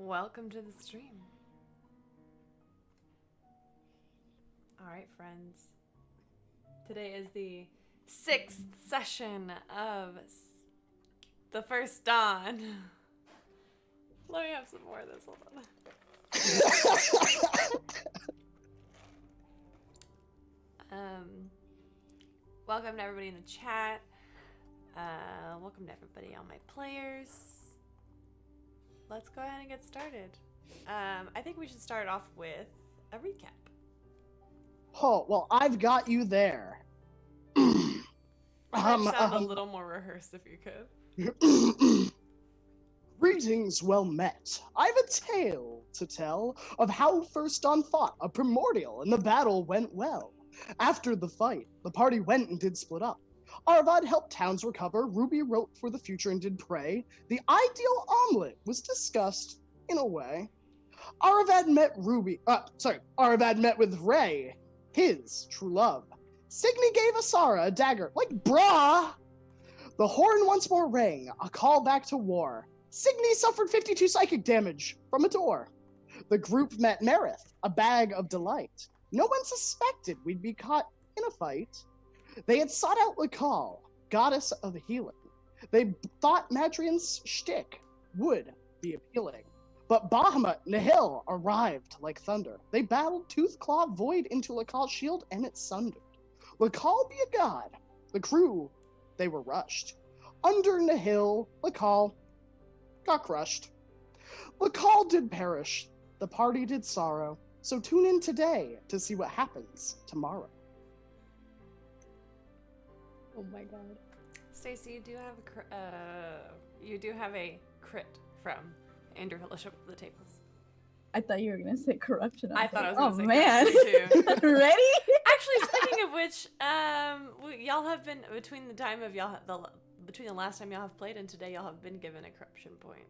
Welcome to the stream. Alright, friends. Today is the 6th session of the first dawn. Let me have some more of this. Hold on. Welcome to everybody in the chat. Welcome to everybody, all my players. Let's go ahead and get started. I think we should start off with a recap. Oh, well, I've got you there. Sound a little more rehearsed if you could. Greetings, well met. I've a tale to tell of how First Dawn fought a primordial and the battle went well. After the fight, the party went and did split up. Arvad helped towns recover, Ruby wrote for the future and did pray. The ideal omelet was discussed in a way. Arvad met with Ray, his true love. Signy gave Asara a dagger, like brah! The horn once more rang, a call back to war. Signy suffered 52 psychic damage from a door. The group met Marith, a bag of delight. No one suspected we'd be caught in a fight. They had sought out Lakal, goddess of healing. They thought Madrian's shtick would be appealing. But Bahamut Nihil arrived like thunder. They battled Toothclaw Void into Lakal's shield and it sundered. Lakal be a god. The crew, they were rushed. Under Nihil, Lakal got crushed. Lakal did perish. The party did sorrow. So tune in today to see what happens tomorrow. Oh my god. Stacey, you do have a crit from Andrew Fellowship of the Tables. I thought you were gonna say corruption. I thought I was gonna say man. corruption too. Ready? Actually, speaking of which, y'all have been between the last time y'all have played and today, y'all have been given a corruption point.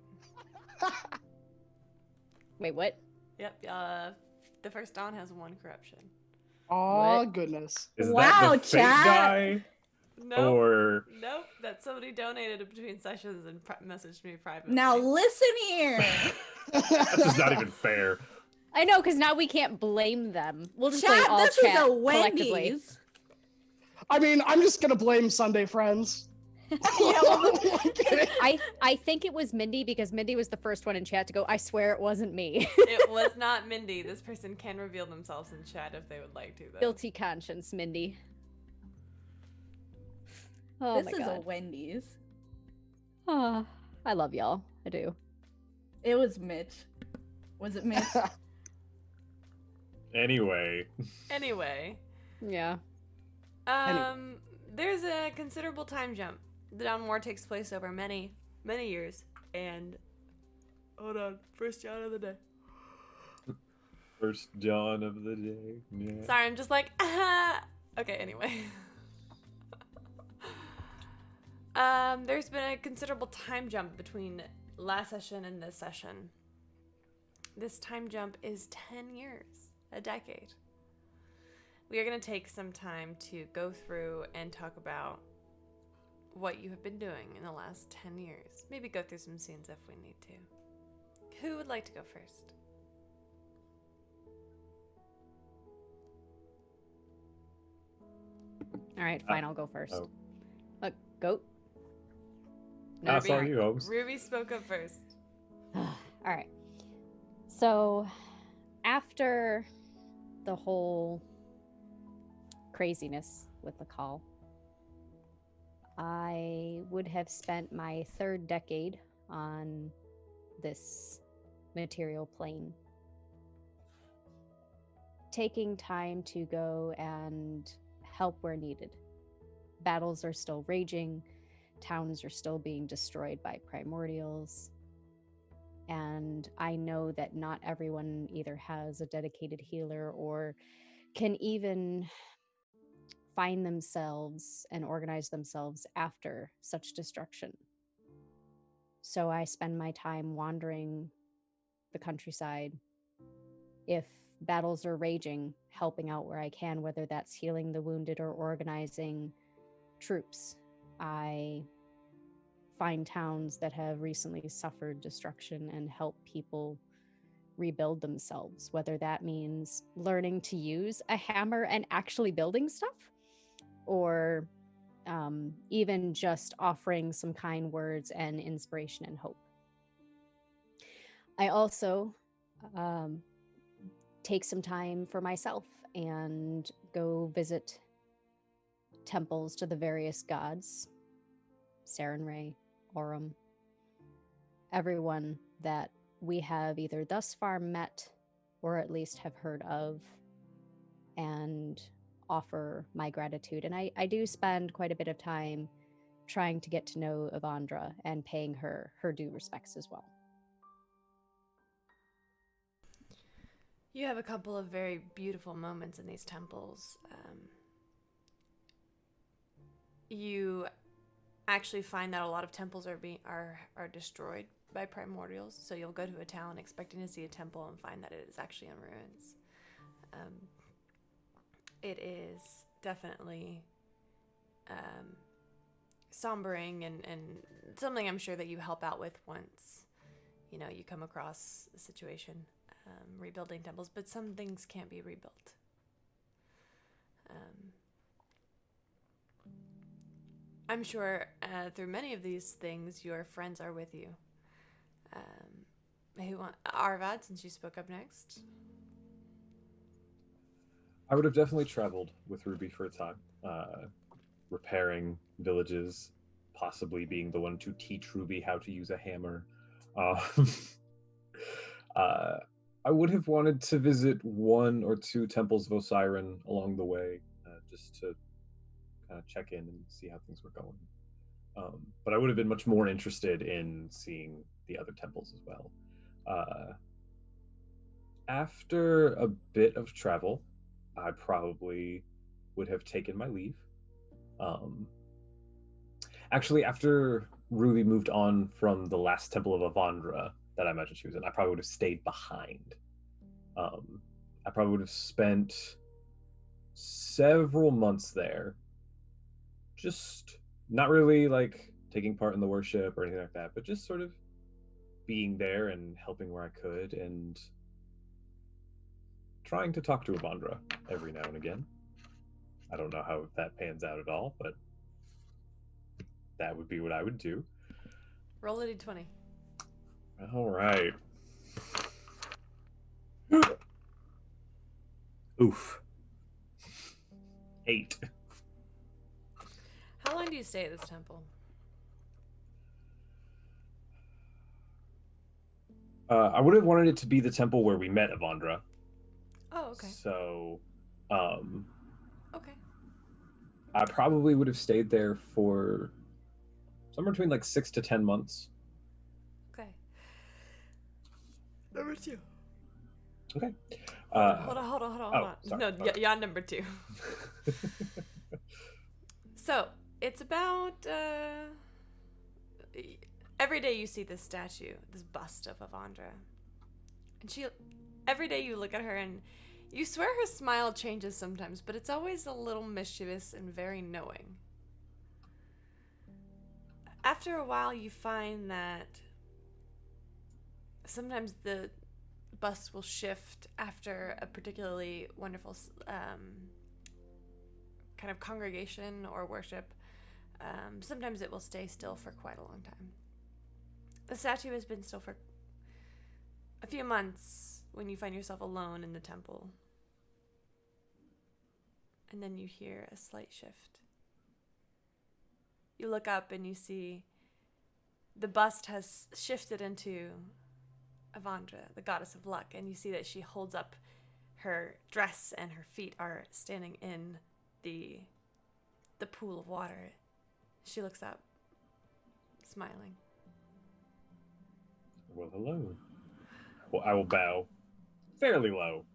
Wait, what? Yep. The first dawn has 1 corruption. Oh What? goodness. Is Wow, that the fake chat. guy? Nope. Or Nope. That somebody donated between sessions and messaged me privately. Now listen here. that's just not even fair. I know, because now we can't blame them. We'll just blame Chat, all this chat is a collectively. Wendy's. I mean, I'm just gonna blame Sunday Friends. Yeah, well, I'm kidding. I think it was Mindy because Mindy was the first one in chat to go, I swear it wasn't me. It was not Mindy. This person can reveal themselves in chat if they would like to, though. Guilty conscience, Mindy. Oh this my is a god. Wendy's. Oh, I love y'all. I do. It was Mitch. Was it Mitch? Anyway, Yeah. There's a considerable time jump. The Dawn War takes place over many, many years, and hold on, first dawn of the day. first dawn of the day. Yeah. Sorry, I'm just like, ah. Okay, anyway. There's been a considerable time jump between last session and this session. This time jump is 10 years, a decade. We are going to take some time to go through and talk about what you have been doing in the last 10 years. Maybe go through some scenes if we need to. Who would like to go first? All right, fine. I'll go first. Oh. Goat. I saw you, Holmes. Ruby spoke up first. All right. So, after the whole craziness with the call, I would have spent my 3rd decade on this material plane, taking time to go and help where needed. Battles are still raging, towns are still being destroyed by primordials, and I know that not everyone either has a dedicated healer or can even find themselves and organize themselves after such destruction. So I spend my time wandering the countryside. If battles are raging, helping out where I can, whether that's healing the wounded or organizing troops. I find towns that have recently suffered destruction and help people rebuild themselves, whether that means learning to use a hammer and actually building stuff, or even just offering some kind words and inspiration and hope. I also take some time for myself and go visit temples to the various gods, Sarenrae, Aurum, everyone that we have either thus far met or at least have heard of, and offer my gratitude. And I do spend quite a bit of time trying to get to know Avandra and paying her due respects as well. You have a couple of very beautiful moments in these temples. You actually find that a lot of temples are destroyed by primordials. So you'll go to a town expecting to see a temple and find that it is actually in ruins. It is definitely sombering and something I'm sure that you help out with once you come across a situation. Rebuilding temples, but some things can't be rebuilt. I'm sure through many of these things, your friends are with you. Arvad, since you spoke up next. I would have definitely traveled with Ruby for a time, repairing villages, possibly being the one to teach Ruby how to use a hammer. I would have wanted to visit 1 or 2 temples of Osiren along the way, just to kind of check in and see how things were going. But I would have been much more interested in seeing the other temples as well. After a bit of travel, I probably would have taken my leave. Actually, after Ruby moved on from the last temple of Avandra that I imagine she was in, I probably would have stayed behind. I probably would have spent several months there, just not really like taking part in the worship or anything like that, but just sort of being there and helping where I could and trying to talk to Avandra every now and again. I don't know how that pans out at all, but that would be what I would do. Roll a d20. All right. Oof. 8. How long do you stay at this temple? I would have wanted it to be the temple where we met Avandra. Oh, okay. So, okay. I probably would have stayed there for somewhere between like 6 to 10 months. Okay. Number 2. Okay. Hold on. Sorry. No, yeah, number 2. So, it's about every day you see this statue, this bust of Avandra. And every day you look at her and you swear her smile changes sometimes, but it's always a little mischievous and very knowing. After a while, you find that sometimes the bust will shift after a particularly wonderful kind of congregation or worship. Sometimes it will stay still for quite a long time. The statue has been still for a few months when you find yourself alone in the temple. And then you hear a slight shift. You look up and you see the bust has shifted into Avandra, the goddess of luck, and you see that she holds up her dress and her feet are standing in the pool of water. She looks up, smiling. Well, hello. Well, I will bow fairly low.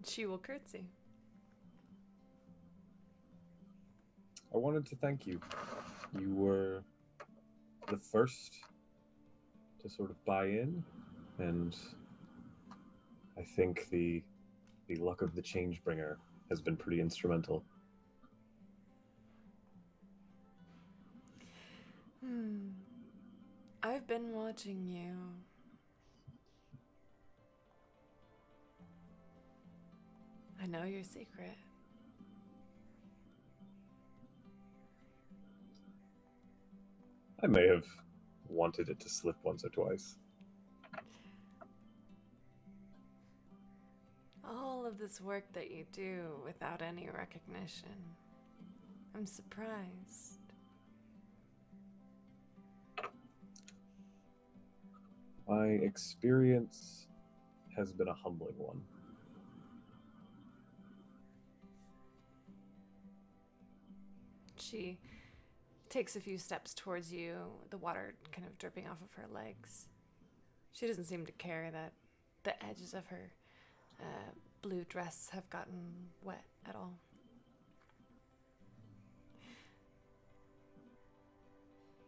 She will curtsy. I wanted to thank you. You were the first to sort of buy in, and I think the luck of the Changebringer has been pretty instrumental. I've been watching you. know your secret. I may have wanted it to slip once or twice. All of this work that you do without any recognition. I'm surprised. My experience has been a humbling one. She takes a few steps towards you, the water kind of dripping off of her legs. She doesn't seem to care that the edges of her blue dress have gotten wet at all.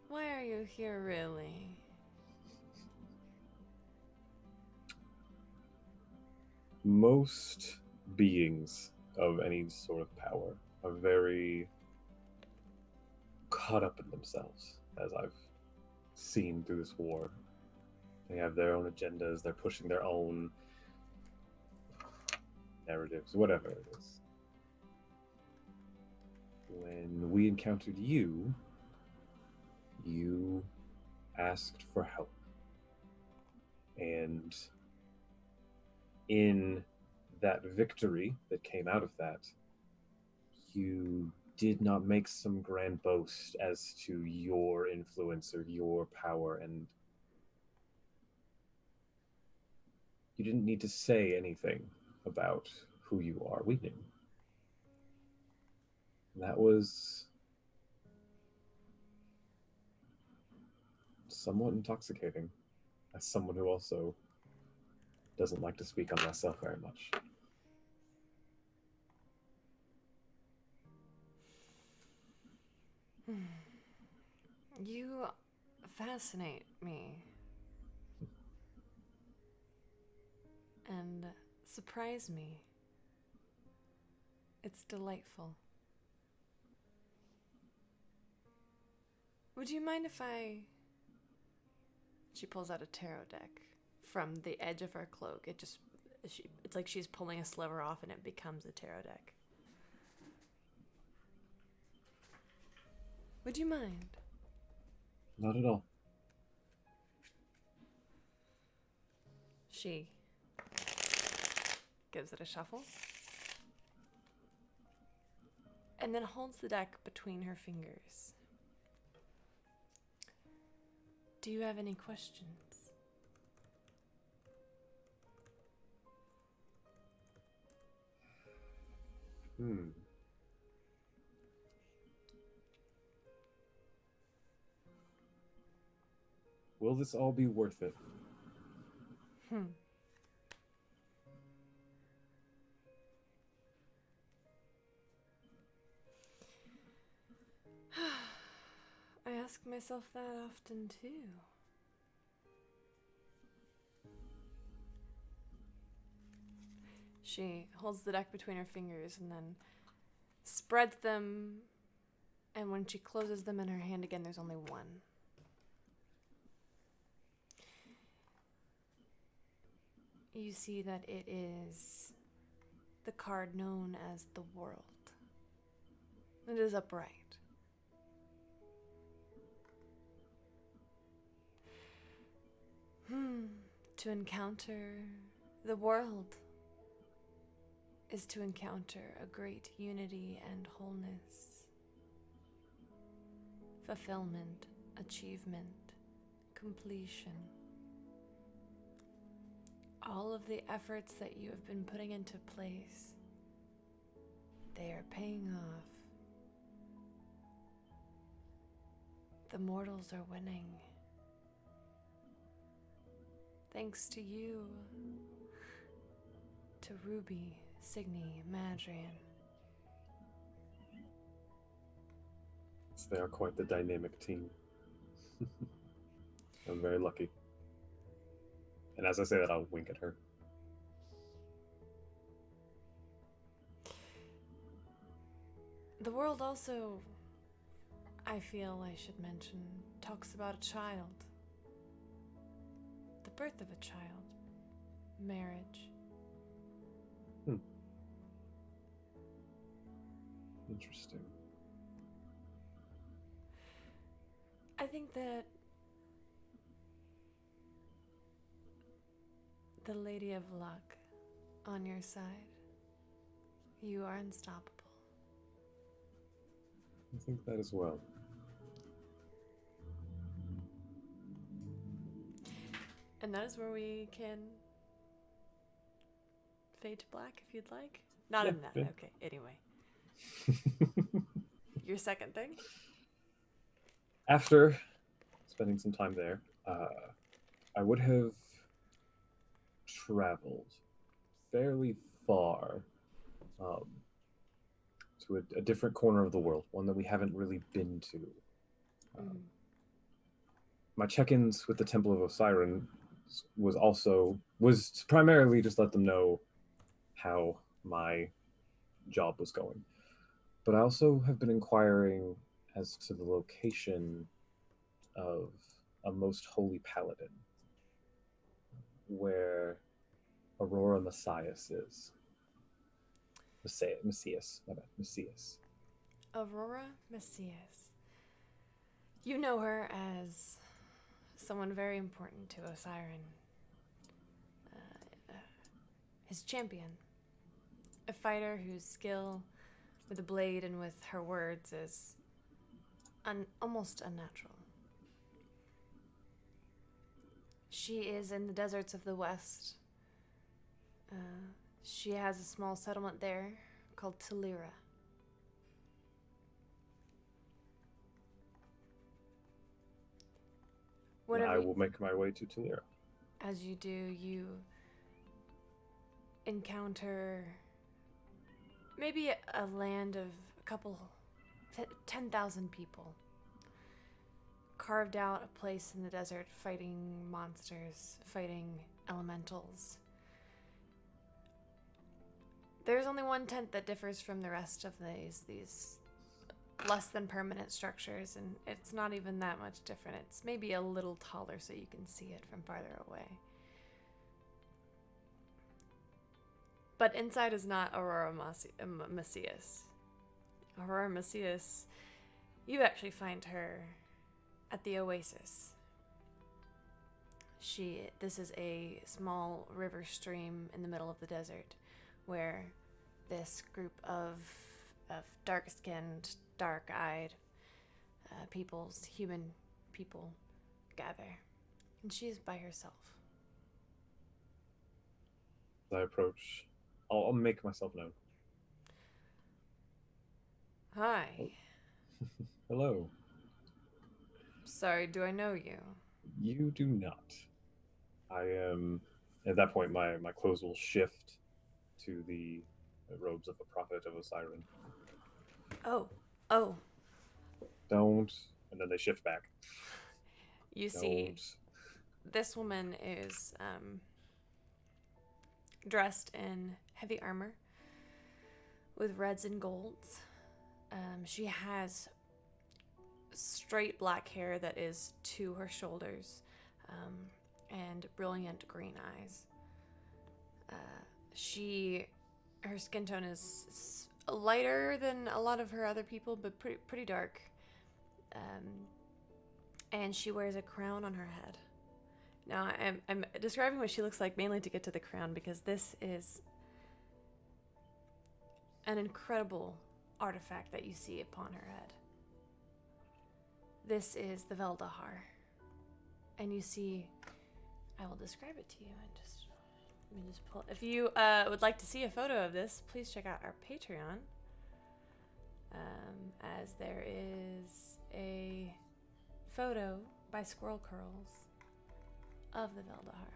Why are you here, really? Most beings of any sort of power are very caught up in themselves, as I've seen through this war. They have their own agendas, they're pushing their own narratives, whatever it is. When we encountered you, you asked for help. And in that victory that came out of that, you did not make some grand boast as to your influence or your power, and you didn't need to say anything about who you are. We knew. That was somewhat intoxicating, as someone who also doesn't like to speak on myself very much. You fascinate me. And surprise me. It's delightful. Would you mind if I... She pulls out a tarot deck from the edge of her cloak. It's like she's pulling a sliver off and it becomes a tarot deck. Would you mind? Not at all. She gives it a shuffle and then holds the deck between her fingers. Do you have any questions? Will this all be worth it? I ask myself that often too. She holds the deck between her fingers and then spreads them, and when she closes them in her hand again, there's only one. You see that it is the card known as the World. It is upright. To encounter the world is to encounter a great unity and wholeness, fulfillment, achievement, completion. All of the efforts that you have been putting into place, they are paying off. The mortals are winning. Thanks to you, to Ruby, Signy, Madrian. They are quite the dynamic team. I'm very lucky. And as I say that, I'll wink at her. The world also, I feel I should mention, talks about a child. The birth of a child. Marriage. Interesting. I think that the Lady of Luck on your side, you are unstoppable. I think that as well. And that is where we can fade to black if you'd like. Not Yeah, in that. yeah. Okay, anyway. Your second thing? After spending some time there, I would have traveled fairly far to a different corner of the world, one that we haven't really been to. My check-ins with the Temple of Osiris was primarily just let them know how my job was going. But I also have been inquiring as to the location of a most holy paladin, where Aurora Messias is. Messias, my bad, Messias. Aurora Messias. You know her as someone very important to Osiris. His champion. A fighter whose skill with the blade and with her words is almost unnatural. She is in the deserts of the West. She has a small settlement there called Talira. And I will make my way to Talira. As you do, you encounter maybe a land of a couple, 10,000 people. Carved out a place in the desert, fighting monsters, fighting elementals. There's only one tent that differs from the rest of these less than permanent structures, and it's not even that much different. It's maybe a little taller so you can see it from farther away. But inside is not Aurora Messias. Aurora Messias, you actually find her at the Oasis. This is a small river stream in the middle of the desert where this group of dark-skinned, dark-eyed human people gather. And she is by herself. As I approach, I'll make myself known. Hi. Hello. Sorry, do I know you? You do not. I am, at that point, my clothes will shift to the robes of the Prophet of Osiris. Oh. Don't. And then they shift back. You see, this woman is dressed in heavy armor with reds and golds. She has straight black hair that is to her shoulders, and brilliant green eyes. Her skin tone is lighter than a lot of her other people, but pretty dark. And she wears a crown on her head. Now, I'm describing what she looks like mainly to get to the crown, because this is an incredible artifact that you see upon her head. This is the Veldahar. And you see, I will describe it to you and let me just pull. If you would like to see a photo of this, please check out our Patreon. As there is a photo by Squirrel Curls of the Veldahar.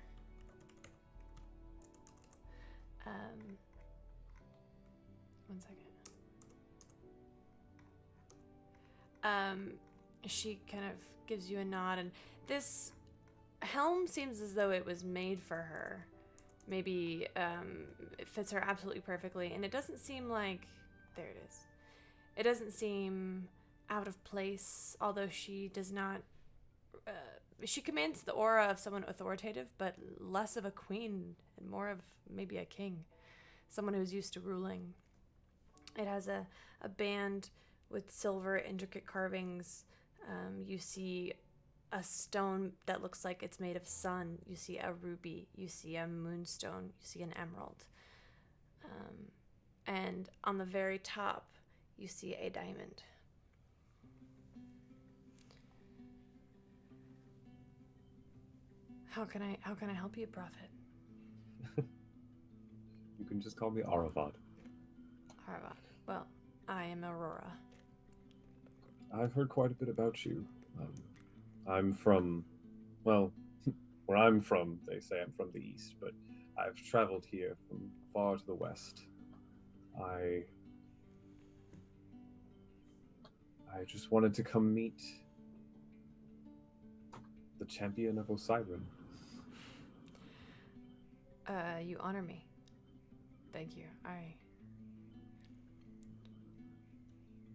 One second. She kind of gives you a nod, and this helm seems as though it was made for her. Maybe it fits her absolutely perfectly, and it doesn't seem like... There it is. It doesn't seem out of place, although she does not... she commands the aura of someone authoritative, but less of a queen and more of maybe a king. Someone who's used to ruling. It has a band with silver intricate carvings. You see a stone that looks like it's made of sun. You see a ruby. You see a moonstone. You see an emerald. And on the very top, you see a diamond. How can I help you, Prophet? You can just call me Aravad. Harvad. Well, I am Aurora. I've heard quite a bit about you. I'm from, well, where I'm from, they say I'm from the east, but I've traveled here from far to the west. I just wanted to come meet the champion of Osiren. You honor me. Thank you.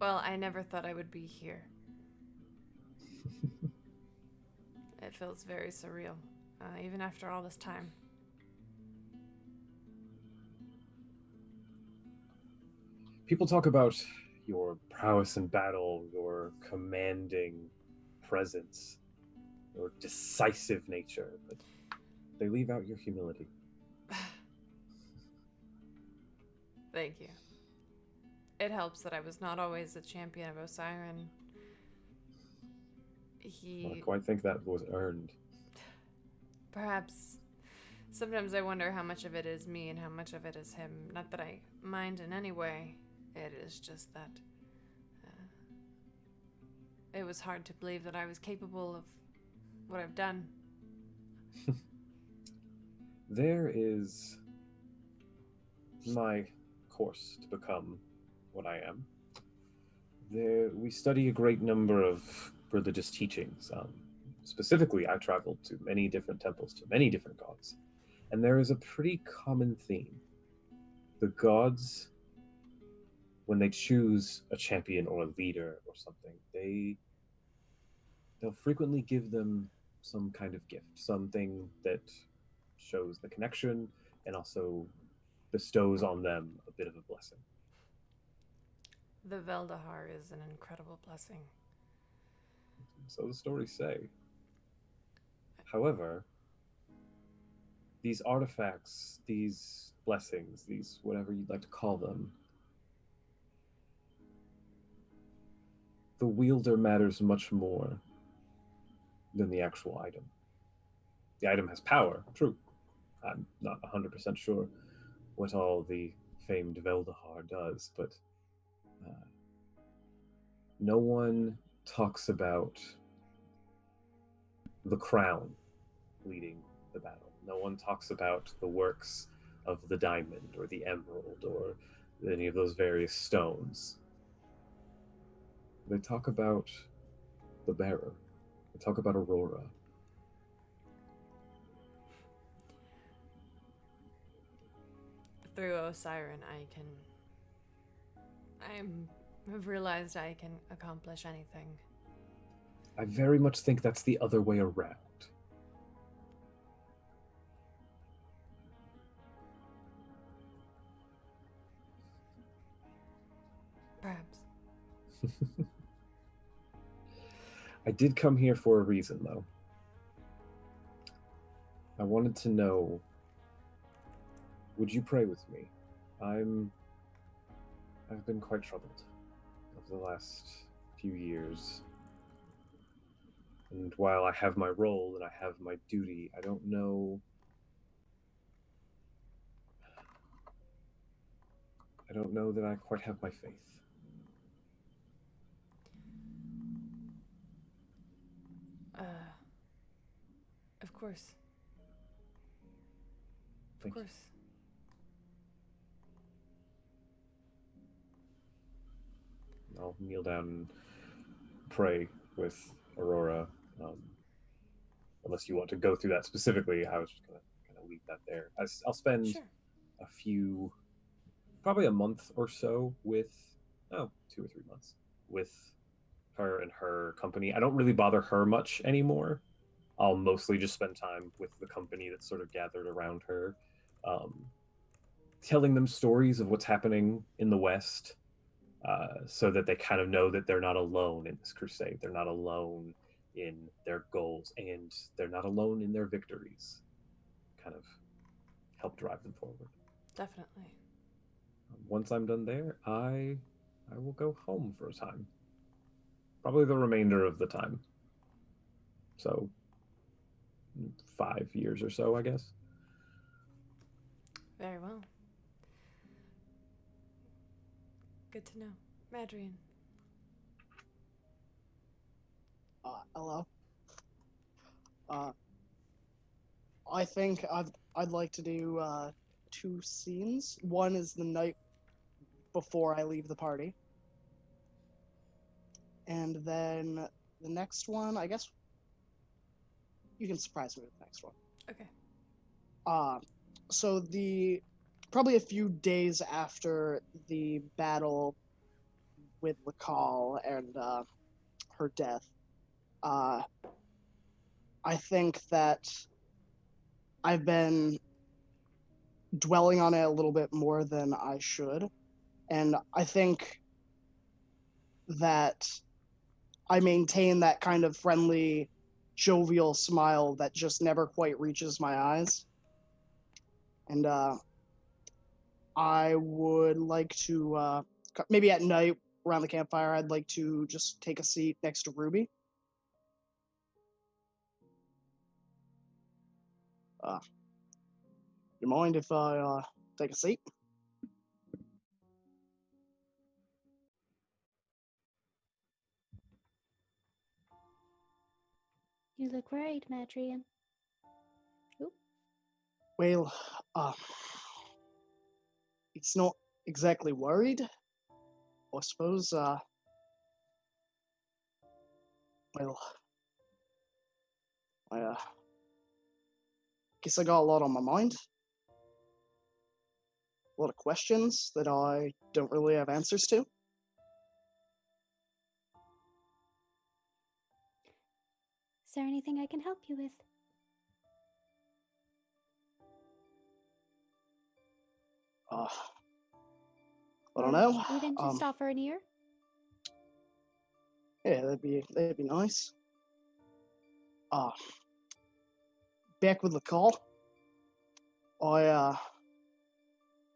Well, I never thought I would be here. It feels very surreal, even after all this time. People talk about your prowess in battle, your commanding presence, your decisive nature, but they leave out your humility. Thank you. It helps that I was not always a champion of Osiren. I quite think that was earned. Perhaps. Sometimes I wonder how much of it is me and how much of it is him. Not that I mind in any way. It is just that it was hard to believe that I was capable of what I've done. There is my course to become what I am. We study a great number of religious teachings. Specifically, I traveled to many different temples, to many different gods. And there is a pretty common theme. The gods, when they choose a champion or a leader or something, they'll frequently give them some kind of gift, something that shows the connection and also bestows on them a bit of a blessing. The Veldahar is an incredible blessing. So the stories say. However, these artifacts, these blessings, these whatever you'd like to call them, the wielder matters much more than the actual item. The item has power, true. I'm not 100% sure what all the famed Veldahar does, but no one talks about the crown leading the battle. No one talks about the works of the diamond or the emerald or any of those various stones. They talk about the bearer. They talk about Aurora. Through Osiren, I've realized I can accomplish anything. I very much think that's the other way around. Perhaps. I did come here for a reason, though. I wanted to know, would you pray with me? I've been quite troubled over the last few years. And while I have my role and I have my duty, I don't know that I quite have my faith. Of course. Thank you. Of course. I'll kneel down and pray with Aurora. Unless you want to go through that specifically, I was just going to kind of leave that there. I'll spend Sure. probably a month or so with, 2 or 3 months with her and her company. I don't really bother her much anymore. I'll mostly just spend time with the company that's sort of gathered around her, telling them stories of what's happening in the West, so that they kind of know that they're not alone in this crusade. They're not alone in their goals, and they're not alone in their victories. Kind of help drive them forward. Definitely. Once I'm done there, I will go home for a time. Probably the remainder of the time. So 5 years or so, I guess. Very well. Good to know. Madrian. Hello. I think I'd like to do 2 scenes. One is the night before I leave the party, and then the next one, I guess you can surprise me with the next one. Okay. So probably a few days after the battle with Lakal and her death, I think that I've been dwelling on it a little bit more than I should. And I think that I maintain that kind of friendly, jovial smile that just never quite reaches my eyes. And I would like to, maybe at night around the campfire, I'd like to just take a seat next to Ruby. You mind if I take a seat? You look worried, Madrian. Oop. Well, it's not exactly worried. I suppose, well, I guess I got a lot on my mind. A lot of questions that I don't really have answers to. Is there anything I can help you with? I don't know. Even just offer an ear? Yeah, that'd be nice. Back with the call. I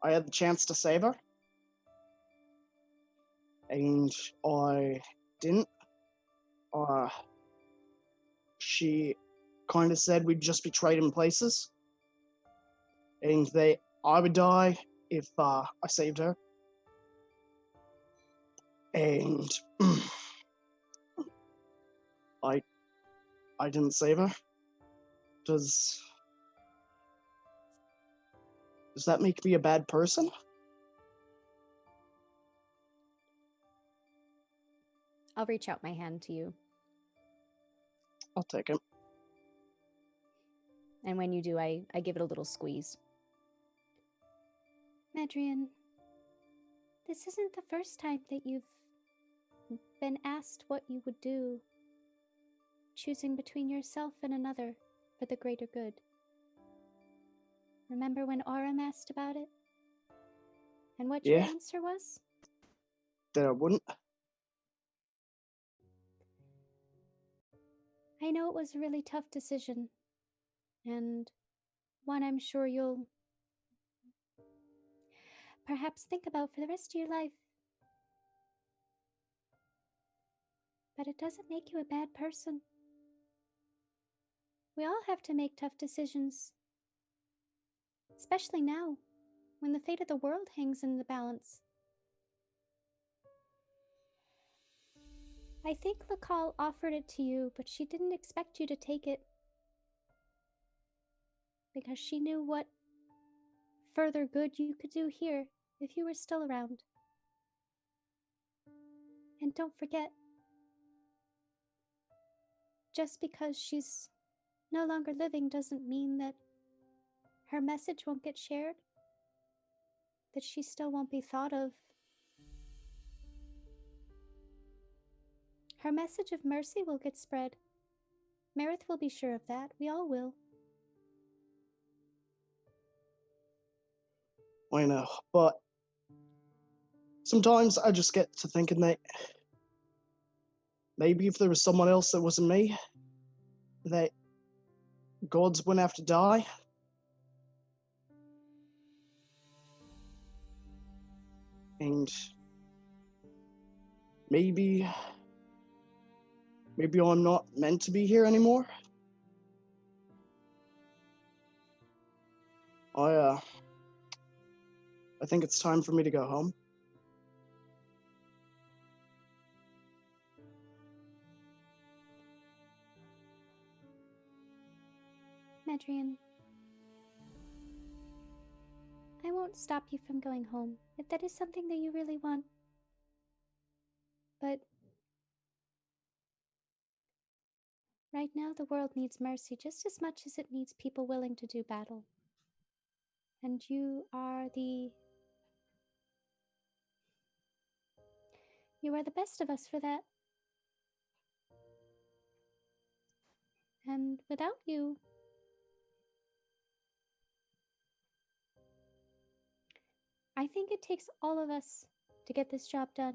had the chance to save her, and I didn't. She kind of said we'd just be trading places, and I would die if I saved her, and I didn't save her. Does that make me a bad person? I'll reach out my hand to you. I'll take it. And when you do, I give it a little squeeze. Madrian, this isn't the first time that you've been asked what you would do, choosing between yourself and another for the greater good. Remember when Aram asked about it? And what your Yeah. answer was? That I wouldn't. I know it was a really tough decision, and one I'm sure you'll perhaps think about for the rest of your life. But it doesn't make you a bad person. We all have to make tough decisions. Especially now, when the fate of the world hangs in the balance. I think Lakal offered it to you, but she didn't expect you to take it. Because she knew what further good you could do here if you were still around. And don't forget, just because she's no longer living doesn't mean that her message won't get shared, that she still won't be thought of. Her message of mercy will get spread. Meredith will be sure of that. We all will. I know, but Sometimes I just get to thinking that maybe if there was someone else that wasn't me, that gods wouldn't have to die. And maybe I'm not meant to be here anymore. I think it's time for me to go home. Medrian, I won't stop you from going home if that is something that you really want. But right now, the world needs mercy just as much as it needs people willing to do battle. And you are the best of us for that. And without you, I think it takes all of us to get this job done.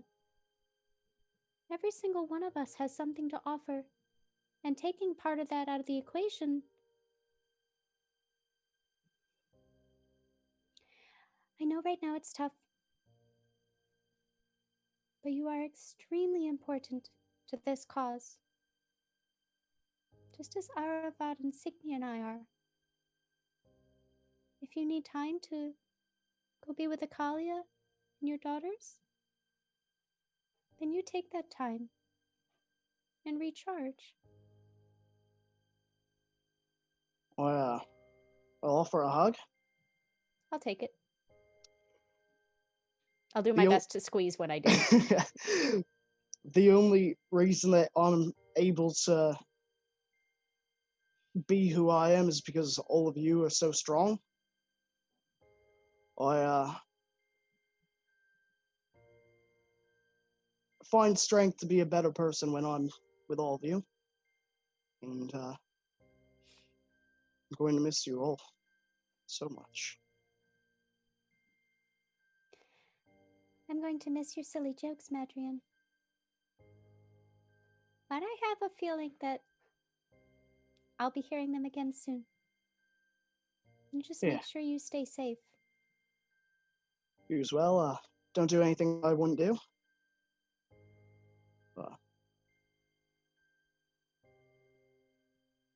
Every single one of us has something to offer, and taking part of that out of the equation, I know right now it's tough, but you are extremely important to this cause, just as Aravad and Signy and I are. If you need time to go be with Akalia and your daughters, then you take that time and recharge. I'll offer a hug. I'll take it. I'll do my best to squeeze when I do. The only reason that I'm able to be who I am is because all of you are so strong. I find strength to be a better person when I'm with all of you. And I'm going to miss you all so much. I'm going to miss your silly jokes, Madrian. But I have a feeling that I'll be hearing them again soon. And just make sure you stay safe. You as well. Don't do anything I wouldn't do.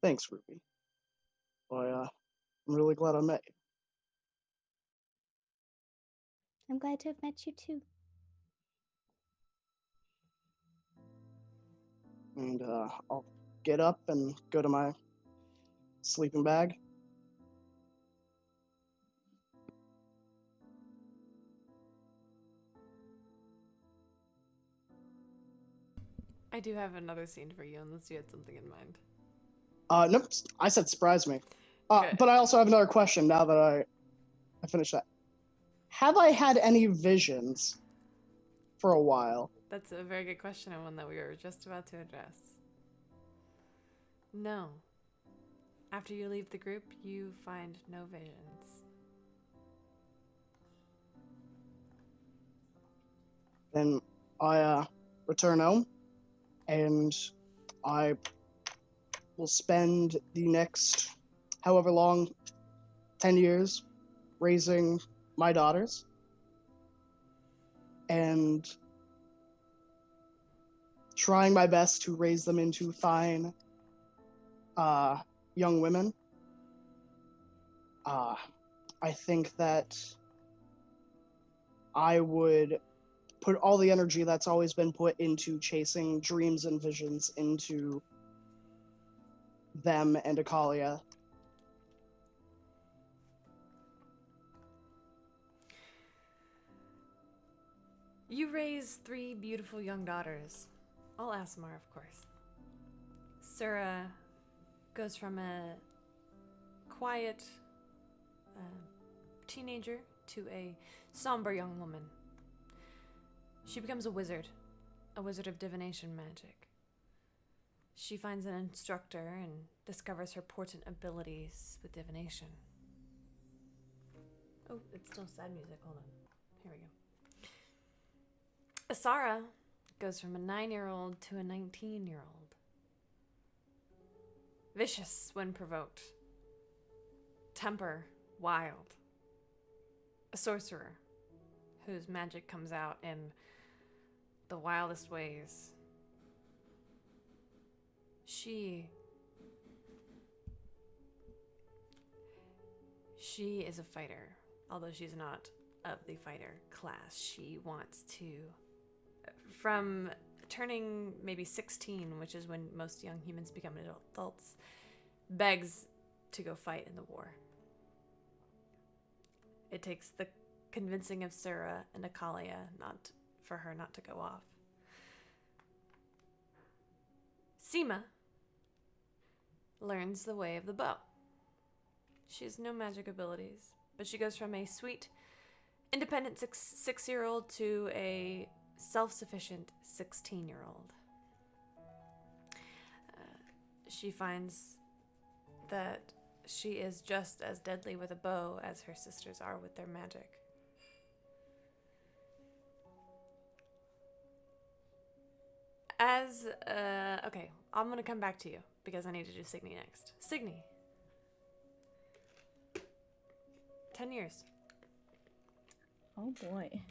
Thanks, Ruby. I'm really glad I met you. I'm glad to have met you too. And I'll get up and go to my sleeping bag. I do have another scene for you, unless you had something in mind. Nope. I said surprise me. But I also have another question now that I finished that. Have I had any visions for a while? That's a very good question, and one that we were just about to address. No. After you leave the group, you find no visions. Then I return home, and I will spend the next however long, 10 years, raising my daughters. And trying my best to raise them into fine young women. I think that I would put all the energy that's always been put into chasing dreams and visions into them and Akalia. You raise 3 beautiful young daughters. All Aasimar, of course. Sura goes from a quiet teenager to a somber young woman. She becomes a wizard of divination magic. She finds an instructor and discovers her portent abilities with divination. Oh, it's still sad music. Hold on. Here we go. Asara goes from a 9-year-old to a 19-year-old. Vicious when provoked. Temper wild. A sorcerer whose magic comes out in the wildest ways. She is a fighter, although she's not of the fighter class. She wants to, from turning maybe 16, which is when most young humans become adults, begs to go fight in the war. It takes the convincing of Sura and Akalia not for her not to go off. Seema learns the way of the bow. She has no magic abilities, but she goes from a sweet, independent six-year-old to a self-sufficient 16-year-old. She finds that she is just as deadly with a bow as her sisters are with their magic. Okay, I'm gonna come back to you because I need to do Signy next. Signy. 10 years. Oh boy.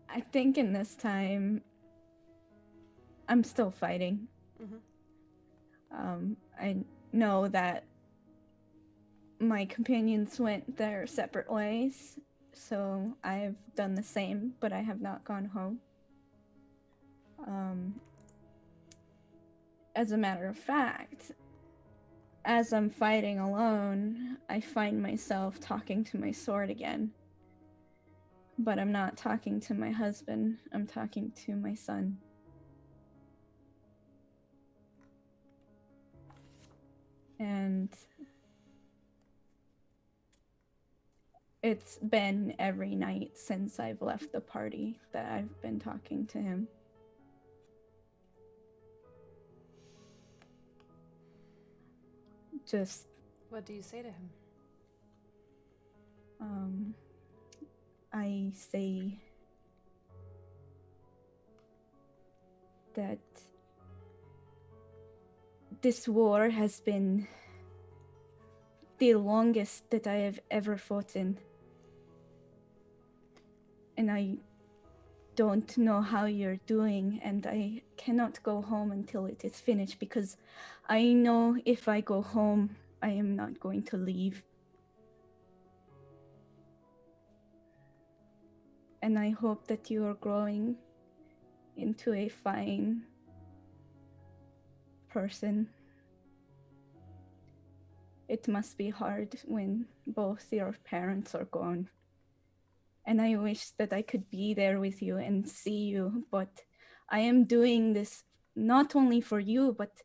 I think in this time, I'm still fighting. Mm-hmm. I know that my companions went their separate ways, so I've done the same, but I have not gone home. As a matter of fact, as I'm fighting alone, I find myself talking to my sword again. But I'm not talking to my husband, I'm talking to my son. And it's been every night since I've left the party that I've been talking to him. Just, What do you say to him? I say that this war has been the longest that I have ever fought in. And I don't know how you're doing, and I cannot go home until it is finished, because I know if I go home, I am not going to leave. And I hope that you are growing into a fine person. It must be hard when both your parents are gone. And I wish that I could be there with you and see you, but I am doing this not only for you, but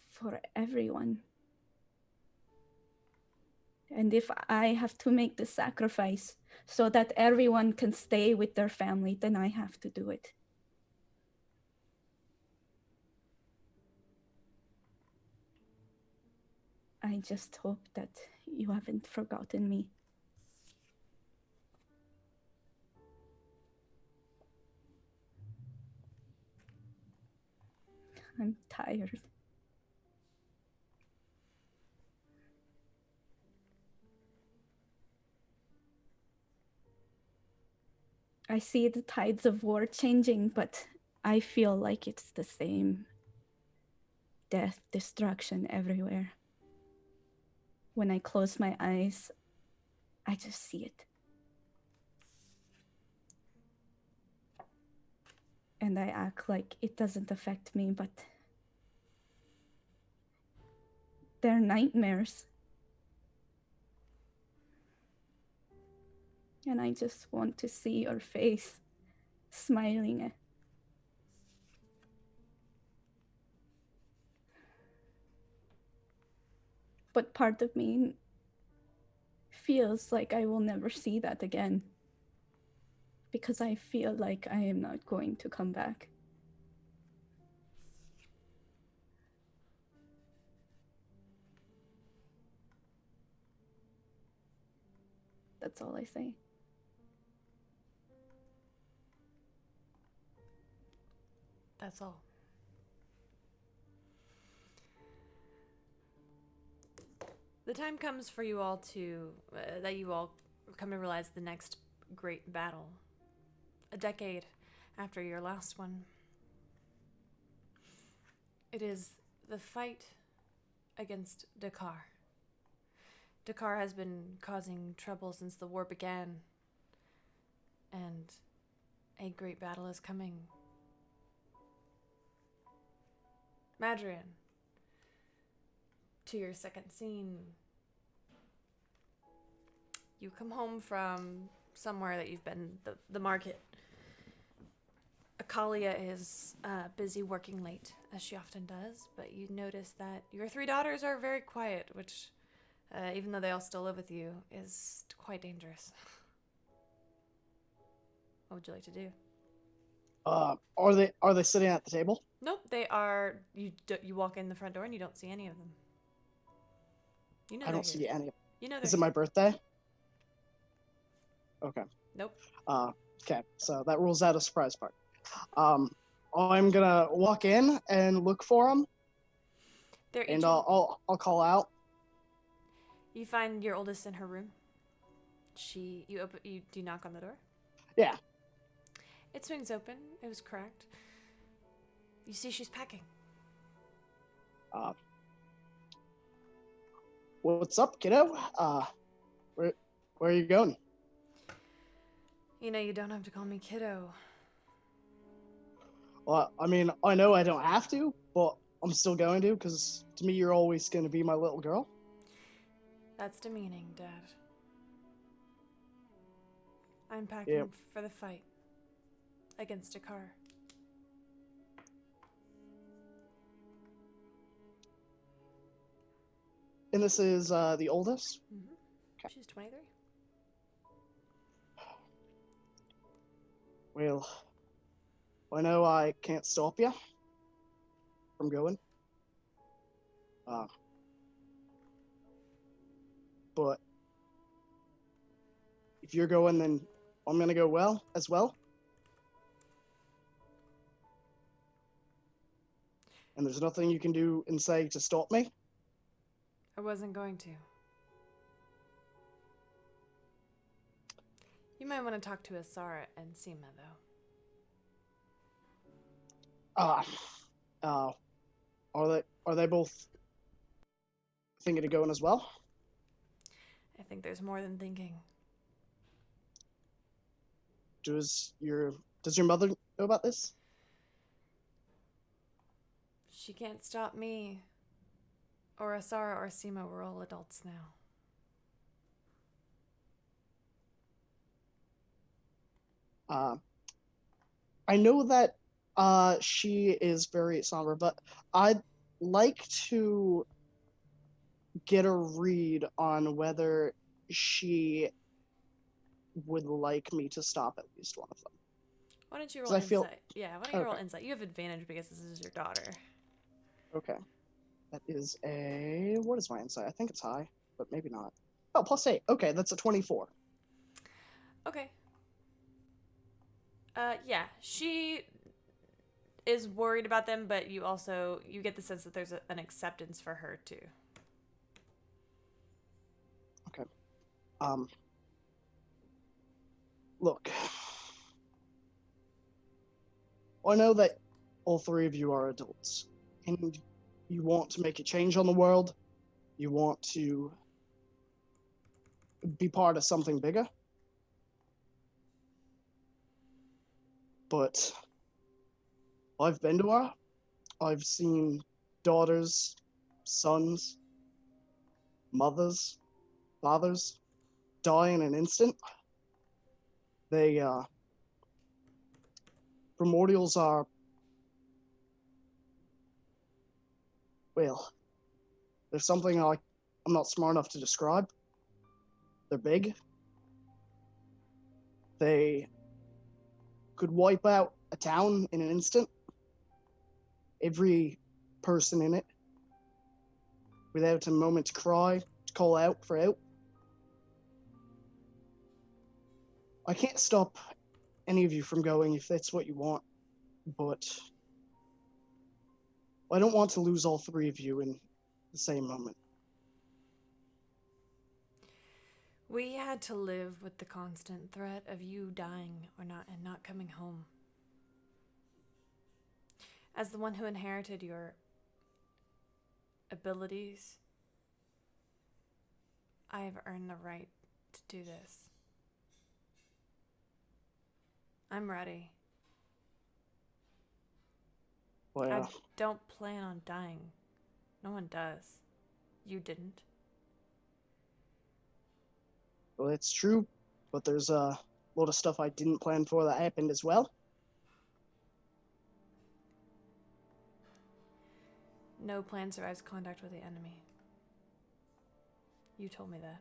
for everyone. And if I have to make the sacrifice so that everyone can stay with their family, then I have to do it. I just hope that you haven't forgotten me. I'm tired. I see the tides of war changing, but I feel like it's the same. Death, destruction everywhere. When I close my eyes, I just see it. And I act like it doesn't affect me, but they're nightmares. And I just want to see your face smiling. But part of me feels like I will never see that again, because I feel like I am not going to come back. That's all I say. That's all. The time comes for you all to, that you all come to realize the next great battle. A decade after your last one. It is the fight against Dakar. Dakar has been causing trouble since the war began, and a great battle is coming. Madrian, to your second scene. You come home from somewhere that you've been, the market. Akalia is busy working late, as she often does, but you notice that your 3 daughters are very quiet, which, even though they all still live with you, is quite dangerous. What would you like to do? Are they sitting at the table? Nope, they are. You walk in the front door and you don't see any of them. You know I don't they're see here. any. You know Is they're it my here. birthday? Okay. Nope. Okay, so that rules out a surprise party. I'm gonna walk in and look for them, They're each and in- I'll call out. You find your oldest in her room. You do knock on the door? Yeah. It swings open. It was cracked. You see she's packing. What's up, kiddo? Where are you going? You know, you don't have to call me kiddo. Well, I mean, I know I don't have to, but I'm still going to, because to me, you're always going to be my little girl. That's demeaning, Dad. I'm packing Yep. for the fight against Dakar. And this is the oldest? Mm-hmm. Okay. She's 23. Well, I know I can't stop you from going. But if you're going, then I'm going to go as well. And there's nothing you can do and say to stop me. I wasn't going to. You might want to talk to Asara and Seema, though. Are they both thinking of going as well? I think there's more than thinking. Does your mother know about this? She can't stop me. Or Asara or Seema. We're all adults now. I know that she is very somber, but I'd like to get a read on whether she would like me to stop at least one of them. Why don't you 'Cause roll I feel- insight? Yeah, why don't you roll Okay. insight? You have advantage because this is your daughter. Okay. That is what is my insight? I think it's high, but maybe not. Oh, +8. Okay, that's a 24. Okay. Yeah, she is worried about them, but you get the sense that there's an acceptance for her too. Okay. Look. I know that all 3 of you are adults, and you want to make a change on the world. You want to be part of something bigger. But I've been to her. I've seen daughters, sons, mothers, fathers die in an instant. They, primordials are, well, there's something I'm not smart enough to describe. They're big. They could wipe out a town in an instant. Every person in it, without a moment to cry, to call out for help. I can't stop any of you from going if that's what you want, but I don't want to lose all three of you in the same moment. We had to live with the constant threat of you dying or not and not coming home. As the one who inherited your abilities, I have earned the right to do this. I'm ready. Well, I don't plan on dying. No one does. You didn't. well, it's true, but there's a lot of stuff I didn't plan for that happened as well. No plan survives contact with the enemy. You told me that.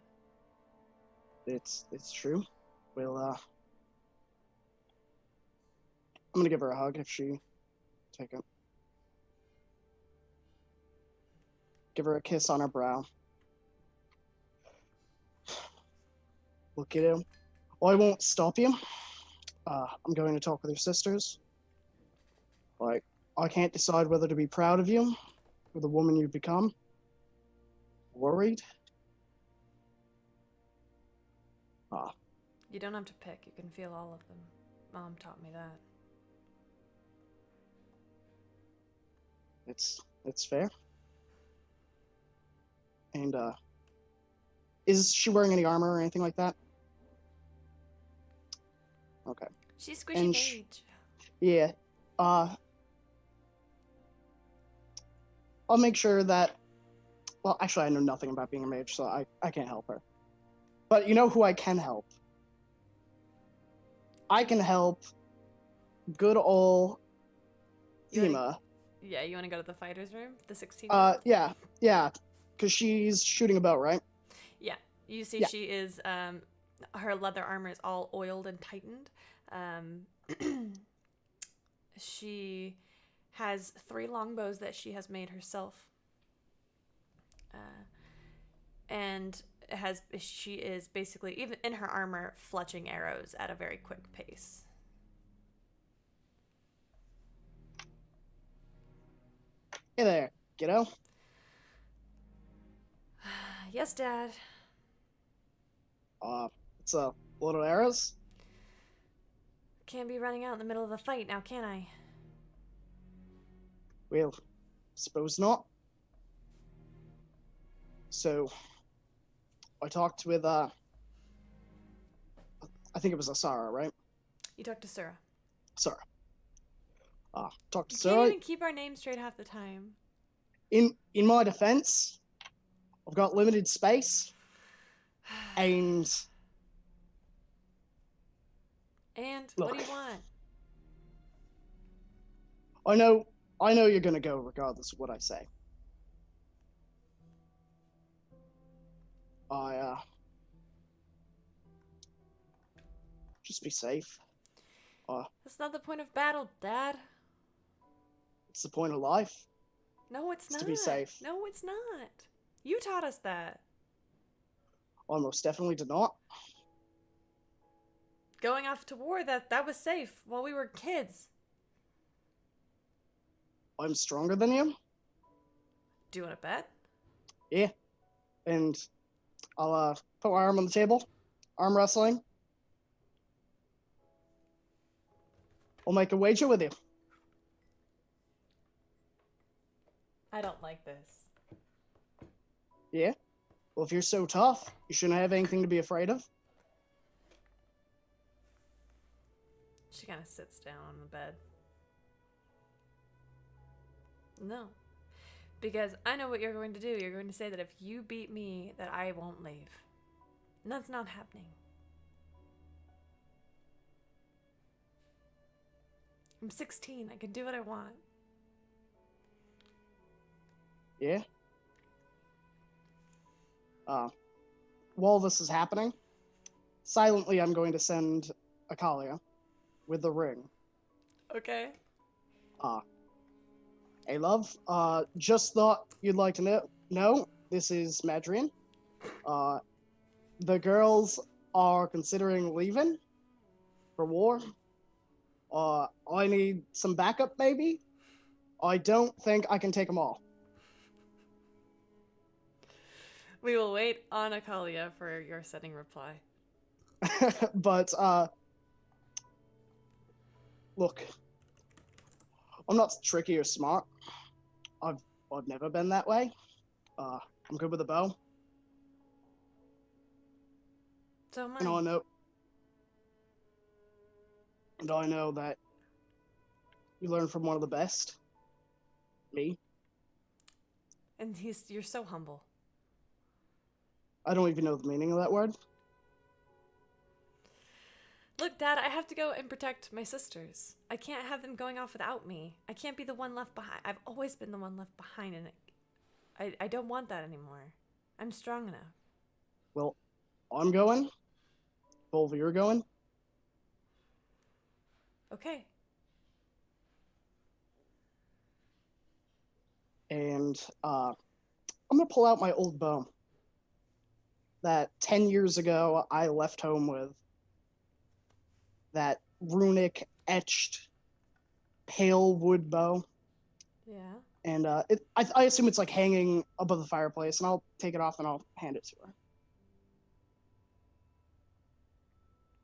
It's true. Well, I'm gonna give her a hug if she take it. Give her a kiss on her brow. Look at him. I won't stop you. I'm going to talk with your sisters. Like, I can't decide whether to be proud of you, or the woman you've become. Worried. You don't have to pick. You can feel all of them. Mom taught me that. It's fair. And is she wearing any armor or anything like that? Okay. She's squishy And mage. Yeah. I'll make sure that. Well, actually, I know nothing about being a mage, so I can't help her. But you know who I can help? I can help good old Thema. Yeah, you want to go to the fighter's room? The 16? Yeah, because she's shooting a bow, right? Yeah. You see Yeah. she is, her leather armor is all oiled and tightened. She has 3 longbows that she has made herself. And she is basically, even in her armor, fletching arrows at a very quick pace. Hey there, kiddo. Yes, Dad. It's a little arrows. Can't be running out in the middle of a fight now, can I? Well, suppose not. So, I talked with, I think it was Asara, right? You talk to Sura. Sarah. Talked to You Sarah. can't even keep our names straight half the time. In my defense, I've got limited space, and And Look. what do you want? I know you're gonna go regardless of what I say. Just be safe. That's not the point of battle, Dad. It's the point of life. No, it's not. To be safe. No, it's not. You taught us that. I most definitely did not. Going off to war, that was safe while we were kids. I'm stronger than you. Do you want to bet? Yeah. And I'll put my arm on the table. Arm wrestling. We'll make a wager with you. I don't like this. Yeah? Well, if you're so tough, you shouldn't have anything to be afraid of. She kind of sits down on the bed. No. Because I know what you're going to do. You're going to say that if you beat me, that I won't leave. And that's not happening. I'm 16. I can do what I want. Yeah? While this is happening, silently I'm going to send Akalia with the ring. Okay. Hey, love, just thought you'd like to know, this is Madrian. The girls are considering leaving. for war. I need some backup, maybe. I don't think I can take them all. We will wait on Akalia for your setting reply. But, look, I'm not tricky or smart. I've never been that way. I'm good with a bow. So am I. And I know that you learn from one of the best. Me. And you're so humble. I don't even know the meaning of that word. Look, Dad, I have to go and protect my sisters. I can't have them going off without me. I can't be the one left behind. I've always been the one left behind, and I don't want that anymore. I'm strong enough. Well, I'm going. Volva, you're going. Okay. And I'm gonna pull out my old bow that 10 years ago I left home with. That runic etched pale wood bow. Yeah. And I assume it's like hanging above the fireplace, and I'll take it off and I'll hand it to her.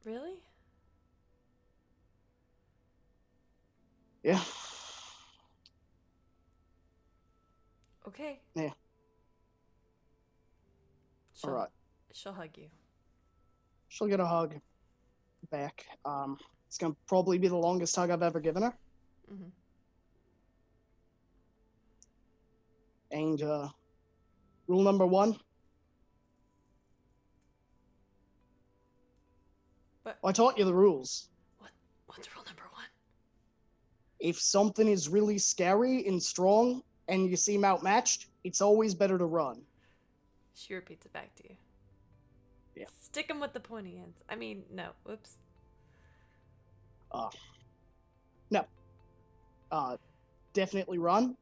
Really? Yeah. Okay. Yeah. All right. She'll hug you. She'll get a hug back. It's gonna probably be the longest hug I've ever given her. Mm-hmm. And rule number 1. But I taught you the rules. what's rule number 1? If something is really scary and strong and you seem outmatched, it's always better to run. She repeats it back to you. Yeah. Stick 'em with the pointy ends. I mean, no. Whoops. No. Definitely run.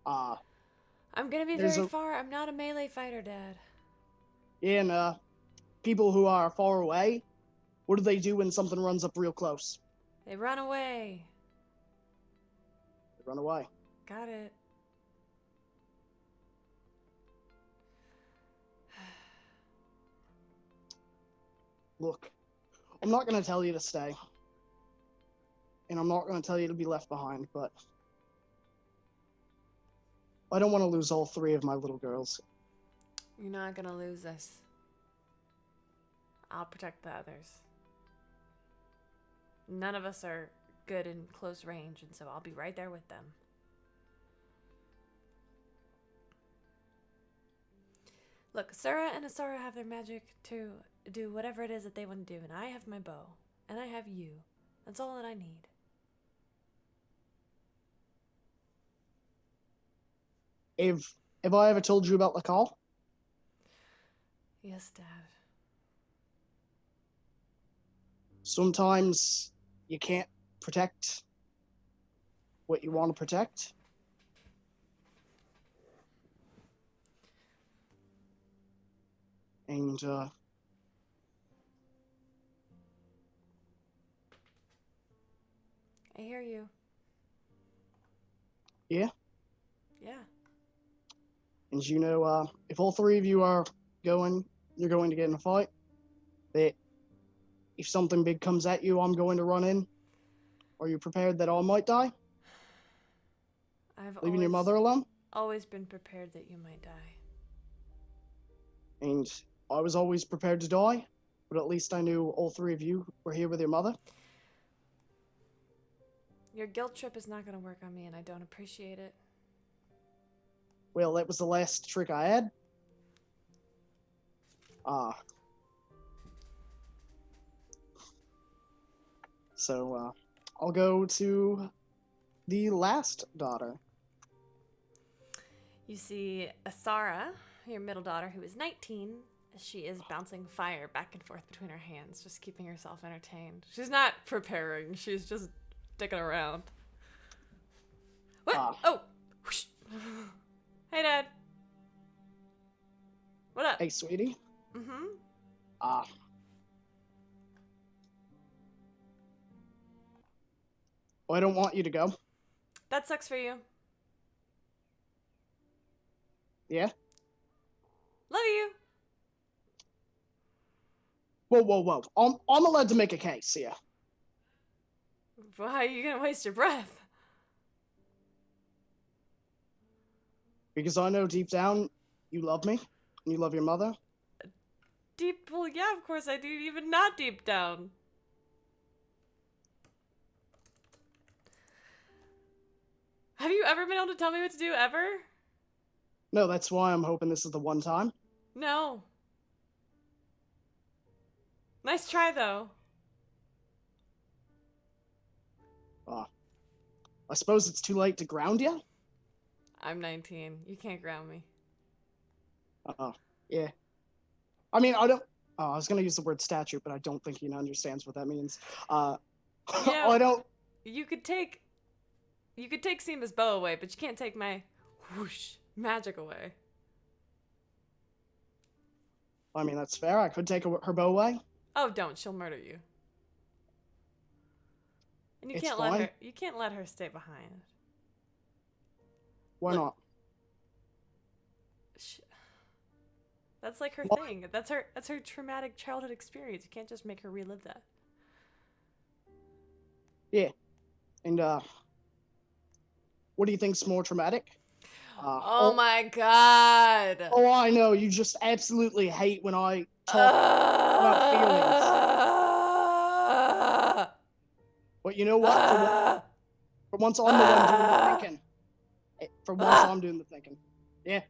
I'm gonna be very far. I'm not a melee fighter, Dad. And people who are far away, what do they do when something runs up real close? They run away. They run away. Got it. Look, I'm not going to tell you to stay. And I'm not going to tell you to be left behind, but I don't want to lose all 3 of my little girls. You're not gonna lose us. I'll protect the others. None of us are good in close range, and so I'll be right there with them. Look, Sura and Asara have their magic to do whatever it is that they want to do, and I have my bow, and I have you. That's all that I need. Have I ever told you about the call? Yes, Dad. Sometimes you can't protect what you want to protect. And I hear you. yeah. Yeah. And you know, if all 3 of you are going, you're going to get in a fight. That if something big comes at you, I'm going to run in. Are you prepared that I might die? Leaving your mother alone? Always been prepared that you might die. And I was always prepared to die, but at least I knew all 3 of you were here with your mother. Your guilt trip is not going to work on me, and I don't appreciate it. Well, that was the last trick I had. So, I'll go to the last daughter. You see Asara, your middle daughter, who is 19. She is bouncing fire back and forth between her hands, just keeping herself entertained. She's not preparing. She's just sticking around. What? Oh! Whoosh. Hey, Dad. What up? Hey, sweetie. Mm-hmm. Oh, I don't want you to go. That sucks for you. Yeah? Love you. Whoa. I'm allowed to make a case, yeah. Well, how are you gonna waste your breath? Because I know deep down you love me, and you love your mother. Well, yeah, of course I do, even not deep down. Have you ever been able to tell me what to do, ever? No, that's why I'm hoping this is the one time. No. Nice try, though. I suppose it's too late to ground you? I'm 19. You can't ground me. Yeah. I mean, I don't... Oh, I was going to use the word statute, but I don't think he understands what that means. You know, I don't... You could take Seema's bow away, but you can't take my whoosh magic away. I mean, that's fair. I could take her bow away. Oh, don't. She'll murder you. And It's fine. You can't let her stay behind. Why not? That's like her What? thing. That's her traumatic childhood experience. You can't just make her relive that. Yeah. And, what do you think's more traumatic? Oh my god. Oh, I know. You just absolutely hate when I talk about feelings. But you know what? For once, I'm the one doing the thinking. For once, I'm doing the thinking. Yeah.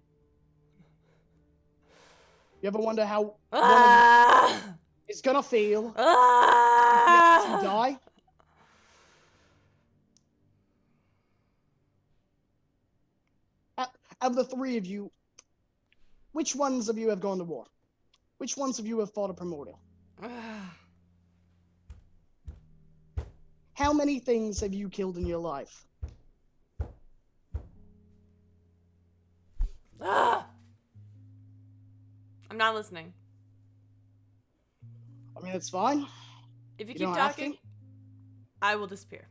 You ever wonder how one of you is gonna feel if you die? Out of the three of you, which ones of you have gone to war? Which ones of you have fought a primordial? How many things have you killed in your life? I'm not listening. I mean, it's fine. If you keep don't have talking, to. I will disappear.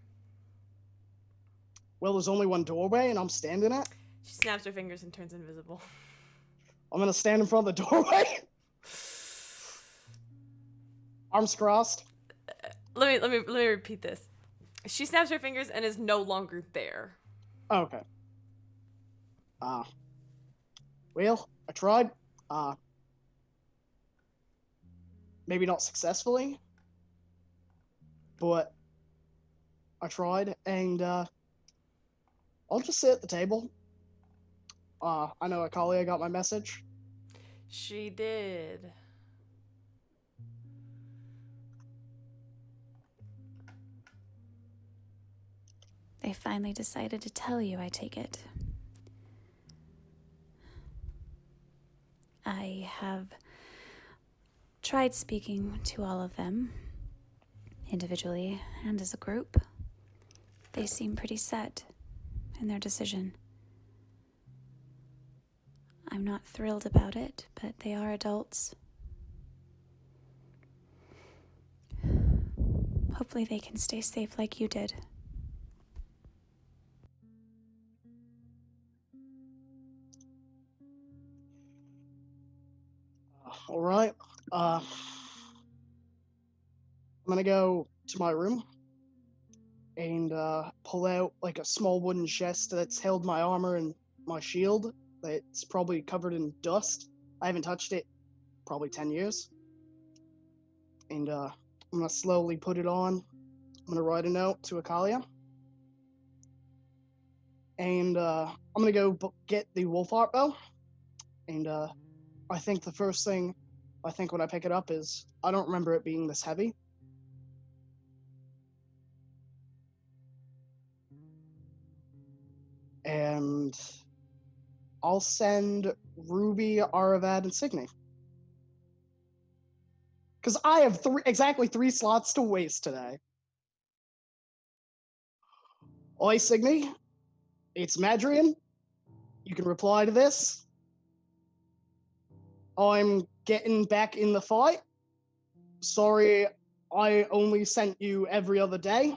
Well, there's only one doorway, and I'm standing at. She snaps her fingers and turns invisible. I'm gonna stand in front of the doorway. Arms crossed. Let me repeat this. She snaps her fingers and is no longer there. Okay. Well, I tried. Maybe not successfully, but I tried, and I'll just sit at the table. I know Akalia got my message. She did. They finally decided to tell you, I take it. I have tried speaking to all of them, individually and as a group. They seem pretty set in their decision. I'm not thrilled about it, but they are adults. Hopefully they can stay safe like you did. All right. I'm gonna go to my room and pull out like a small wooden chest that's held my armor and my shield. It's probably covered in dust. I haven't touched it probably 10 years. And I'm gonna slowly put it on. I'm gonna write a note to Akalia. And I'm gonna go get the wolf art bow. And I think the first thing I think when I pick it up is I don't remember it being this heavy. And I'll send Ruby, Aravad, and Signy. Because I have exactly three slots to waste today. Oi, Signy. It's Madrian. You can reply to this. I'm getting back in the fight. Sorry, I only sent you every other day.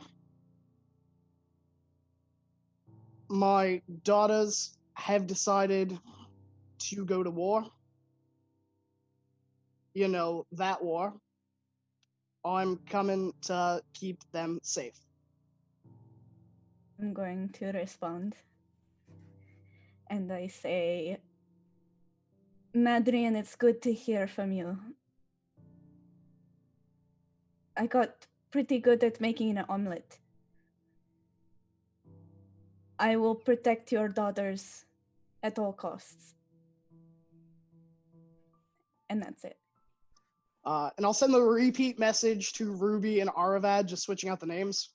my daughters have decided to go to war. You know, that war. I'm coming to keep them safe. I'm going to respond. And I say, Madrian, it's good to hear from you. I got pretty good at making an omelet. I will protect your daughters at all costs. And that's it. And I'll send the repeat message to Ruby and Aravad, just switching out the names.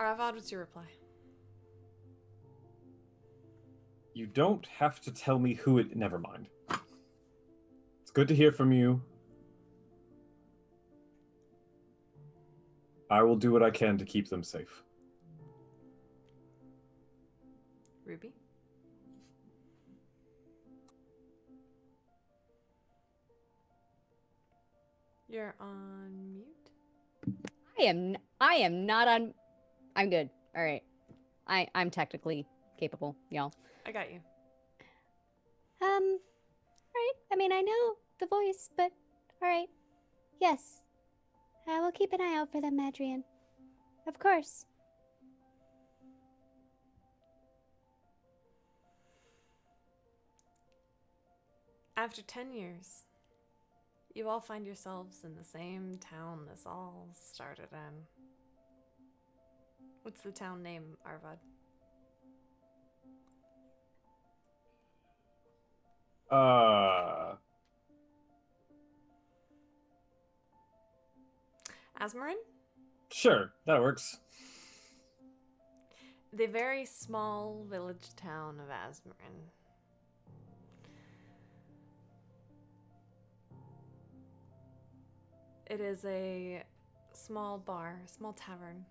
Aravad, what's your reply? You don't have to tell me who it... Never mind. It's good to hear from you. I will do what I can to keep them safe. Ruby? You're on mute? I am not on... I'm good. All right. I'm technically capable, y'all. I got you. Right. I mean, I know the voice, but all right. Yes. I will keep an eye out for them, Madrian. Of course. After 10 years, you all find yourselves in the same town this all started in. What's the town name, Arvad? Asmarin? Sure, that works. The very small village town of Asmarin. It is a small bar, small tavern.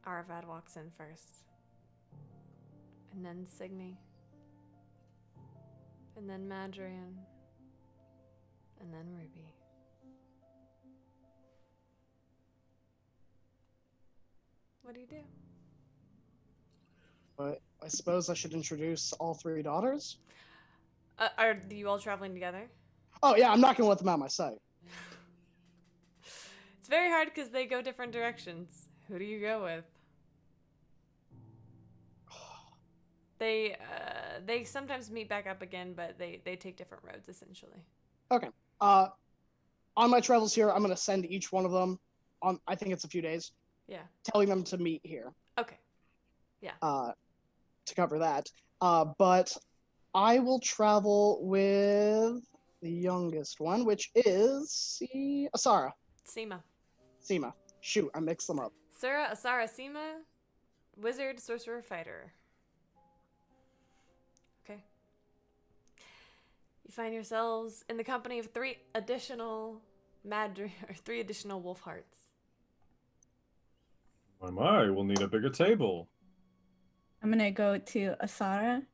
Aravad walks in first. And then Signy. And then Madrian. And then Ruby. What do you do? But I suppose I should introduce all three daughters. Are you all traveling together? Oh yeah, I'm not gonna let them out of my sight. It's very hard because they go different directions. Who do you go with? They sometimes meet back up again, but they take different roads essentially. Okay. On my travels here, I'm gonna send each one of them on. I think it's a few days, Yeah. telling them to meet here. Okay. Yeah. To cover that. But I will travel with the youngest one, which is Asara. Seema. Seema. Shoot, I mixed them up. Sura, Asara, Seema, wizard, sorcerer, fighter. Okay. You find yourselves in the company of three additional wolf hearts. My, we'll need a bigger table. I'm gonna go to Asara.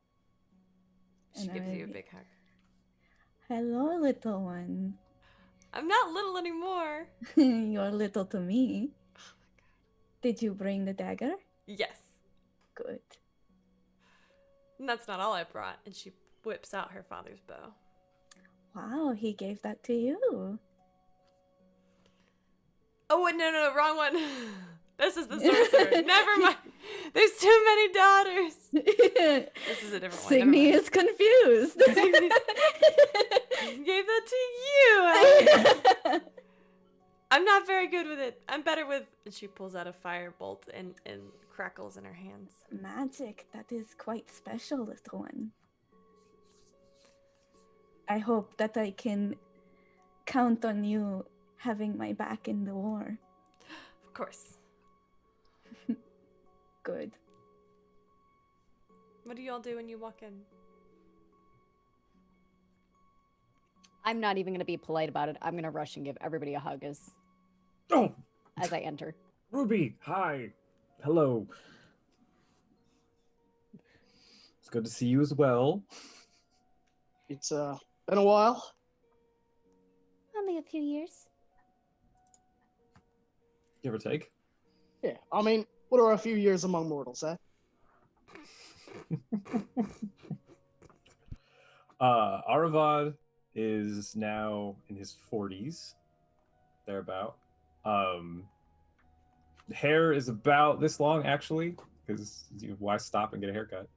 She And gives I- you a big hug. Hello, little one. I'm not little anymore. You're little to me. Did you bring the dagger? Yes. Good. And that's not all I brought. And she whips out her father's bow. Wow, he gave that to you. Oh, wait, no, wrong one. This is the sorcerer. Never mind. There's too many daughters. This is a different one. Never Signy mind. is confused. Gave that to you. I'm not very good with it. I'm better with... And she pulls out a firebolt and crackles in her hands. Magic, that is quite special, little one. I hope that I can count on you having my back in the war. Of course. Good. What do you all do when you walk in? I'm not even going to be polite about it. I'm going to rush and give everybody a hug as Oh, I enter. Ruby, hi. Hello. It's good to see you as well. It's been a while. Only a few years. give or take. Yeah, I mean, what are a few years among mortals, eh? Aravad is now in his 40s, thereabout. Hair is about this long, actually, because why stop and get a haircut?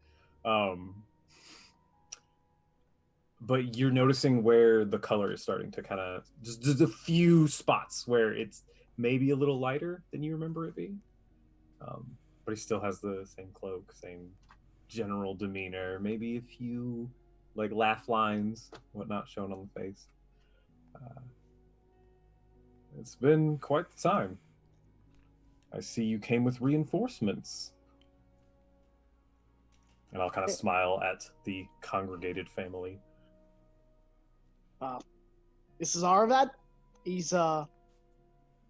But you're noticing where the color is starting to kind of just a few spots where it's maybe a little lighter than you remember it being. But he still has the same cloak, same general demeanor, maybe a few like laugh lines, whatnot shown on the face. It's been quite the time. I see you came with reinforcements. And I'll kind of smile at the congregated family. This is Arvad. He's, don't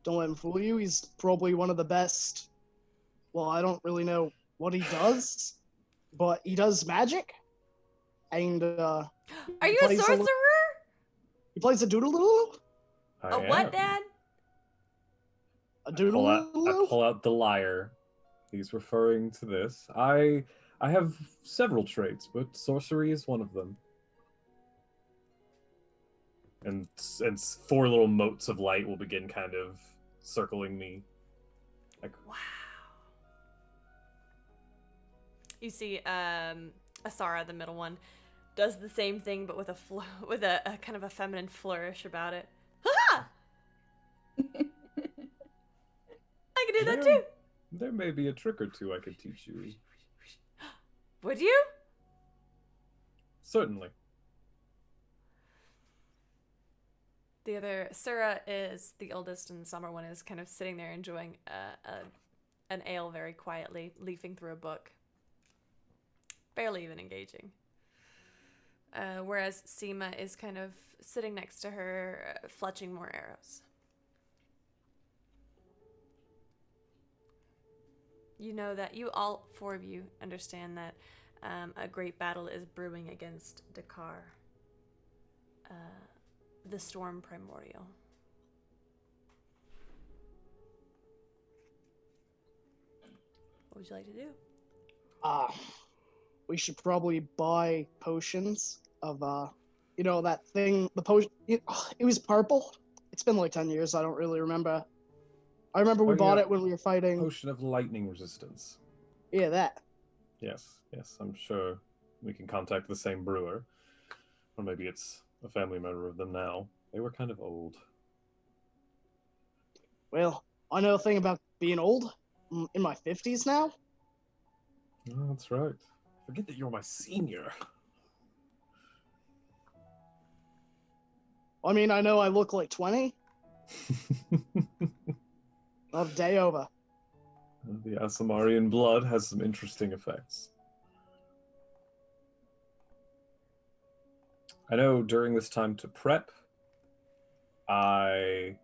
let him fool you. He's probably one of the best. Well, I don't really know what he does, but he does magic. And, Are you a sorcerer? He plays a doodle-doodle. A what, Dad? A I doodle-doodle. pull out the lyre. He's referring to this. I have several traits, but sorcery is one of them. And 4 little motes of light will begin kind of circling me. Like, wow. You see, Asara, the middle one, does the same thing, but with a kind of a feminine flourish about it. Ha! I can do that too. There may be a trick or two I could teach you. Would you? Certainly. The other, Sura is the oldest, and the summer one is kind of sitting there enjoying an ale very quietly, leafing through a book. Barely even engaging. Whereas Seema is kind of sitting next to her, fletching more arrows. You know that all 4 of you understand that a great battle is brewing against Dakar, the storm primordial. What would you like to do? We should probably buy potions of, that thing, the potion, it was purple. It's been like 10 years, I don't really remember. I remember we bought it when we were fighting. Potion of lightning resistance. Yeah, that. Yes, I'm sure we can contact the same brewer. Or maybe it's a family member of them now. They were kind of old. Well, I know a thing about being old. I'm in my 50s now. Oh, that's right. Forget that you're my senior. I mean, I know I look like 20. Not a day over. The Asamarian blood has some interesting effects. I know during this time to prep, I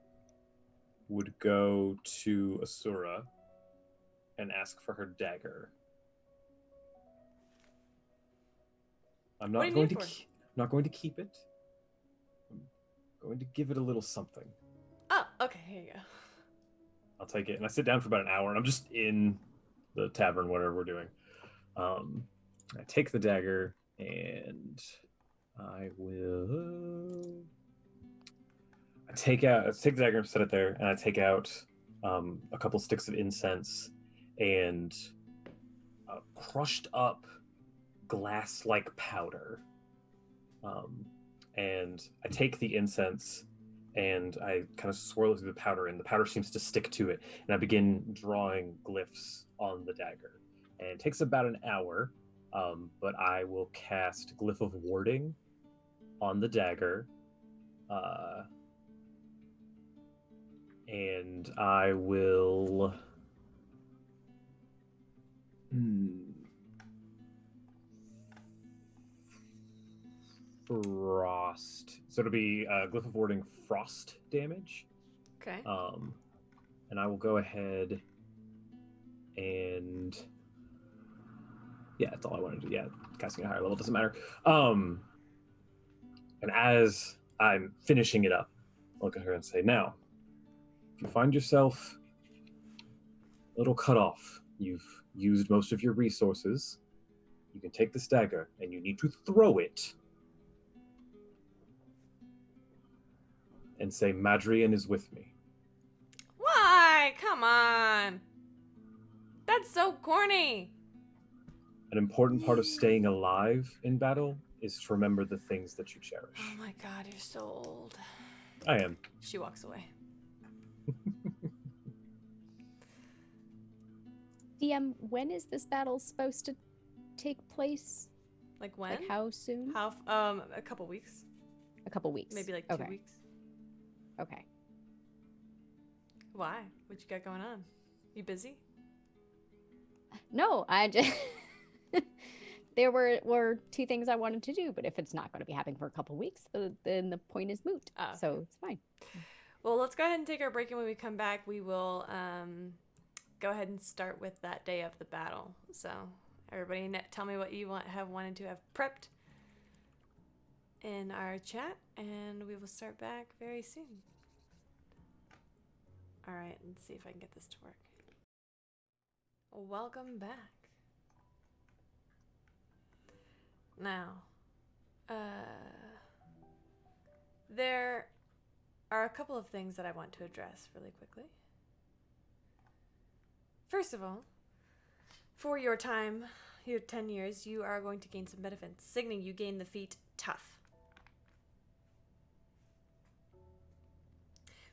would go to Asura and ask for her dagger. I'm not going to keep it. I'm going to give it a little something. Oh, okay, here you go. I'll take it. And I sit down for about an hour, and I'm just in the tavern, whatever we're doing. I take the dagger, and I take the dagger and set it there, and I take out a couple sticks of incense and crushed up glass-like powder. And I take the incense and I kind of swirl it through the powder, and the powder seems to stick to it. And I begin drawing glyphs on the dagger. And it takes about an hour, but I will cast Glyph of Warding on the dagger. And I will... Frost. So it'll be Glyph of Warding frost damage. Okay. And I will go ahead and... Yeah, that's all I want to do. Yeah, casting a higher level doesn't matter. And as I'm finishing it up, I'll look at her and say, now, if you find yourself a little cut off. You've used most of your resources. You can take this dagger, and you need to throw it. And say, Madrian is with me. Why? Come on. That's so corny. An important part of staying alive in battle is to remember the things that you cherish. Oh my god, you're so old. I am. She walks away. DM, when is this battle supposed to take place? Like when? Like how soon? How? A couple weeks. A couple weeks. Maybe like 2 Okay. weeks. Okay. Why? What you got going on? You busy? No, I just there were two things I wanted to do, but if it's not going to be happening for a couple weeks, then the point is moot. Oh, okay. So it's fine. Well, let's go ahead and take our break, and when we come back, we will go ahead and start with that day of the battle. So, everybody, tell me what you wanted to have prepped in our chat, and we will start back very soon. All right, let's see if I can get this to work. Welcome back. Now, there are a couple of things that I want to address really quickly. First of all, for your time, your 10 years, you are going to gain some benefits. Signy, you gain the feat Tough.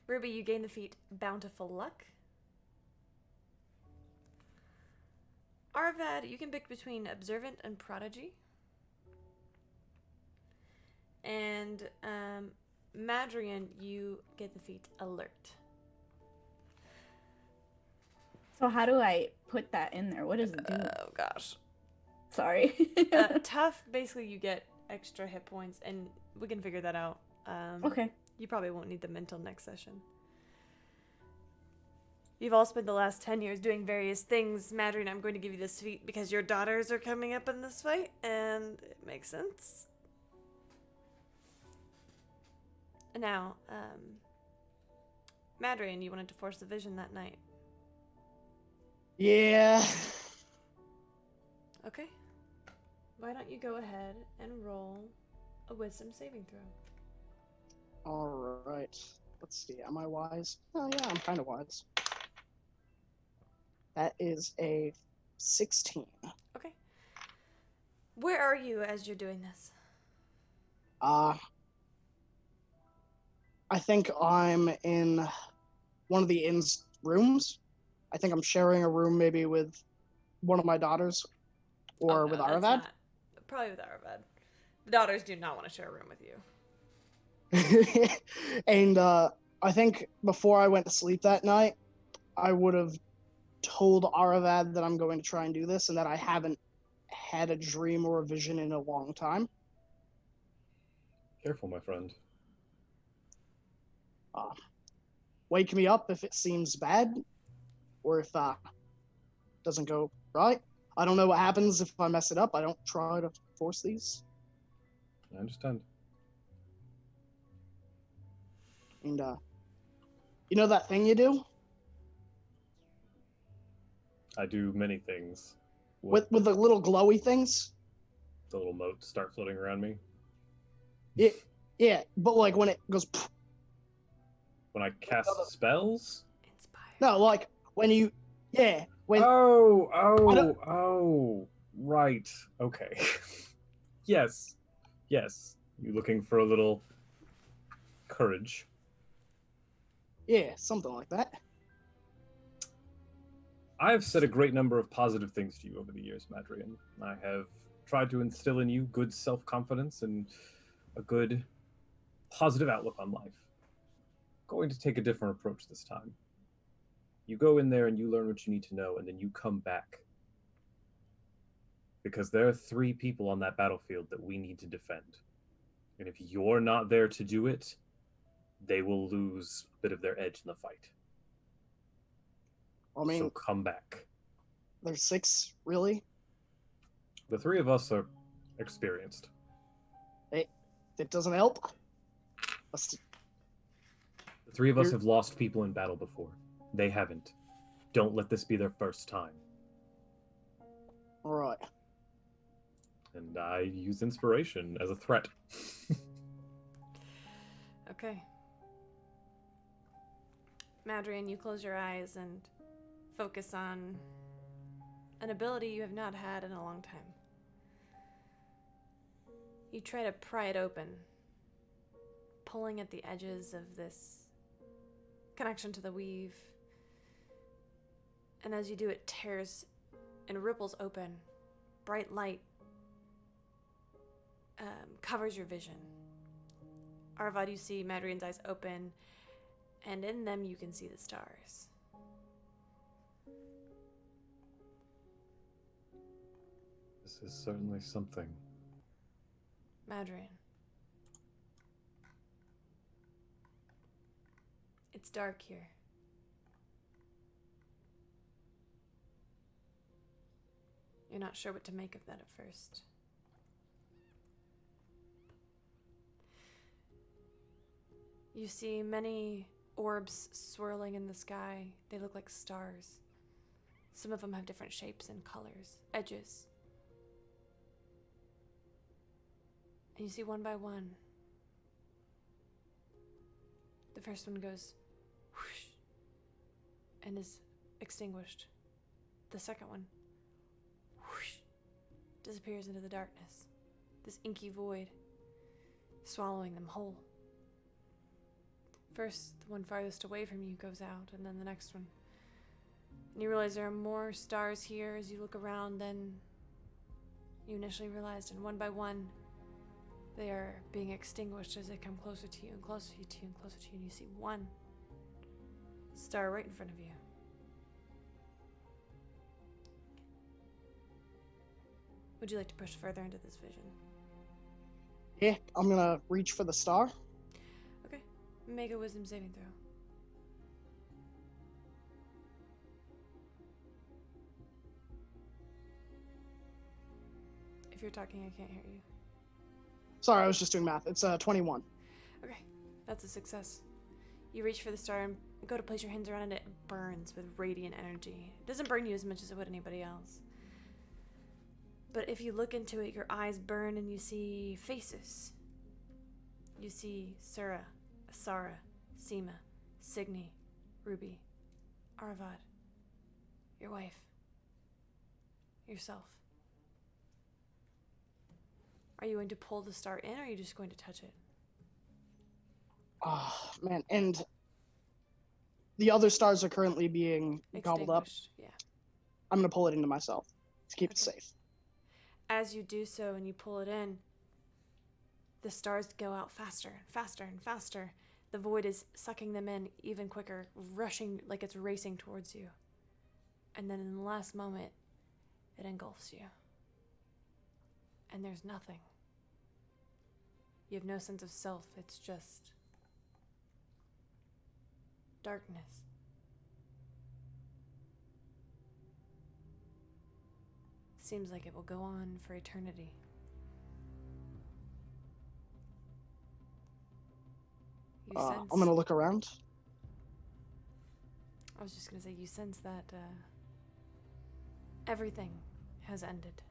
Ruby, you gain the feat Bountiful Luck. Arvad, you can pick between Observant and Prodigy. And Madrian, you get the feat Alert. So how do I put that in there? What does it do? Oh gosh. Sorry. Tough, basically you get extra hit points, and we can figure that out. Okay. You probably won't need them until next session. You've all spent the last 10 years doing various things. Madrian, I'm going to give you this feat because your daughters are coming up in this fight, and it makes sense. Now, Madrian, you wanted to force the vision that night. Yeah. Okay. Why don't you go ahead and roll a wisdom saving throw? All right. Let's see. Am I wise? Oh, yeah, I'm kind of wise. That is a 16. Okay. Where are you as you're doing this? I think I'm in one of the inn's rooms. I think I'm sharing a room maybe with one of my daughters or with Aravad. Probably with Aravad. The daughters do not want to share a room with you. And I think before I went to sleep that night, I would have told Aravad that I'm going to try and do this and that I haven't had a dream or a vision in a long time. Careful, my friend. Wake me up if it seems bad or if doesn't go right. I don't know what happens if I mess it up. I don't try to force these. I understand. And you know that thing you do I do many things. with the little glowy things? The little motes start floating around me. Yeah, but like when it goes. When I cast spells? Inspired. No, like when you. Yeah. When. Oh, right. Okay. Yes. You looking for a little courage? Yeah, something like that. I have said a great number of positive things to you over the years, Madrian. I have tried to instill in you good self-confidence and a good positive outlook on life. Going to take a different approach this time. You go in there and you learn what you need to know, and then you come back. Because there are 3 people on that battlefield that we need to defend. And if you're not there to do it, they will lose a bit of their edge in the fight. I mean, so come back. There's 6, really? The 3 of us are experienced. It doesn't help. The 3 of us have lost people in battle before. They haven't. don't let this be their first time. All right. And I use inspiration as a threat. Okay. Madrian, you close your eyes and focus on an ability you have not had in a long time. You try to pry it open, pulling at the edges of this connection to the weave. And as you do, it tears and ripples open. Bright light covers your vision. Arvad, you see Madrian's eyes open, and in them you can see the stars. This is certainly something. Madrian. It's dark here. You're not sure what to make of that at first. You see many orbs swirling in the sky. They look like stars. Some of them have different shapes and colors, edges. And you see one by one. The first one goes whoosh and is extinguished. The second one whoosh disappears into the darkness. This inky void swallowing them whole. First, the one farthest away from you goes out, and then the next one. And you realize there are more stars here as you look around than you initially realized, and one by one, they are being extinguished as they come closer to you and closer to you and closer to you, and you see one star right in front of you. Would you like to push further into this vision? Yeah, I'm gonna reach for the star. Okay. Make a wisdom saving throw. If you're talking, I can't hear you. Sorry, I was just doing math. It's 21. Okay, that's a success. You reach for the star and go to place your hands around it. It burns with radiant energy. It doesn't burn you as much as it would anybody else. But if you look into it, your eyes burn and you see faces. You see Sura, Asara, Seema, Signy, Ruby, Arvad, your wife, yourself. Are you going to pull the star in, or are you just going to touch it? Oh, man. And the other stars are currently being gobbled up. Extinguished, yeah. I'm going to pull it into myself to keep it Okay. safe. As you do so and you pull it in, the stars go out faster and faster and faster. The void is sucking them in even quicker, rushing like it's racing towards you. And then in the last moment, it engulfs you. And there's nothing. You have no sense of self. It's just darkness. Seems like it will go on for eternity. You sense... I'm going to look around. I was just going to say, you sense that everything has ended.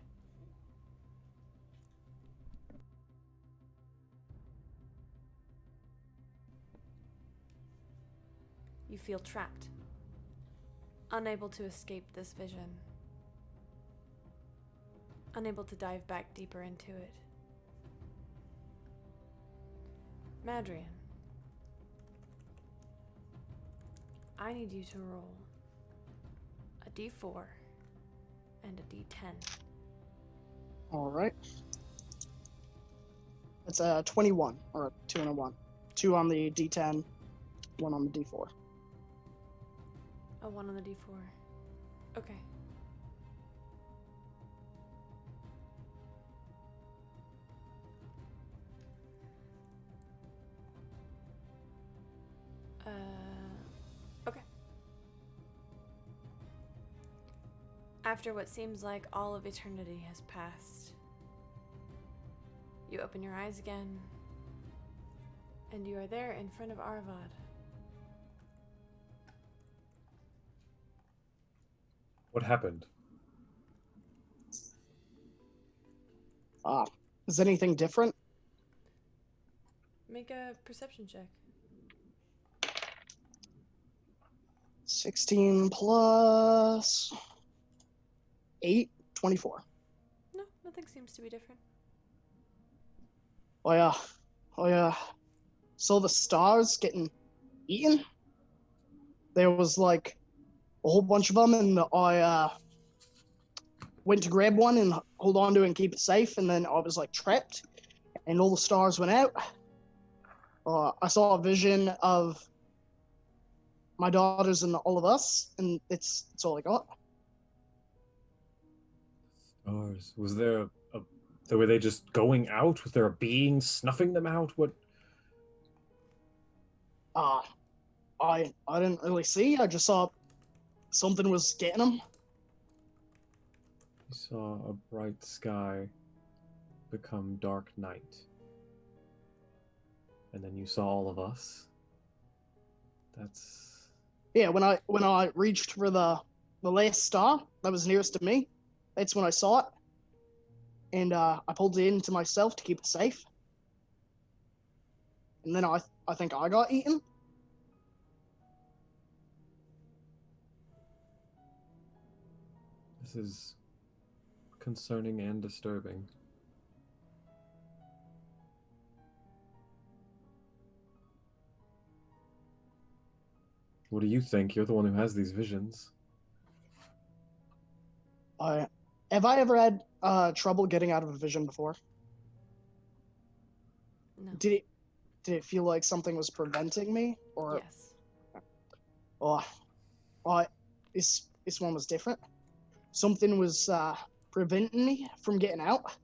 You feel trapped, unable to escape this vision, unable to dive back deeper into it. Madrian, I need you to roll a d4 and a d10. All right. It's a 21, or a 2 and a 1. 2 on the D10, 1 on the D4. A 1 on the d4. Okay. Okay. After what seems like all of eternity has passed, you open your eyes again, and you are there in front of Arvad. What happened? Is anything different? Make a perception check. 16 plus 8, 24. No, nothing seems to be different. Oh yeah. Saw the stars getting eaten. There was like a whole bunch of them, and I went to grab one and hold on to it and keep it safe, and then I was like trapped, and all the stars went out. I saw a vision of my daughters and all of us, and it's all I got. Stars. Was there were they just going out? Was there a being snuffing them out? What? I didn't really see. I just saw something was getting them. You saw a bright sky become dark night. And then you saw all of us. That's... Yeah, when I reached for the last star that was nearest to me, that's when I saw it. And I pulled it into myself to keep it safe. And then I think I got eaten. This is concerning and disturbing. What do you think? You're the one who has these visions. Have I ever had trouble getting out of a vision before? No. Did it feel like something was preventing me, or Yes. this one was different? Something was preventing me from getting out.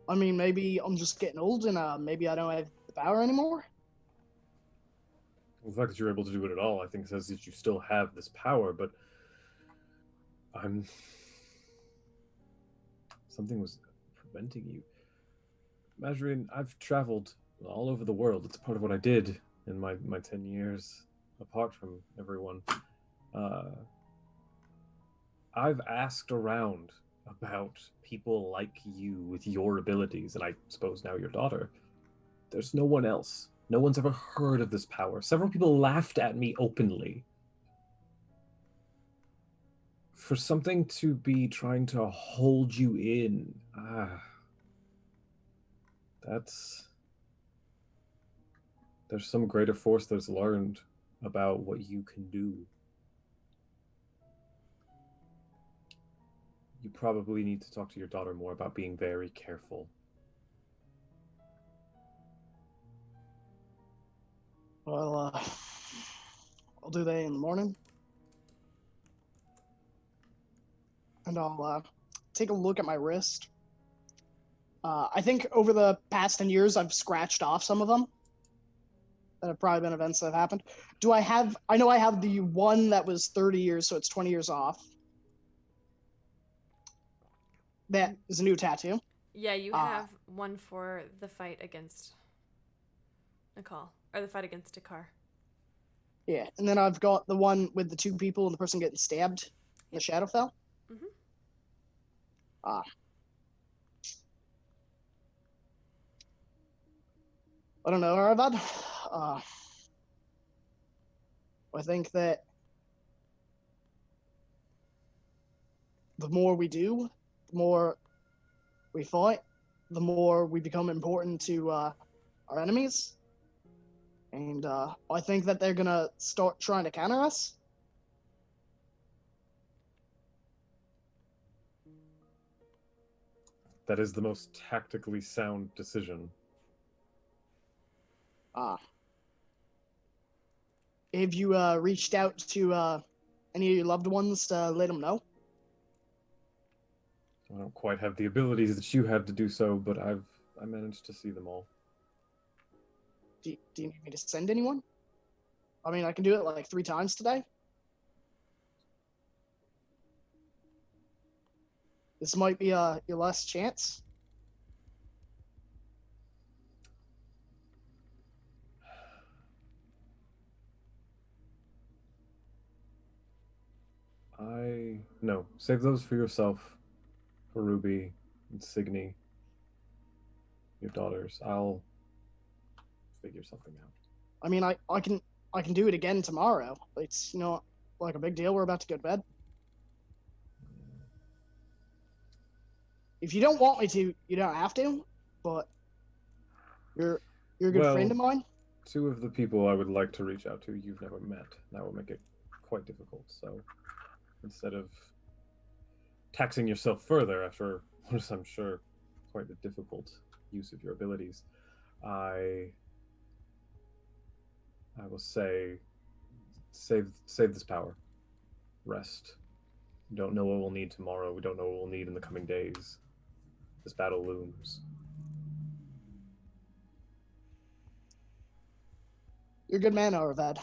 I mean, maybe I'm just getting old, and maybe I don't have the power anymore. The fact that you're able to do it at all, I think, says that you still have this power, but something was preventing you. Imagine, I've traveled all over the world. It's part of what I did in my 10 years, apart from everyone. I've asked around about people like you with your abilities, and I suppose now your daughter. There's no one else. No one's ever heard of this power. Several people laughed at me openly. For something to be trying to hold you in, there's some greater force that's learned about what you can do. You probably need to talk to your daughter more about being very careful. Well, I'll do that in the morning. And I'll take a look at my wrist. I think over the past 10 years, I've scratched off some of them. That have probably been events that have happened. I know I have the one that was 30 years, so it's 20 years off. That is a new tattoo. Yeah, you have one for the fight against Nicole, or the fight against Dakar. Yeah, and then I've got the one with the two people and the person getting stabbed in the Shadowfell. Mm-hmm. I don't know, Aravad. I think that the more we do, the more we fight, the more we become important to our enemies. And I think that they're going to start trying to counter us. That is the most tactically sound decision. Have you reached out to any of your loved ones to let them know? I don't quite have the abilities that you have to do so, but I managed to see them all. Do you need me to send anyone? I mean, I can do it like 3 times today. This might be your last chance. No, save those for yourself, for Ruby and Signy, your daughters. I'll figure something out. I mean, I can do it again tomorrow. It's not like a big deal. We're about to go to bed. If you don't want me to, you don't have to. But you're a good friend of mine. 2 of the people I would like to reach out to, you've never met. That will make it quite difficult. So instead of taxing yourself further after what is, I'm sure, quite the difficult use of your abilities, I will say, save this power. Rest. We don't know what we'll need tomorrow. We don't know what we'll need in the coming days. This battle looms. You're a good man, Arvad.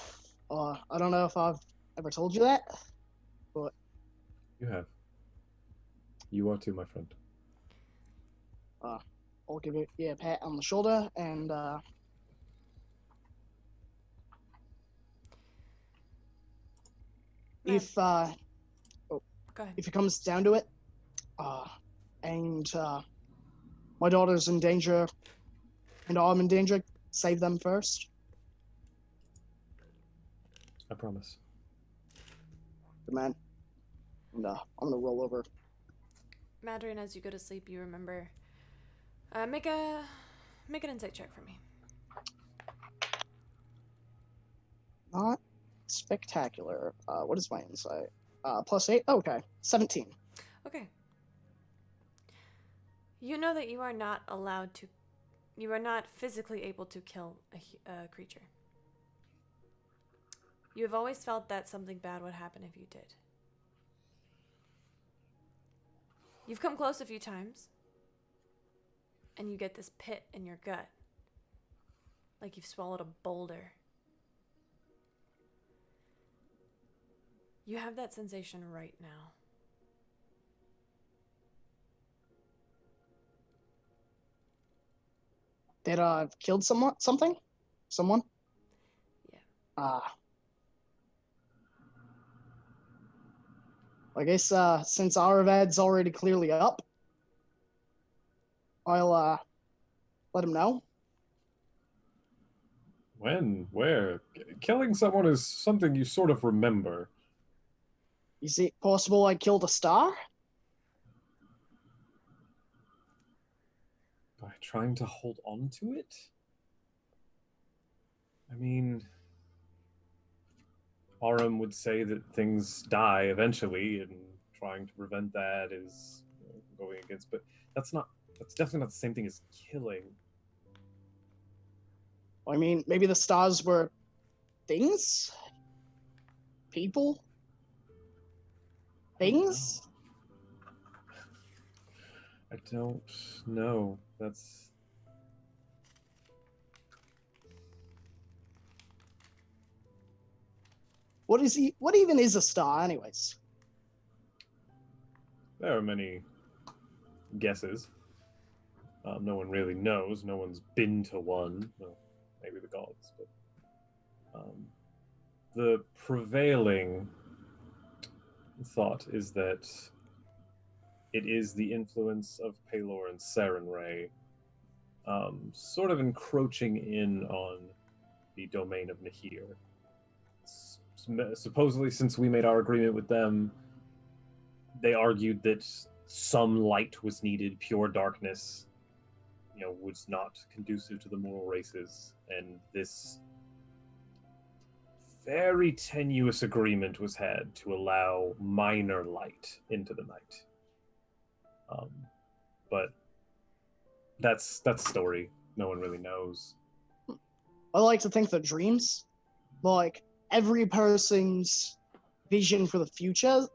I don't know if I've ever told you that, but You have. You are too, my friend. I'll give you a pat on the shoulder, and if Go ahead. if it comes down to it, and my daughter's in danger, and I'm in danger, save them first. I promise. Good man. And I'm gonna roll over. Mandarin, as you go to sleep, you remember. Make an insight check for me. Not spectacular. What is my insight? +8. Okay, 17. Okay. You know that you are not allowed to. You are not physically able to kill a creature. You have always felt that something bad would happen if you did. You've come close a few times, and you get this pit in your gut, like you've swallowed a boulder. You have that sensation right now. That I've killed someone? Someone? Yeah. I guess since Arvad's already clearly up, I'll let him know. When? Where? Killing someone is something you sort of remember. Is it possible I killed a star? By trying to hold on to it? I mean, Aram would say that things die eventually, and trying to prevent that is going against, but that's definitely not the same thing as killing. I mean, maybe the stars were things? People? Things? I don't know. That's... What even is a star, anyways? There are many guesses. No one really knows. No one's been to one. Well, maybe the gods, but the prevailing thought is that it is the influence of Pelor and Sarenrae sort of encroaching in on the domain of Nahir. Supposedly, since we made our agreement with them, they argued that some light was needed, pure darkness, was not conducive to the moral races, and this very tenuous agreement was had to allow minor light into the night. But that's story. No one really knows. I like to think that dreams, like every person's vision for the future,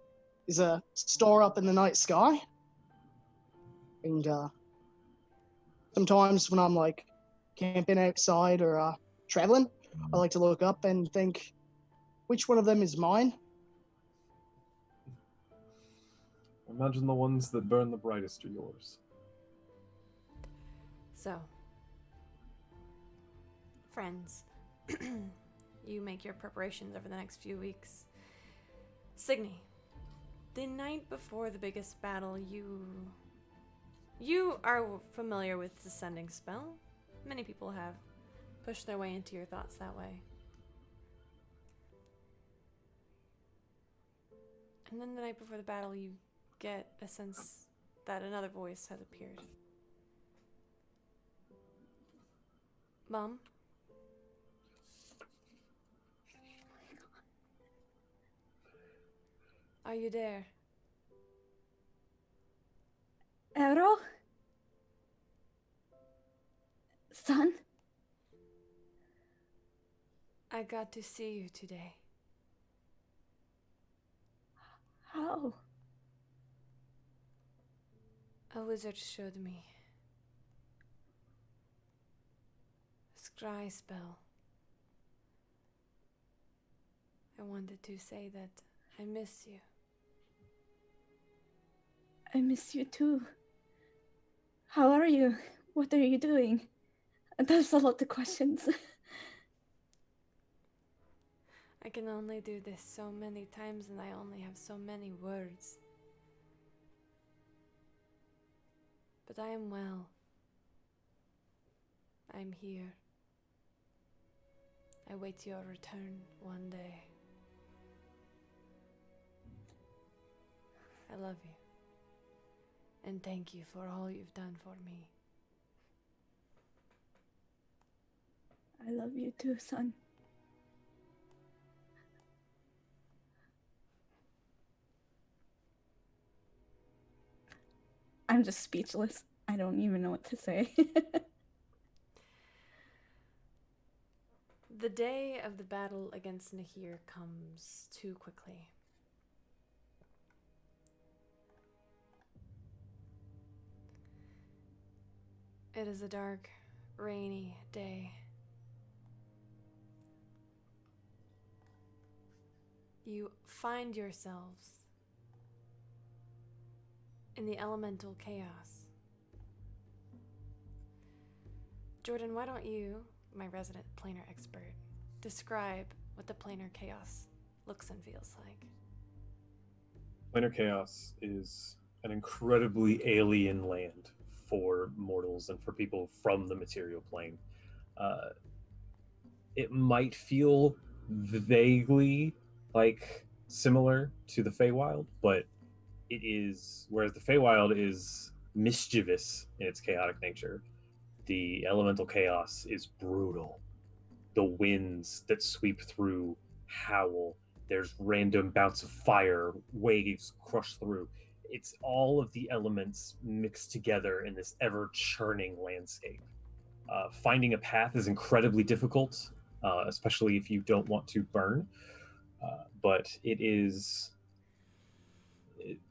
is a star up in the night sky. And sometimes when I'm like camping outside or traveling, I like to look up and think, which one of them is mine? Imagine the ones that burn the brightest are yours. So, friends, you make your preparations over the next few weeks. Signy, The night before the biggest battle, you are familiar with Descending Spell. Many people have pushed their way into your thoughts that way. And then the night before the battle, you get a sense that another voice has appeared. Mom? Are you there? Arrow? Son? I got to see you today. How? A wizard showed me. Scry spell. I wanted to say that I miss you. I miss you too. How are you? What are you doing? That's a lot of questions. I can only do this so many times and I only have so many words. But I am well. I'm here. I wait your return one day. I love you. And thank you for all you've done for me. I love you too, son. I'm just speechless. I don't even know what to say. The day of the battle against Nahir comes too quickly. It is a dark, rainy day. You find yourselves in the elemental chaos. Jordan, why don't you, my resident planar expert, describe what the planar chaos looks and feels like? Planar chaos is an incredibly alien land for mortals and for people from the material plane. It might feel vaguely like similar to the Feywild, but it is, whereas the Feywild is mischievous in its chaotic nature, the elemental chaos is brutal. The winds that sweep through howl. There's random bouts of fire, waves crush through. It's all of the elements mixed together in this ever-churning landscape. Finding a path is incredibly difficult, especially if you don't want to burn. But it is...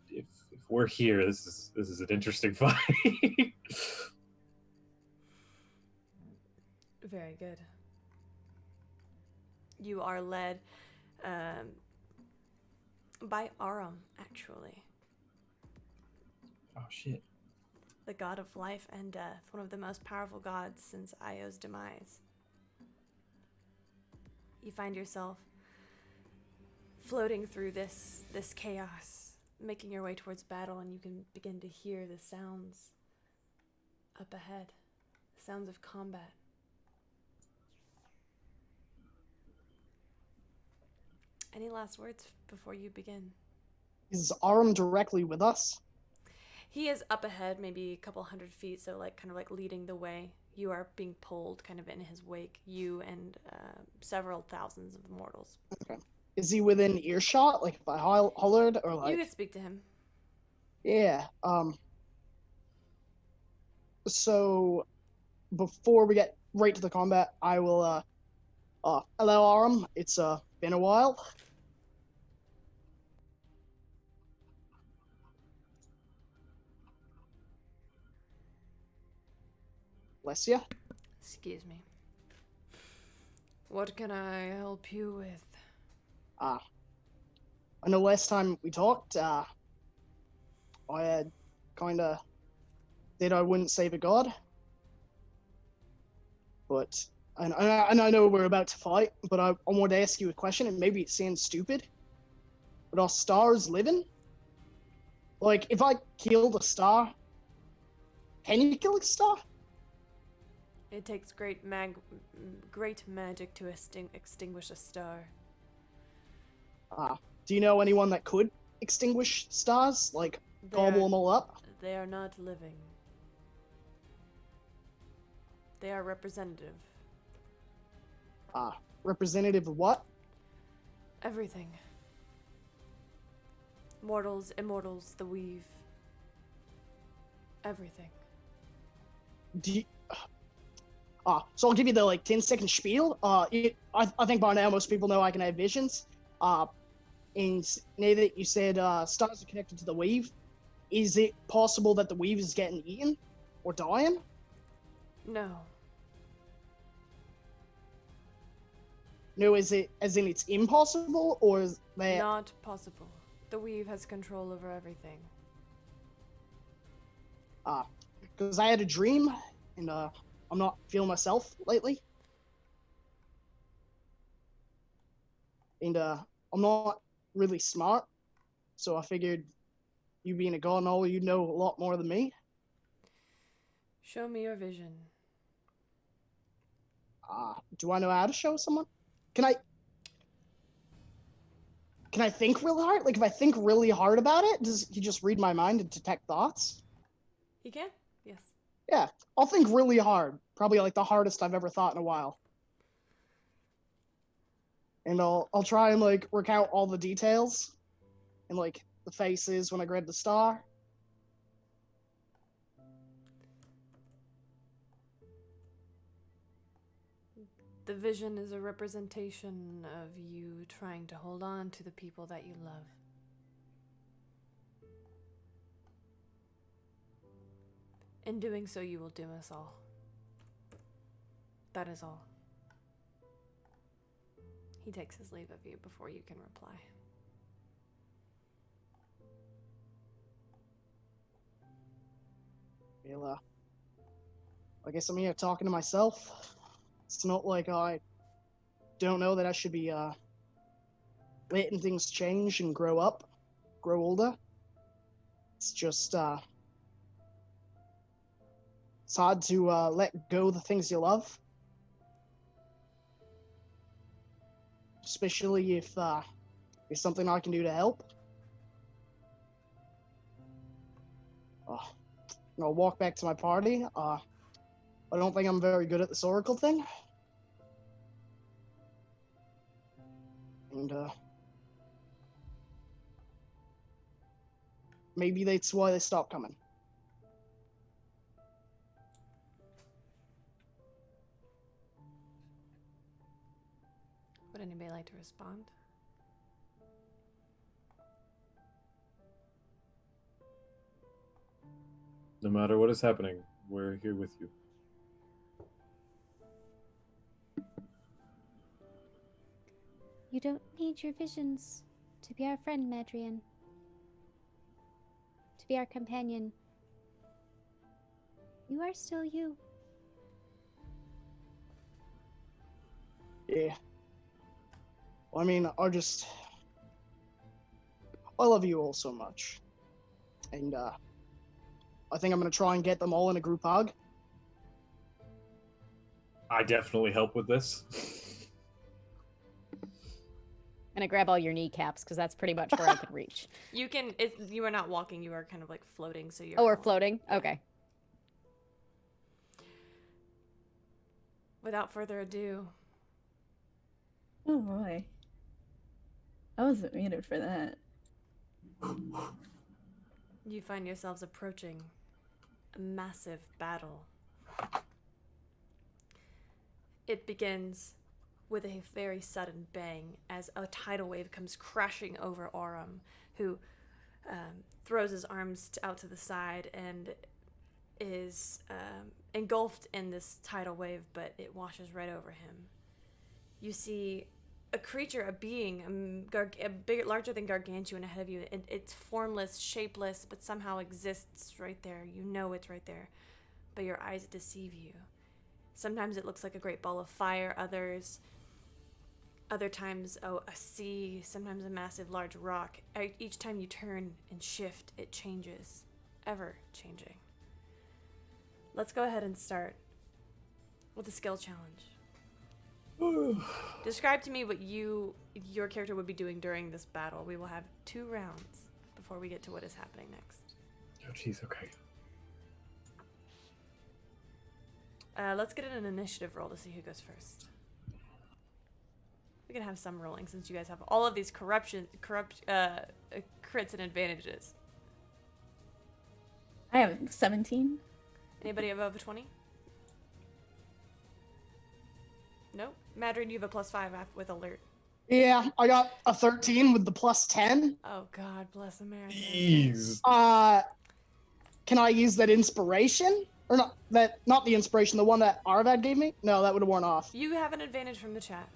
If we're here, this is an interesting fight. Very good. You are led by Aram, actually. Oh, shit. The god of life and death, one of the most powerful gods since Io's demise. You find yourself floating through this chaos, making your way towards battle, and you can begin to hear the sounds up ahead, the sounds of combat. Any last words before you begin? Is Aram directly with us? He is up ahead, maybe a couple 100 feet, so kind of leading the way. You are being pulled kind of in his wake, you and several thousands of mortals. Okay. Is he within earshot? Like if I hollered or like? You could speak to him. Yeah. So before we get right to the combat, I will hello Aram. It's been a while. Bless you. Excuse me. What can I help you with? I know last time we talked, I had kinda said I wouldn't save a god. But, and I know we're about to fight, but I want to ask you a question, and maybe it sounds stupid. But are stars living? Like, if I killed a star, can you kill a star? It takes great magic to extinguish a star. Do you know anyone that could extinguish stars? Like, gobble them all up? They are not living. They are representative. Representative of what? Everything. Mortals, immortals, the weave. Everything. Do you... So I'll give you the, 10-second spiel. I think by now most people know I can have visions. And now that you said stars are connected to the weave, is it possible that the weave is getting eaten or dying? No. No, is it as in it's impossible, or is that... Not possible. The weave has control over everything. Because I had a dream, and I'm not feeling myself lately. And I'm not really smart, so I figured you being a god and all, you'd know a lot more than me. Show me your vision. Do I know how to show someone? Can I think real hard? Like, if I think really hard about it, does he just read my mind and detect thoughts? He can? Yes. Yeah, I'll think really hard. Probably like the hardest I've ever thought in a while. And I'll try and recount all the details and the faces when I grabbed the star. The vision is a representation of you trying to hold on to the people that you love. In doing so, you will doom us all. That is all. He takes his leave of you before you can reply. Well, I guess I'm here talking to myself. It's not like I don't know that I should be letting things change and grow up, grow older. It's just it's hard to let go of the things you love, especially if there's something I can do to help. I'll walk back to my party. I don't think I'm very good at this oracle thing. And maybe that's why they stopped coming. Would anybody like to respond? No matter what is happening, we're here with you. You don't need your visions to be our friend, Madrian. To be our companion. You are still you. Yeah. Well, I mean, I love you all so much. And I think I'm going to try and get them all in a group hug. I definitely help with this. I'm gonna grab all your kneecaps because that's pretty much where I can reach. You can. You are not walking. You are kind of floating. So you're. Oh, we're floating? Okay. Without further ado. Oh boy. I wasn't muted for that. You find yourselves approaching a massive battle. It begins with a very sudden bang as a tidal wave comes crashing over Aurum, who throws his arms out to the side and is engulfed in this tidal wave, but it washes right over him. You see a creature, a being, larger than gargantuan ahead of you. It's formless, shapeless, but somehow exists right there. You know it's right there, but your eyes deceive you. Sometimes it looks like a great ball of fire. Others, Other times, a sea, sometimes a massive large rock. Each time you turn and shift, it changes. Ever changing. Let's go ahead and start with a skill challenge. Describe to me what your character would be doing during this battle. We will have 2 rounds before we get to what is happening next. Oh, jeez, okay. Let's get an initiative roll to see who goes first. We can have some rolling since you guys have all of these crits and advantages. I have 17. Anybody above a 20? Nope. Madrid, you have a +5 with alert. Yeah, I got a 13 with the +10. Oh God, bless America. Jeez. Can I use that inspiration? Or not the inspiration, the one that Arvad gave me? No, that would have worn off. You have an advantage from the chat.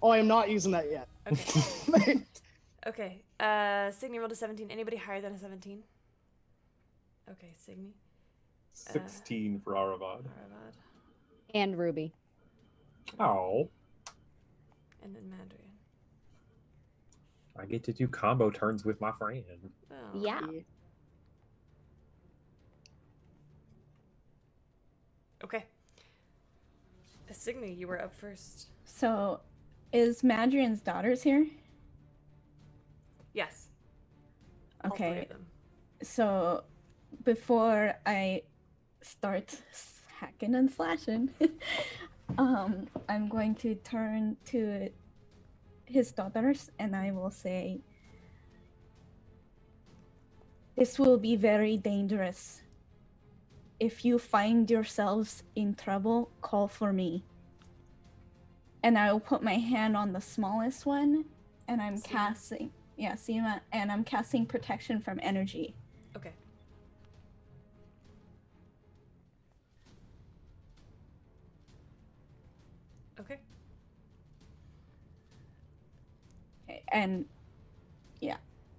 Oh, I am not using that yet. Okay. Okay. Signy rolled a 17. Anybody higher than a 17? Okay, Signy. 16 for Aravad. Aravad. And Ruby. Oh. And then Madrian. I get to do combo turns with my friend. Oh. Yeah. Okay. Signy, you were up first. So, is Madrian's daughters here? Yes. All 3 Okay. of them. So, before I start hacking and slashing, I'm going to turn to his daughters and I will say, "This will be very dangerous. If you find yourselves in trouble, call for me." And I will put my hand on the smallest one, and I'm Seema. casting, Seema, and I'm casting protection from energy. Okay. Okay. Okay, and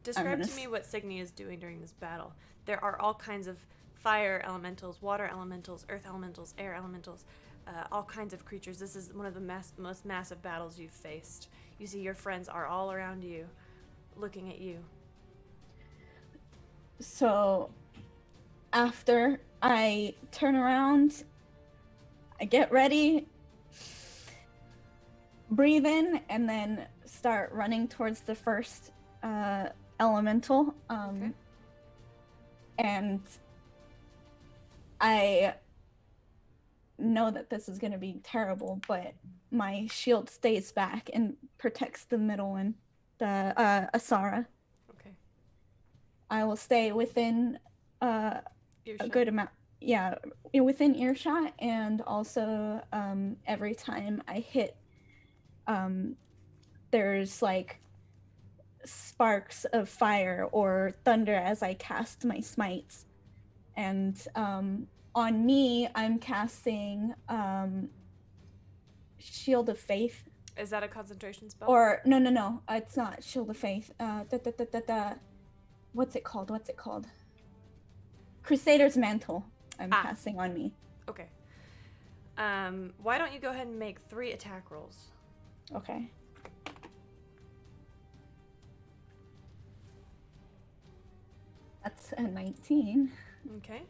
Describe gonna to me what Signy is doing during this battle. There are all kinds of fire elementals, water elementals, earth elementals, air elementals, all kinds of creatures. This is one of the most massive battles you've faced. You see your friends are all around you, looking at you. so after I turn around, I get ready, breathe in, and then start running towards the first elemental. Okay. And I know that this is going to be terrible, but my shield stays back and protects the middle one, the Asara. Okay. I will stay within a good amount, within earshot, and also every time I hit, there's like sparks of fire or thunder as I cast my smites. And on me, I'm casting Shield of Faith. Is that a concentration spell? Or no, it's not Shield of Faith. What's it called? Crusader's Mantle. I'm casting on me. Okay. Why don't you go ahead and make 3 attack rolls? Okay. That's a 19. Okay.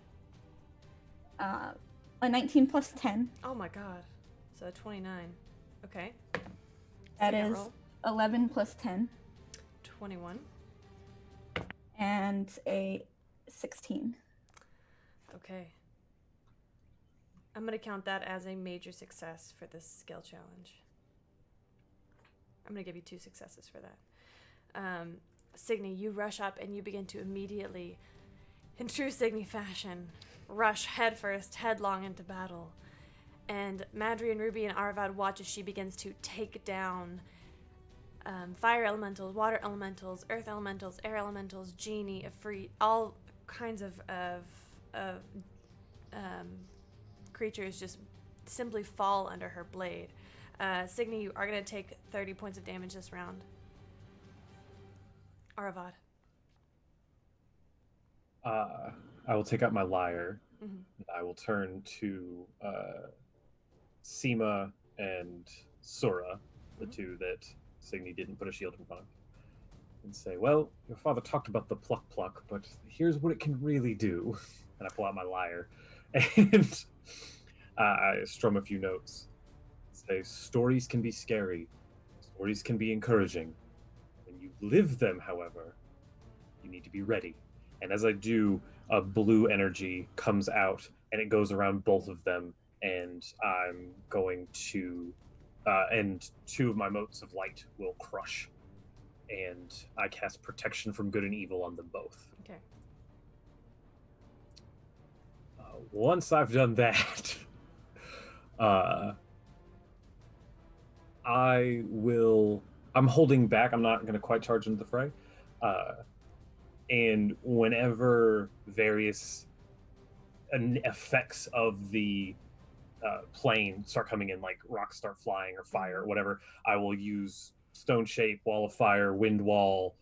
A 19 plus 10. Oh my god. So 29. Okay. That Second is roll. 11 plus 10. 21. And a 16. Okay. I'm going to count that as a major success for this skill challenge. I'm going to give you 2 successes for that. Signy, you rush up and you begin to immediately, in true Signy fashion, rush headfirst, headlong into battle. And Madrian, Ruby, and Arvad watch as she begins to take down fire elementals, water elementals, earth elementals, air elementals, genie, Ifrit, all kinds of creatures just simply fall under her blade. Signy, you are going to take 30 points of damage this round. Aravad. I will take out my lyre. Mm-hmm. I will turn to Seema and Sura the two that Signy didn't put a shield in front of, and say, "Well, your father talked about the pluck, but here's what it can really do." And I pull out my lyre, and I strum a few notes. Say, stories can be scary, stories can be encouraging. When you live them, however, you need to be ready. And as I do, a blue energy comes out, and it goes around both of them, and I'm going to, and two of my motes of light will crush, and I cast protection from good and evil on them both. Okay. Once I've done that, I'm holding back. I'm not going to quite charge into the fray. And whenever various effects of the plane start coming in, like rocks start flying or fire or whatever, I will use stone shape, wall of fire, wind wall,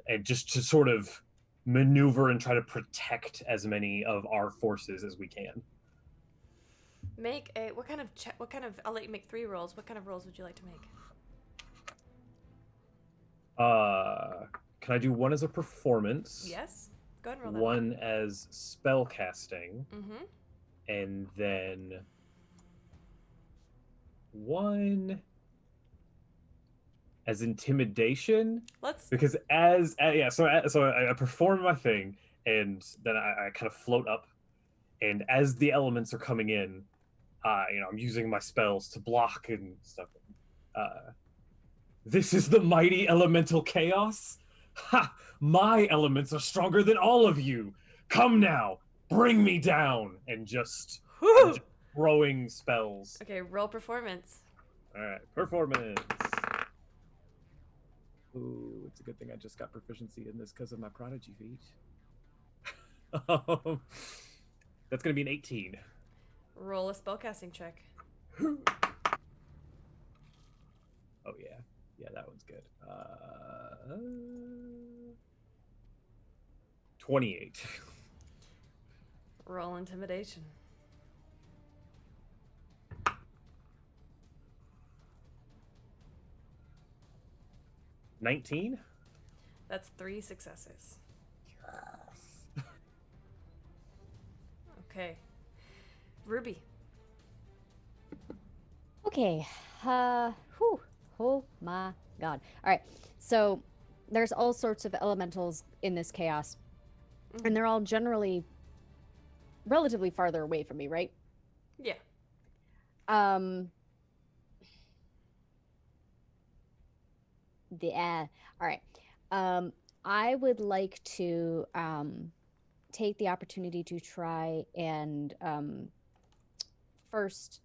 and just to sort of maneuver and try to protect as many of our forces as we can. Make a what kind of I'll let you make 3 rolls. What kind of rolls would you like to make? Can I do one as a performance? Yes. Go ahead and roll that. One as spell casting, Mm-hmm. and then one as intimidation. Let's. Because so I perform my thing, and then I kind of float up, and as the elements are coming in, I'm using my spells to block and stuff. This is the mighty elemental chaos. Ha! My elements are stronger than all of you. Come now, bring me down, and just throwing spells. Okay, roll performance. All right, performance. Ooh, it's a good thing I just got proficiency in this because of my prodigy feat. That's going to be an 18. Roll a spellcasting check. Oh, yeah. Yeah, that one's good. 28. Roll intimidation. 19? That's 3 successes. Yes. Okay. Ruby. Okay. Whew. Oh my god. All right. So there's all sorts of elementals in this chaos, and they're all generally relatively farther away from me, right? Yeah. All right. I would like to take the opportunity to try and first,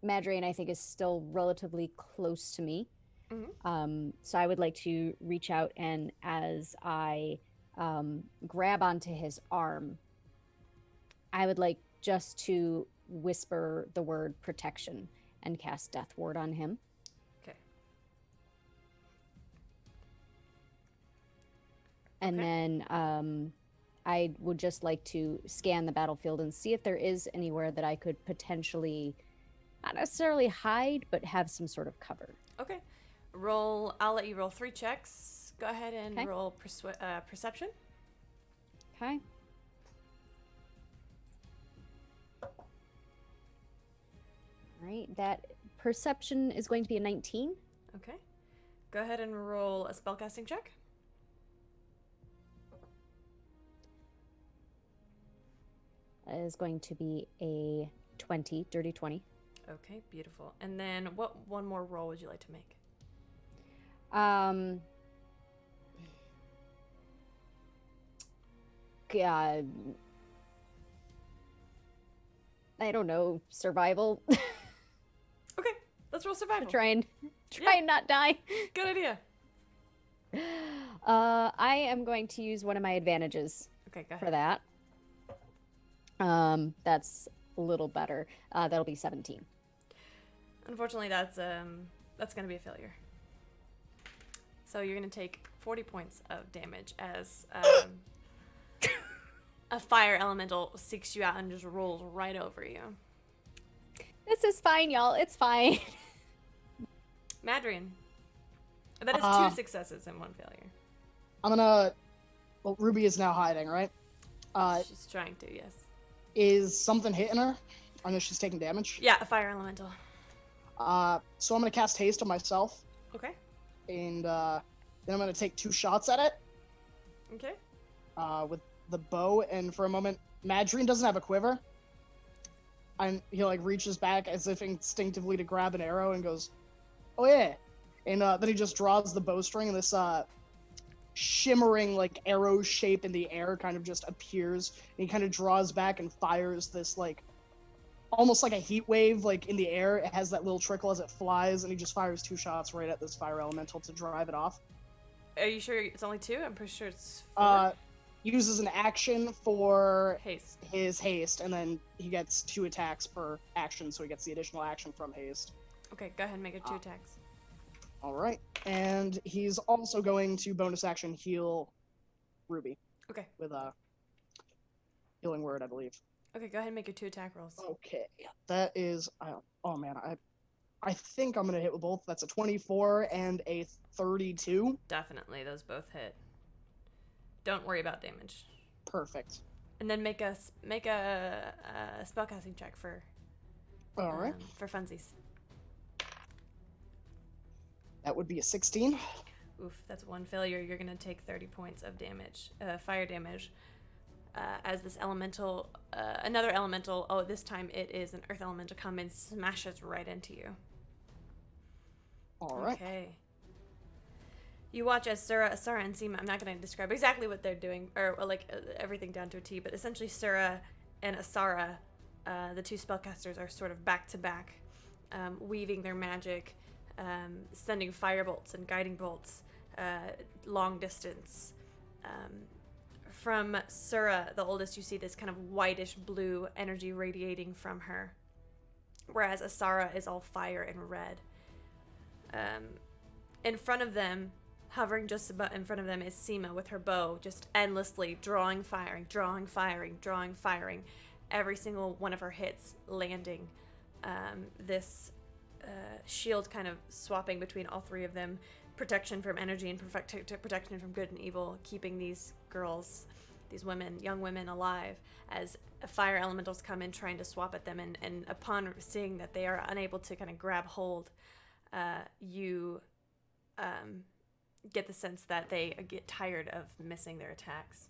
Madrian, I think, is still relatively close to me. Mm-hmm. So I would like to reach out, and as I grab onto his arm, I would like just to whisper the word protection and cast Death Ward on him. Okay. And then I would just like to scan the battlefield and see if there is anywhere that I could potentially, not necessarily hide, but have some sort of cover. Okay. I'll let you roll 3 checks. Go ahead and roll perception. Okay. All right, that perception is going to be a 19. Okay. Go ahead and roll a spellcasting check. That is going to be a 20, dirty 20. Okay, beautiful. And then what one more roll would you like to make? God, I don't know, survival. Okay, let's roll survival. Try and not die. Good idea. I am going to use one of my advantages Okay, go ahead. for that. That's a little better. That'll be 17. Unfortunately, that's going to be a failure. So you're going to take 40 points of damage as a fire elemental seeks you out and just rolls right over you. This is fine, y'all. It's fine. Madrian. That is 2 successes and 1 failure. I'm gonna. Well, Ruby is now hiding, right? She's trying to, yes. Is something hitting her? I know she's taking damage. Yeah, a fire elemental. So I'm gonna cast haste on myself, Okay. and then I'm gonna take 2 shots at it. Okay. With the bow, and for a moment, Madrine doesn't have a quiver. And he like reaches back as if instinctively to grab an arrow and goes, "Oh yeah!" And then he just draws the bowstring, and this shimmering like arrow shape in the air kind of just appears. And he kind of draws back and fires this like almost like a heat wave like in the air. It has that little trickle as it flies, and he just fires 2 shots right at this fire elemental to drive it off. Are you sure it's only 2? I'm pretty sure it's 4. Uses an action for Haste. his haste, and then he gets 2 attacks per action, so he gets the additional action from haste. Okay, go ahead and make it 2 attacks. All right, and he's also going to bonus action heal Ruby. Okay. With a healing word, I believe. Okay, go ahead and make your 2 attack rolls. Okay, that is. Oh man, I think I'm gonna hit with both. That's a 24 and a 32. Definitely, those both hit. Don't worry about damage. Perfect. And then make a spellcasting check for. All right. For funsies. That would be a 16. Oof, that's 1 failure. You're gonna take 30 points of damage, fire damage, as this elemental, another elemental. Oh, this time it is an earth elemental. Come and smashes right into you. All right. Okay. You watch as Sura, Asara, and Seema. I'm not going to describe exactly what they're doing, or everything down to a T, but essentially Sura and Asara, the 2 spellcasters, are sort of back to back, weaving their magic, sending firebolts and guiding bolts, long distance. From Sura, the oldest, you see this kind of whitish blue energy radiating from her, whereas Asara is all fire and red. In front of them, hovering just about in front of them, is Seema with her bow, just endlessly drawing, firing, drawing, firing, drawing, firing. Every single one of her hits landing. This shield kind of swapping between all 3 of them. Protection from energy and protection from good and evil, keeping these girls, these women, young women alive as fire elementals come in trying to swap at them. And upon seeing that they are unable to kind of grab hold, you get the sense that they get tired of missing their attacks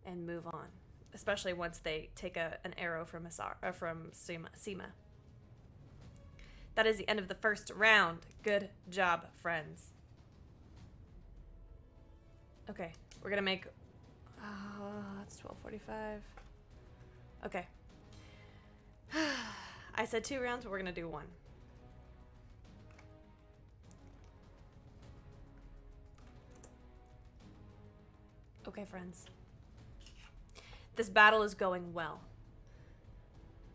and move on, especially once they take an arrow from Seema. That is the end of the first round. Good job, friends. Okay, we're gonna make. It's 12:45. Okay. I said 2 rounds, but we're gonna do 1. Okay, friends. This battle is going well.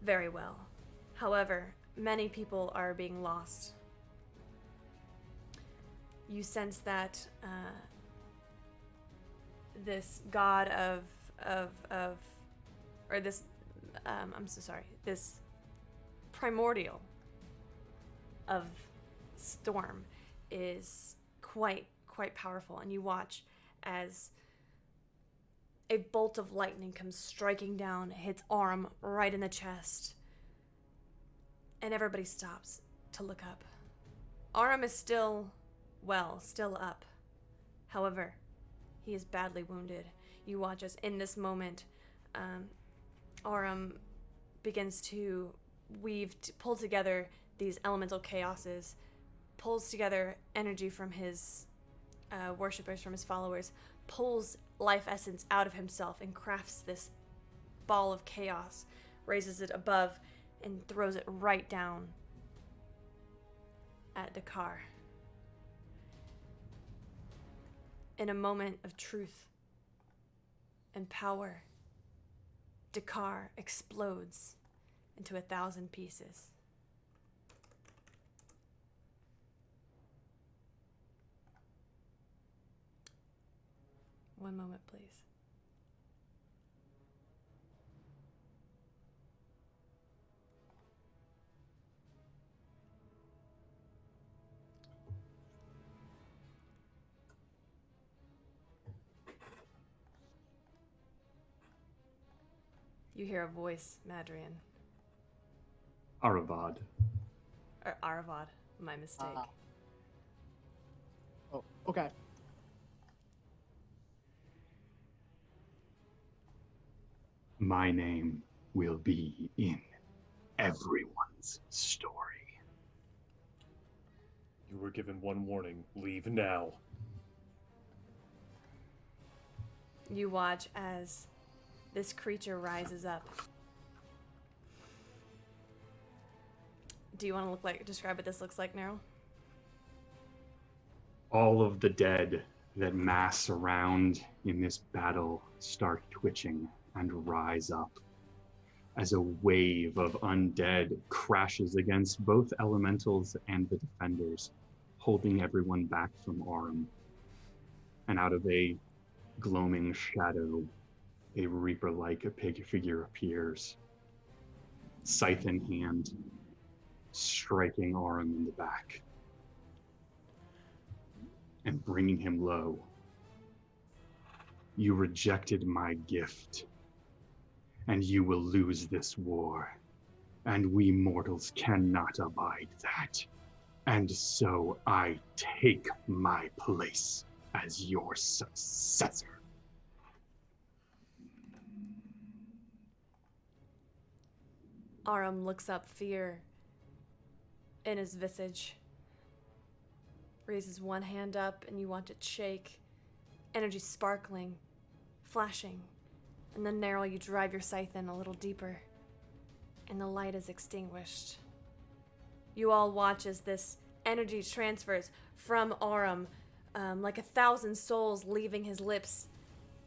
Very well. However, many people are being lost. You sense that this god this primordial of storm is quite powerful, and you watch as a bolt of lightning comes striking down, hits Aurum right in the chest, and everybody stops to look up. Aurum is still up. However, he is badly wounded. You watch as in this moment, Aurum begins to pull together these elemental chaoses, pulls together energy from his worshippers, from his followers, pulls life essence out of himself and crafts this ball of chaos, raises it above, and throws it right down at Dakar. In a moment of truth and power, Dakar explodes into 1,000 pieces. One moment, please. You hear a voice, Madrian. Aravad. Or Aravad, my mistake. Oh, okay. My name will be in everyone's story. You were given one warning. Leave now. You watch as this creature rises up. Do you want to describe what this looks like, Neryl? All of the dead that mass around in this battle start twitching and rise up as a wave of undead crashes against both elementals and the defenders, holding everyone back from Aurum. And out of a gloaming shadow, a reaper-like figure appears, scythe in hand, striking Aurum in the back and bringing him low. You rejected my gift, and you will lose this war, and we mortals cannot abide that. And so I take my place as your successor. Aurum looks up, fear in his visage. Raises one hand up, and you watch it shake. Energy sparkling, flashing. And then, Neryl, you drive your scythe in a little deeper, and the light is extinguished. You all watch as this energy transfers from Aurum, like 1,000 souls leaving his lips,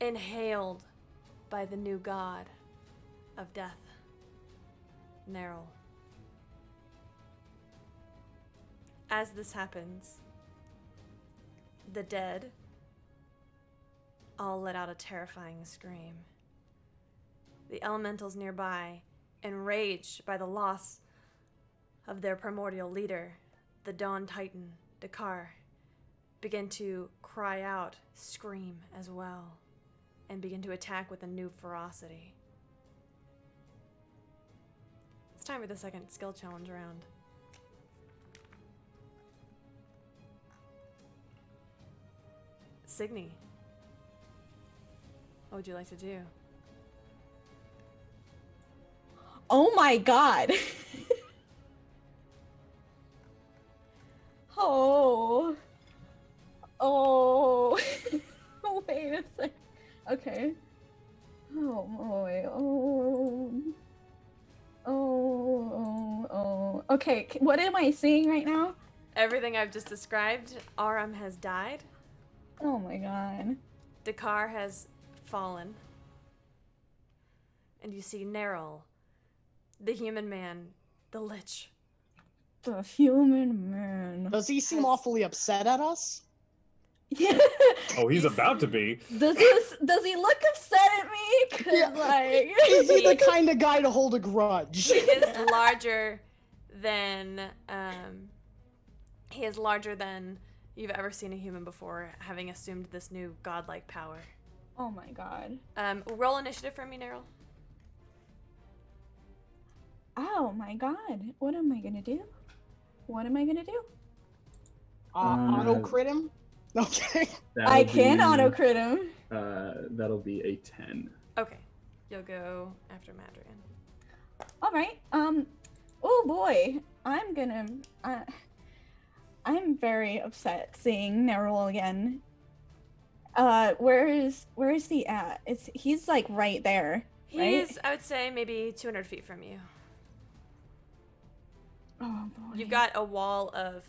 inhaled by the new god of death, Neryl. As this happens, the dead all let out a terrifying scream. The elementals nearby, enraged by the loss of their primordial leader, the Dawn Titan, Dakar, begin to cry out, scream as well, and begin to attack with a new ferocity. It's time for the second skill challenge round. Signy, what would you like to do? Oh my god. Oh. Oh. Wait a sec. Okay. Oh boy. Oh. Okay, what am I seeing right now? Everything I've just described. Aurum has died. Oh my god. Dakar has fallen. And you see Neryl, the human man, the Lich. The human man. Does he seem awfully upset at us? Yeah. Oh, he's about to be. Does he look upset at me? 'Cause, Yeah. like... Is he the kind of guy to hold a grudge? He is larger than you've ever seen a human before, having assumed this new godlike power. Oh my god. Roll initiative for me, Neryl. Oh my god. What am I gonna do? Auto crit him? Okay. I can auto crit him. That'll be a 10. Okay. You'll go after Madrian. Alright. Oh boy. I'm very upset seeing Neryl again. Where is he at? He's like right there. Right? He's, I would say, maybe 200 feet from you. Oh boy. You've got a wall of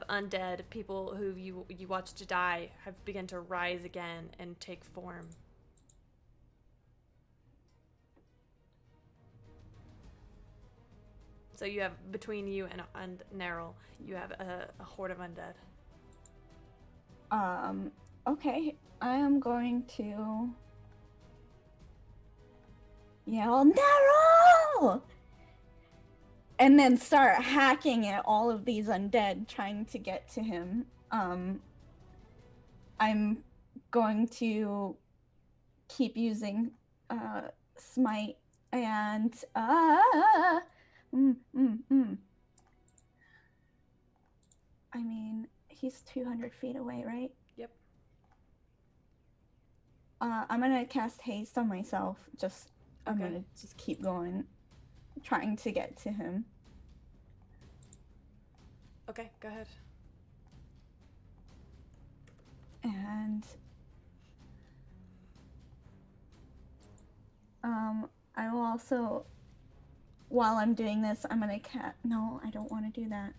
undead people who you watched to die have begun to rise again and take form. So you have, between you and Neryl, you have a horde of undead. Okay. I am going to yell, Neryl! And then start hacking at all of these undead, trying to get to him. I'm going to keep using Smite And I mean, he's 200 feet away, right? Yep. I'm gonna cast haste on myself. I'm Okay. gonna just keep going, trying to get to him. Okay, go ahead. And I will also, while I'm doing this, I'm gonna no, I don't want to do that.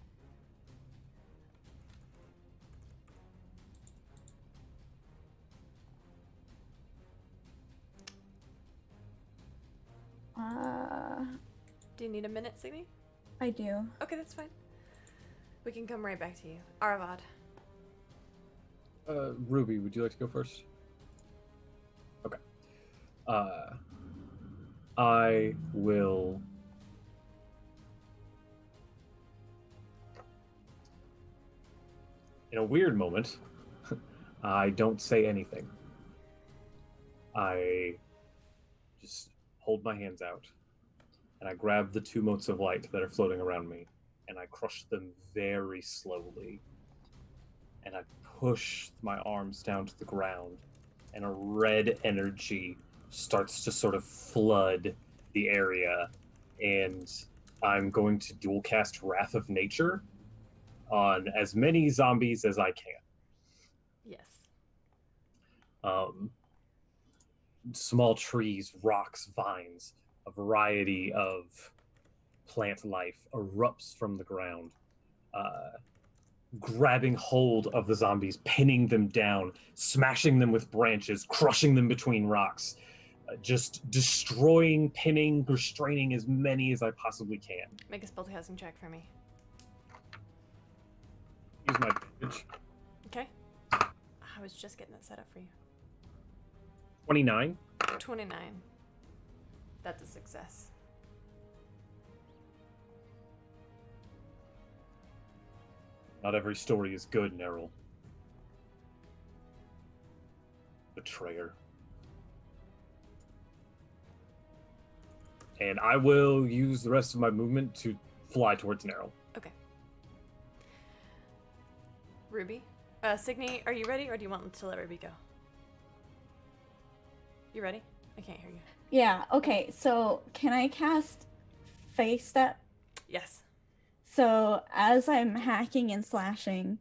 Do you need a minute, Signy? I do. Okay, that's fine. We can come right back to you. Aravad. Ruby, would you like to go first? Okay. I will. In a weird moment, I don't say anything. I just hold my hands out, and I grab the 2 motes of light that are floating around me, and I crush them very slowly. And I push my arms down to the ground, and a red energy starts to sort of flood the area, and I'm going to dual cast Wrath of Nature on as many zombies as I can. Yes. Small trees, rocks, vines, a variety of plant life erupts from the ground, grabbing hold of the zombies, pinning them down, smashing them with branches, crushing them between rocks, just destroying, pinning, restraining as many as I possibly can. Make a spellcasting check for me. Use my advantage. Okay. I was just getting that set up for you. 29. 29. That's a success. Not every story is good, Neril. Betrayer. And I will use the rest of my movement to fly towards Neril. Okay. Ruby? Signy, are you ready, or do you want to let Ruby go? You ready? I can't hear you. Yeah, okay, so can I cast Face Step? Yes. So as I'm hacking and slashing,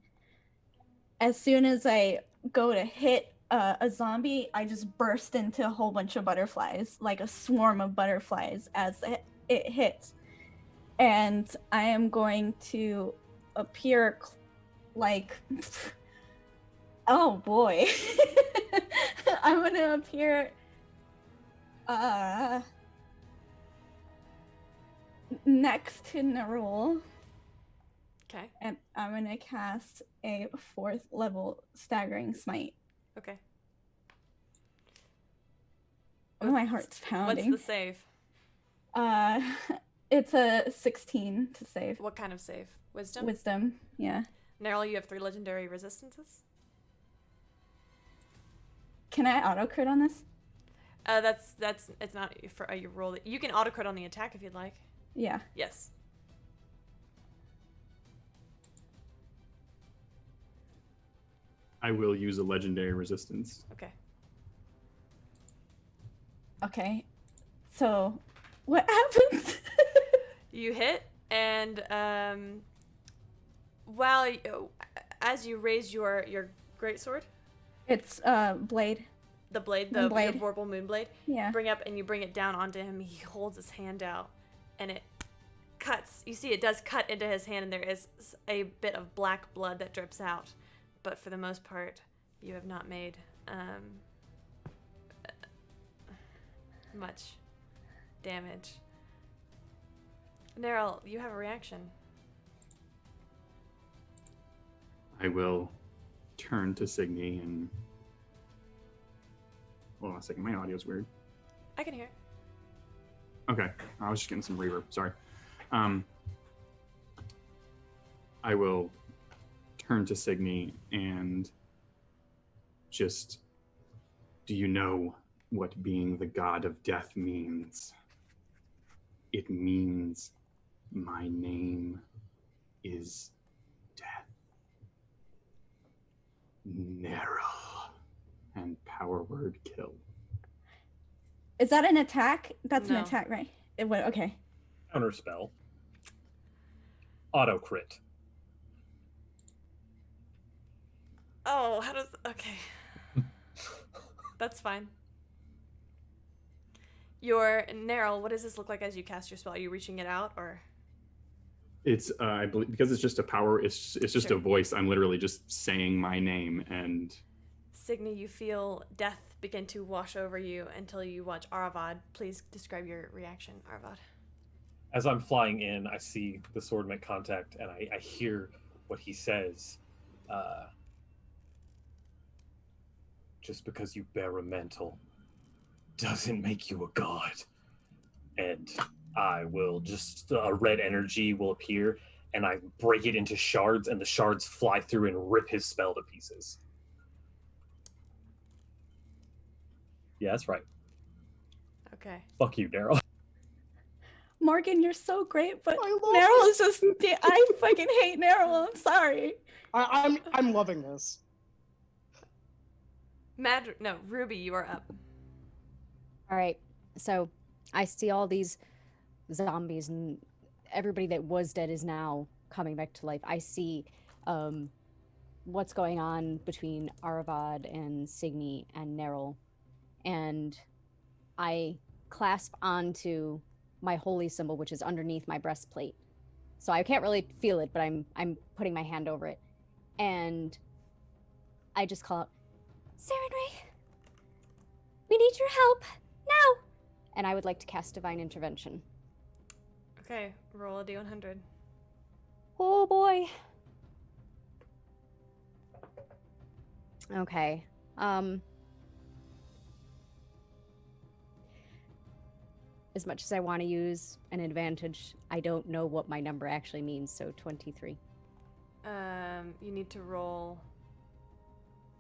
as soon as I go to hit a zombie, I just burst into a whole bunch of butterflies, like a swarm of butterflies as it hits. And I am going to appear like... Oh boy. I'm going to appear... next to Nerul. Okay. And I'm gonna cast a 4th level staggering smite. Okay. Oh, my heart's pounding. What's the save? It's a 16 to save. What kind of save? Wisdom? Wisdom, yeah. Neril, you have 3 legendary resistances? Can I auto crit on this? It's not for your roll. You can auto crit on the attack if you'd like. Yeah. Yes. I will use a legendary resistance. Okay. Okay. So, what happens? You hit, and as you raise your greatsword, It's blade. the blade, Moon blade. your vorpal moon blade, Yeah. you bring it down onto him. He holds his hand out, and it cuts. You see, it does cut into his hand, and there is a bit of black blood that drips out. But for the most part, you have not made much damage. Neril, you have a reaction. I will turn to Signy and... Hold on a second, my audio's weird. I can hear. Okay, I was just getting some reverb, sorry. I will turn to Signy and just... Do you know what being the god of death means? it means my name is Death. Narrow. And power word kill. Is that an attack? That's No. an attack, right? It would, okay. Counter spell. Auto crit. Oh, how does... Okay. That's fine. Your Neryl, what does this look like as you cast your spell? Are you reaching it out, or...? It's I believe because it's just a power. It's just Sure. a voice. I'm literally just saying my name, and Signy, you feel death begin to wash over you until you watch Aravad. Please describe your reaction, Aravad. As I'm flying in, I see the sword make contact, and I hear what he says. Just because you bear a mantle doesn't make you a god. And I will just, a red energy will appear, and I break it into shards, and the shards fly through and rip his spell to pieces. Yeah, that's right. Okay. Fuck you, Daryl. Morgan, you're so great, but I love Neryl this. is just... I fucking hate Neryl. I'm sorry. I'm loving this. Ruby, you are up. All right. So I see all these zombies, and everybody that was dead is now coming back to life. I see what's going on between Aravad and Signy and Neryl, and I clasp onto my holy symbol, which is underneath my breastplate. So I can't really feel it, but I'm putting my hand over it, and I just call out, Sarenrae, we need your help now. And I would like to cast Divine Intervention. Okay, roll a d100. Oh boy. Okay. As much as I want to use an advantage, I don't know what my number actually means, so 23. You need to roll...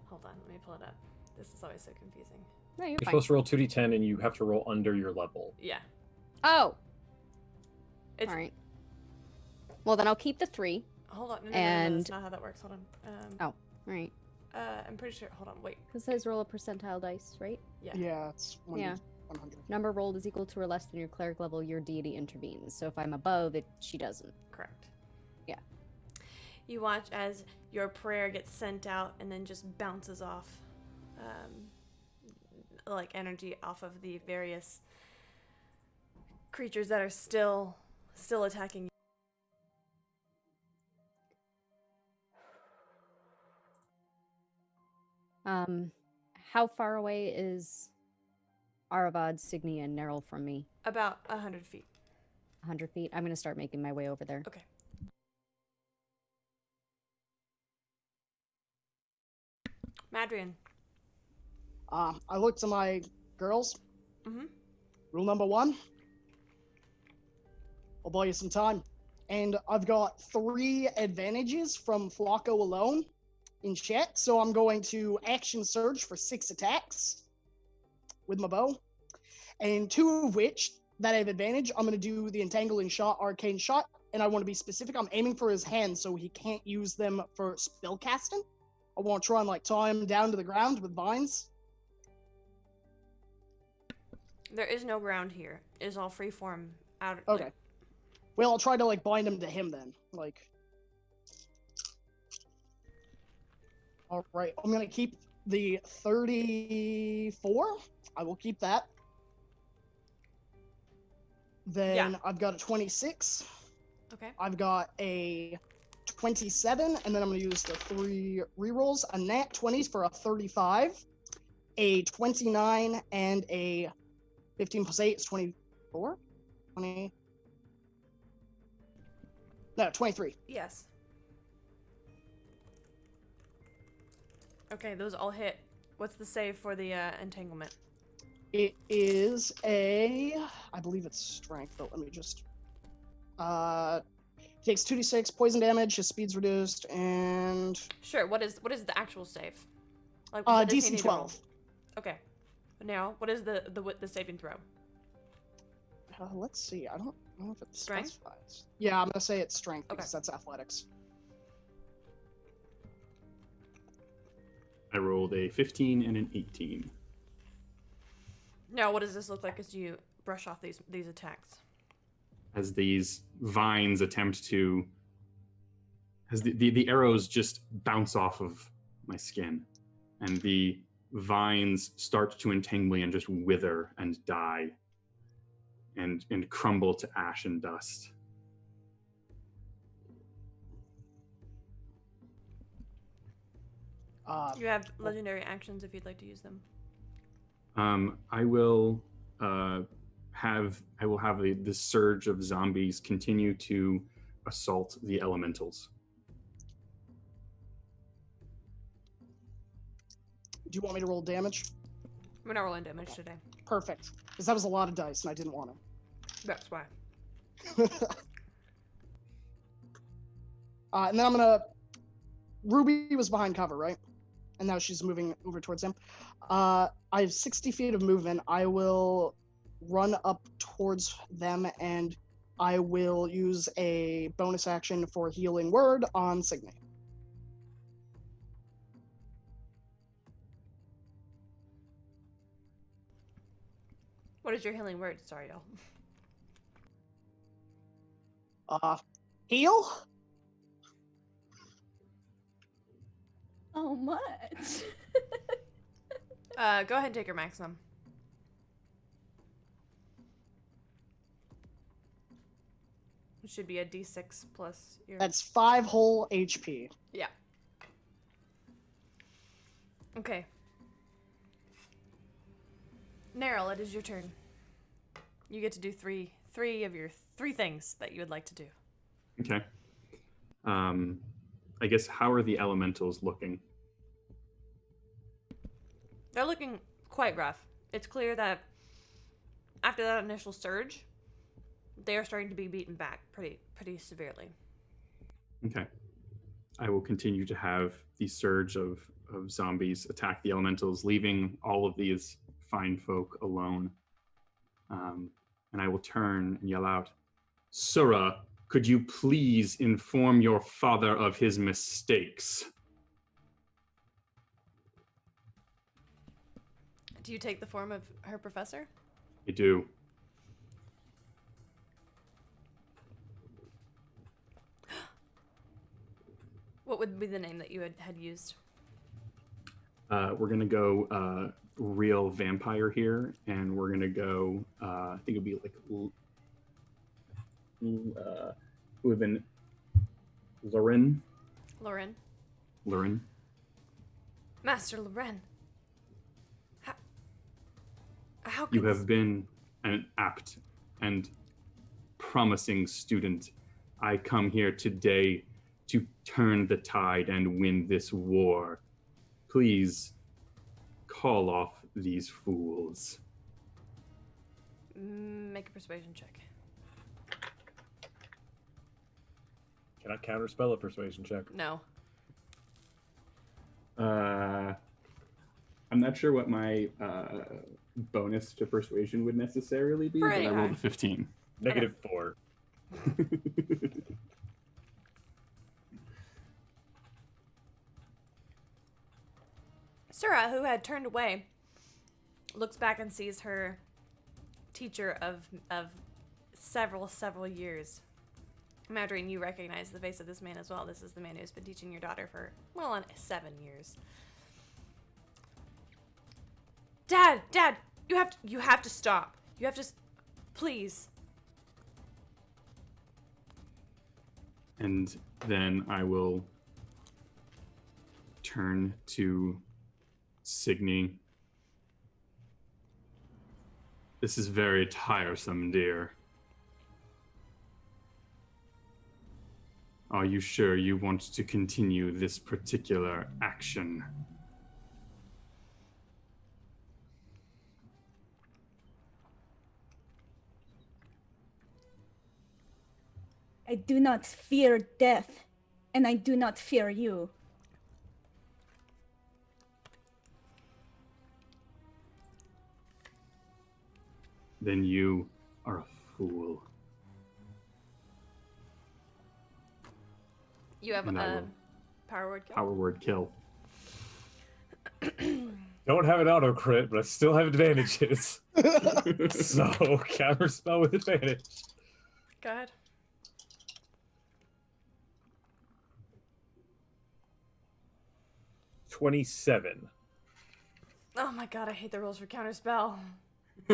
Hold on, let me pull it up. This is always so confusing. No, you're You're fine. supposed to roll 2d10, and you have to roll under your level. Yeah. Oh! It's... All right. Well, then I'll keep the 3. Hold on. No, And- that's not how that works. Hold on. All right. I'm pretty sure... Hold on, wait. It says roll a percentile dice, right? Yeah, it's 100. Number rolled is equal to or less than your cleric level, your deity intervenes. So if I'm above it, she doesn't. Correct. Yeah. You watch as your prayer gets sent out and then just bounces off, like energy off of the various creatures that are still attacking you. How far away is Aravad, Signy, and Neryl from me? About 100 feet. 100 feet? I'm going to start making my way over there. Okay. Madrian. I look to my girls. Mm-hmm. Rule number 1. I'll buy you some time. And I've got 3 advantages from Flacco alone in check, so I'm going to action surge for 6 attacks with my bow. And 2 of which, that I have advantage, I'm going to do the Entangling Shot, Arcane Shot, and I want to be specific. I'm aiming for his hands so he can't use them for spell casting. I want to try and tie him down to the ground with vines. There is no ground here. It is all freeform. Okay. Well, I'll try to bind him to him then. All right, I'm gonna keep the 34. I will keep that. Then I've got a 26. Okay. I've got a 27, and then I'm gonna use the 3 rerolls. A nat 20s for a 35, a 29, and a 15 plus 8 is 24. 20. No, 23. Yes. Okay, those all hit. What's the save for the entanglement? It is a, I believe it's strength, but let me just, takes 2d6 poison damage, his speed's reduced, and Sure. What is the actual save? What does he need DC to roll? 12. Okay. Now, what is the saving throw? Let's see, I don't don't know if it Strength? specifies. Yeah, I'm gonna say it's strength Okay. because that's athletics. I rolled a 15 and an 18. Now, what does this look like as you brush off these attacks? As these vines attempt to, as the arrows just bounce off of my skin, and the vines start to entangle and just wither and die, and crumble to ash and dust. You have legendary actions if you'd like to use them. I will have the surge of zombies continue to assault the elementals. Do you want me to roll damage? We're not rolling damage today. Perfect, because that was a lot of dice, and I didn't want That's why. to. And then I'm gonna. Ruby was behind cover, right? And now she's moving over towards him. I have 60 feet of movement. I will run up towards them, and I will use a bonus action for Healing Word on Signy. What is your healing word? Sorry, y'all. Heal? Oh, much. Go ahead and take your maximum. It should be a d6 plus your... That's 5 whole HP. Yeah. Okay. Neryl, it is your turn. You get to do three of your three things that you would like to do. Okay. I guess, how are the elementals looking? They're looking quite rough. It's clear that after that initial surge, they are starting to be beaten back pretty severely. Okay. I will continue to have the surge of zombies attack the elementals, leaving all of these fine folk alone. And I will turn and yell out, "Surah, could you please inform your father of his mistakes?" Do you take the form of her professor? I do. What would be the name that you had used? We're going to go real vampire here, and we're going to go, I think it'll be like, who would have been Lauren? Lauren. Master Loren. How You could have been an apt and promising student. I come here today to turn the tide and win this war. Please call off these fools. Make a persuasion check. Can I counterspell a persuasion check? No. I'm not sure what my bonus to persuasion would necessarily be, Pretty but I rolled high. a 15. -4. Surah, who had turned away, looks back and sees her teacher of several years. Madrine, you recognize the face of this man as well. This is the man who's been teaching your daughter for, well, on 7 years. Dad, you have to stop. You have to, please. And then I will turn to Signy. This is very tiresome, dear. Are you sure you want to continue this particular action? I do not fear death, and I do not fear you. Then you are a fool. You have And I a will power word kill. power word kill. Don't have an auto crit, but I still have advantages. So counter spell with advantage. Go ahead. 27. Oh my god, I hate the rules for counterspell. I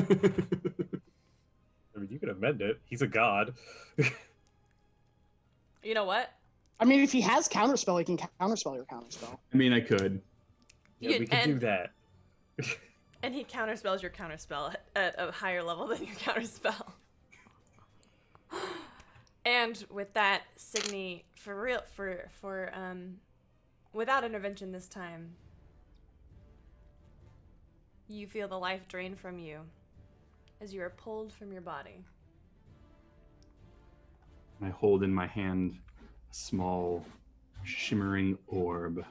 mean, you can amend it. He's a god. You know what? I mean, if he has counterspell, he can counterspell your counterspell. I mean, I could. Yeah, we can do and- that. And he counterspells your counterspell at a higher level than your counterspell. And with that, Signy, for real, without intervention this time, you feel the life drain from you as you are pulled from your body. I hold in my hand a small, shimmering orb.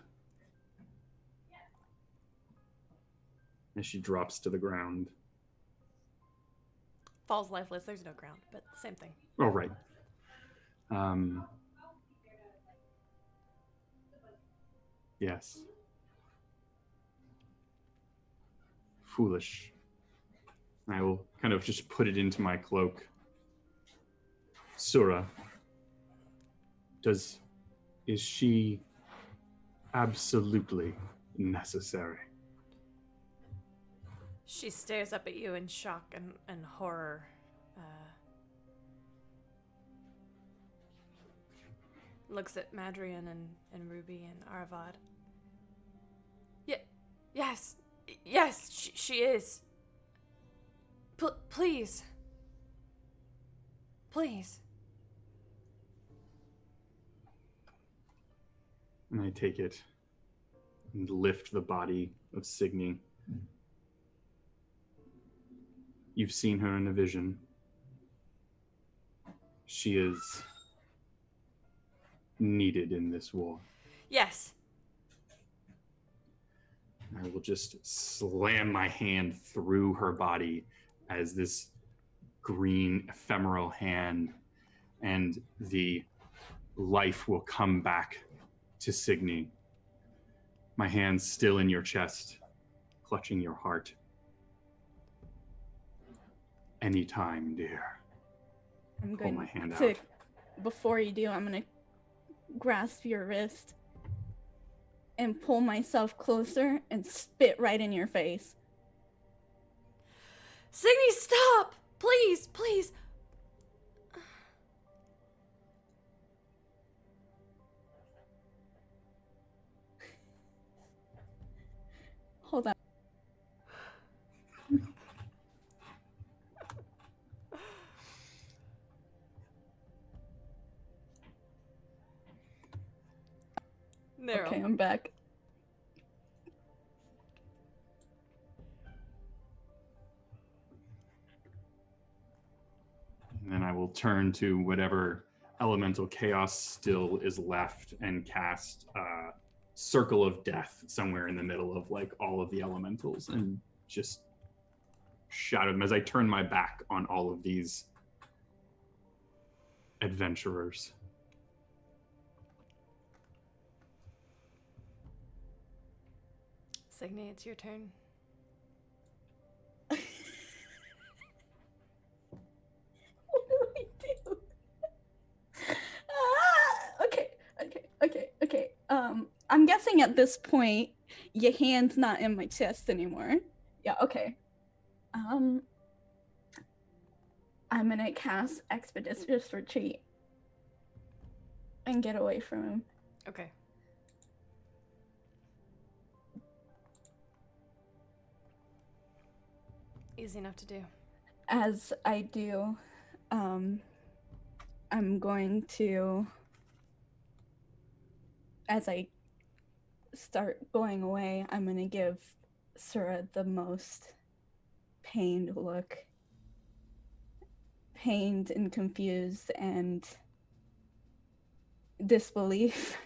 As she drops to the ground. Falls lifeless. There's no ground, but same thing. Oh, right. Yes. Foolish. I will kind of just put it into my cloak. Sura, is she absolutely necessary? She stares up at you in shock and horror. Looks at Madrian and Ruby and Aravad. Yes, she is. Please. And I take it and lift the body of Signy. You've seen her in a vision. She is needed in this war. Yes. I will just slam my hand through her body as this green ephemeral hand, and the life will come back to Signy. My hand still in your chest, clutching your heart. Anytime, dear. I'm Pull going my hand to, out. before you do, I'm going to grasp your wrist and pull myself closer and spit right in your face. Signy, stop! Please. Hold on. There. Okay, I'm back. And then I will turn to whatever elemental chaos still is left and cast Circle of Death somewhere in the middle of like all of the elementals and just shadow them as I turn my back on all of these adventurers. Signy, it's your turn. What do I do? Okay. I'm guessing at this point, your hand's not in my chest anymore. Yeah, okay. I'm gonna cast Expeditious Retreat and get away from him. Okay. Easy enough to do. As I do, I'm going to, as I start going away, I'm going to give Sura the most pained look. Pained and confused and disbelief.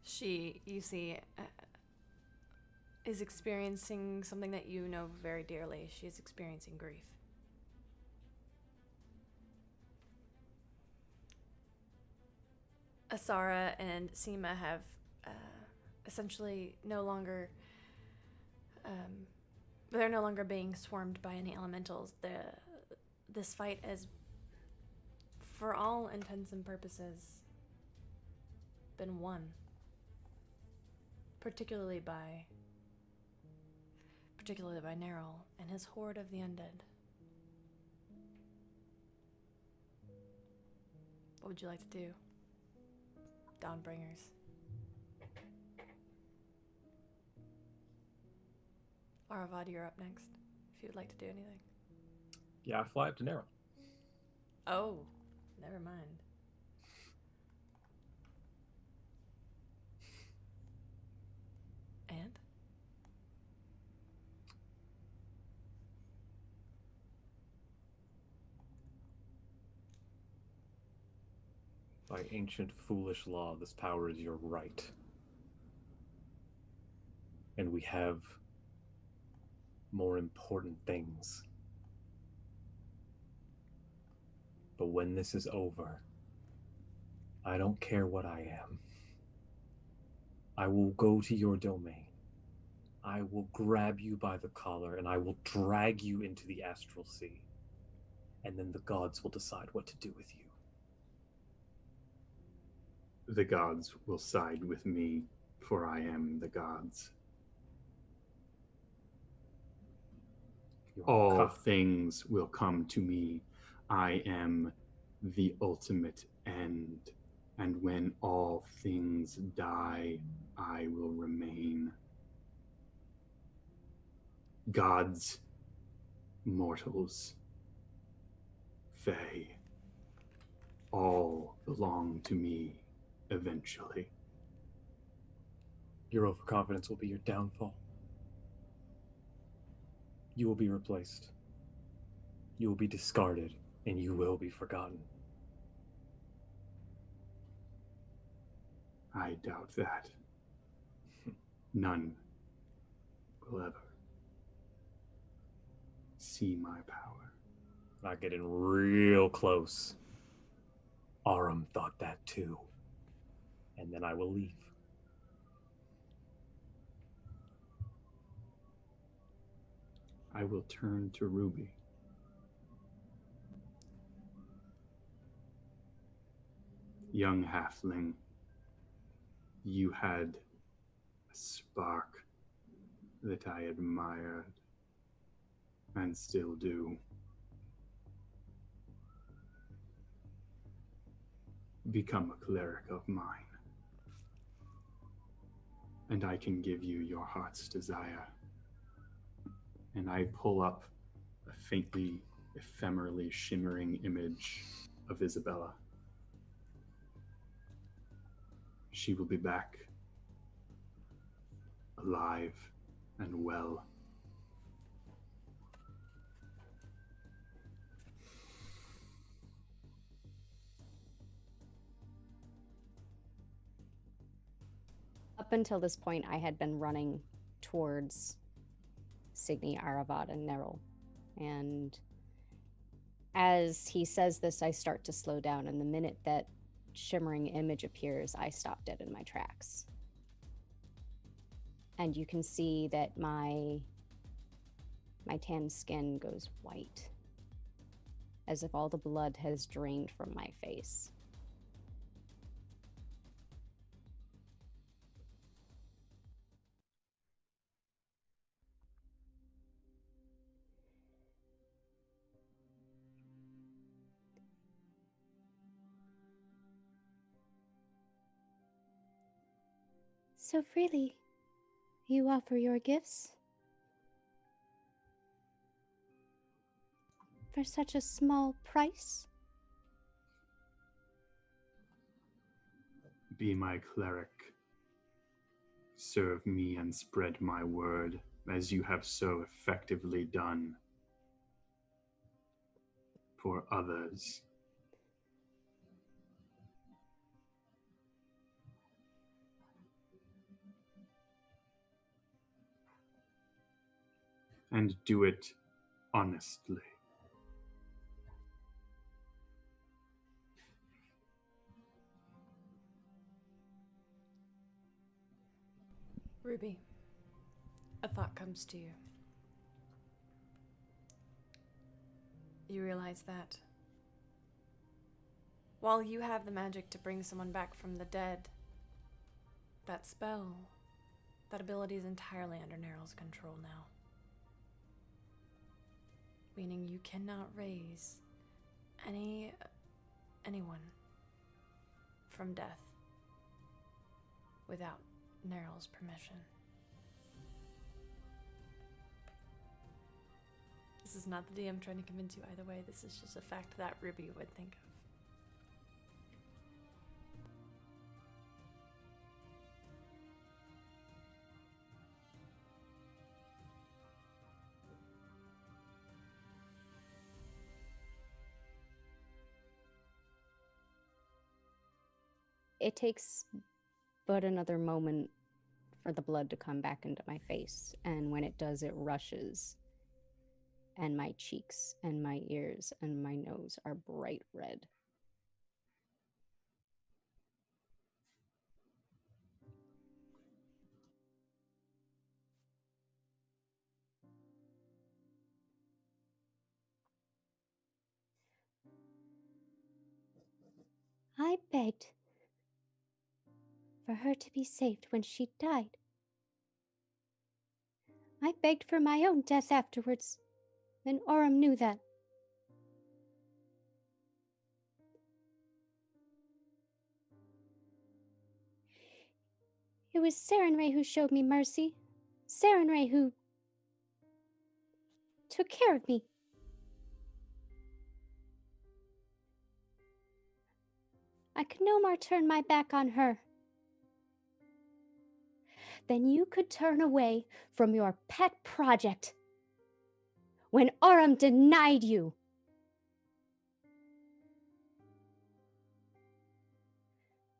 She, you see, is experiencing something that you know very dearly. She is experiencing grief. Asara and Seema have essentially no longer, they're no longer being swarmed by any elementals. This fight is, for all intents and purposes, been won. Particularly by Neril and his horde of the undead. What would you like to do, Dawnbringers? Aravad, you're up next, if you would like to do anything. Yeah, I fly up to Nero. Oh, never mind. And? By ancient foolish law, this power is your right. And we have more important things. But when this is over, I don't care what I am. I will go to your domain. I will grab you by the collar and I will drag you into the astral sea. And then the gods will decide what to do with you. The gods will side with me, for I am the gods. All things will come to me. I am the ultimate end. And when all things die, I will remain. Gods, mortals, fae, all belong to me eventually. Your overconfidence will be your downfall. You will be replaced. You will be discarded, and you will be forgotten. I doubt that. None will ever see my power. Not getting real close. Aram thought that too. And then I will leave. I will turn to Ruby. Young halfling, you had a spark that I admired and still do. Become a cleric of mine, and I can give you your heart's desire. And I pull up a faintly, ephemerally shimmering image of Isabella. She will be back, alive and well. Up until this point, I had been running towards Signy, Aravad, and Neril. And as he says this, I start to slow down. And the minute that shimmering image appears, I stop dead in my tracks. And you can see that my tan skin goes white, as if all the blood has drained from my face. So freely, you offer your gifts? For such a small price? Be my cleric. Serve me and spread my word, as you have so effectively done for others. And do it honestly. Ruby, a thought comes to you. You realize that while you have the magic to bring someone back from the dead, that spell, that ability is entirely under Neryl's control now. Meaning you cannot raise anyone from death without Neryl's permission. This is not the DM trying to convince you either way. This is just a fact that Ruby would think of. It takes but another moment for the blood to come back into my face, and when it does, it rushes, and my cheeks and my ears and my nose are bright red. I begged for her to be saved when she died. I begged for my own death afterwards, and Aurum knew that. It was Sarenrae who showed me mercy. Sarenrae who took care of me. I could no more turn my back on her than you could turn away from your pet project when Aurum denied you.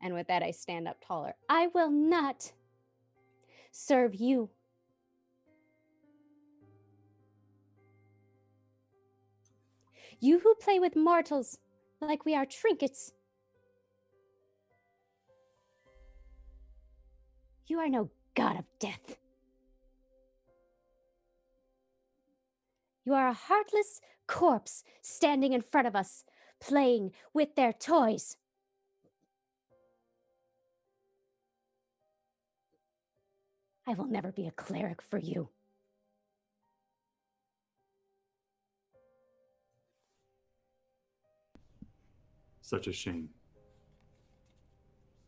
And with that, I stand up taller. I will not serve you. You who play with mortals like we are trinkets. You are no god of death. You are a heartless corpse standing in front of us, playing with their toys. I will never be a cleric for you. Such a shame.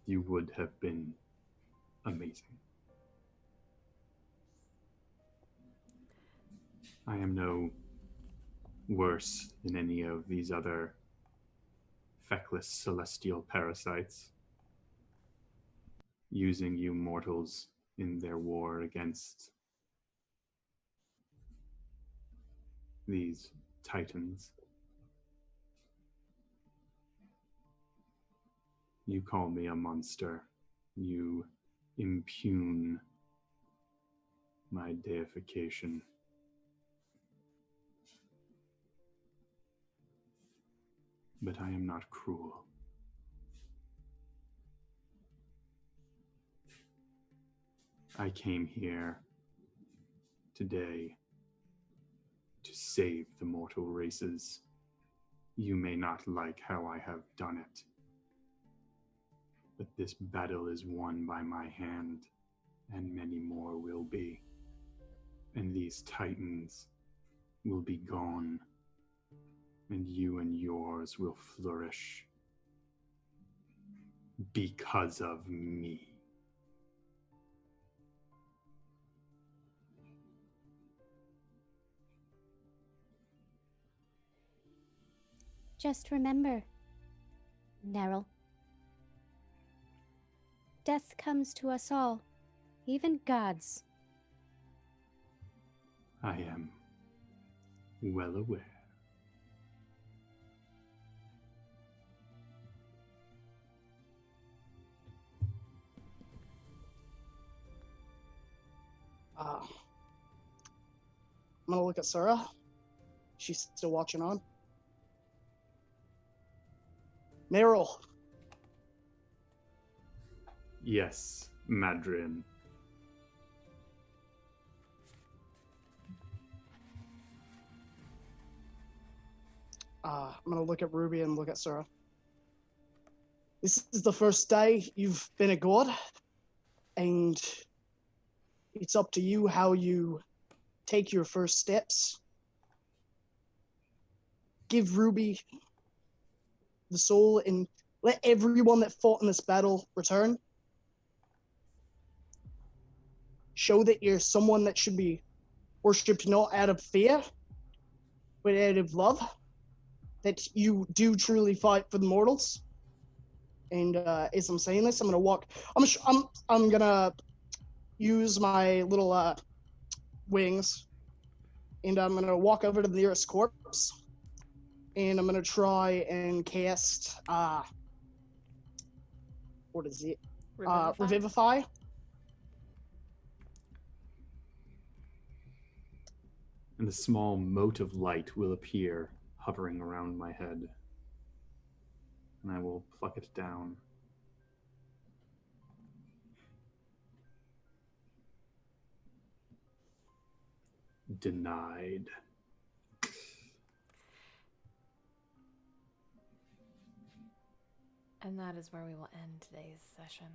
You would have been amazing. I am no worse than any of these other feckless celestial parasites using you mortals in their war against these titans. You call me a monster. You impugn my deification. But I am not cruel. I came here today to save the mortal races. You may not like how I have done it, but this battle is won by my hand, and many more will be. And these titans will be gone, and you and yours will flourish because of me. Just remember, Neryl, death comes to us all, even gods. I am well aware. I'm gonna look at Sarah. She's still watching on. Neryl. Yes, Madrin. I'm gonna look at Ruby and look at Sarah. This is the first day you've been a god, and it's up to you how you take your first steps. Give Ruby the soul and let everyone that fought in this battle return. Show that you're someone that should be worshipped not out of fear, but out of love. That you do truly fight for the mortals. And as I'm saying this, I'm gonna walk. I'm gonna use my little wings, and I'm gonna walk over to the nearest corpse, and I'm gonna try and cast what is it? Revivify. And the small mote of light will appear, hovering around my head. And I will pluck it down. Denied. And that is where we will end today's session.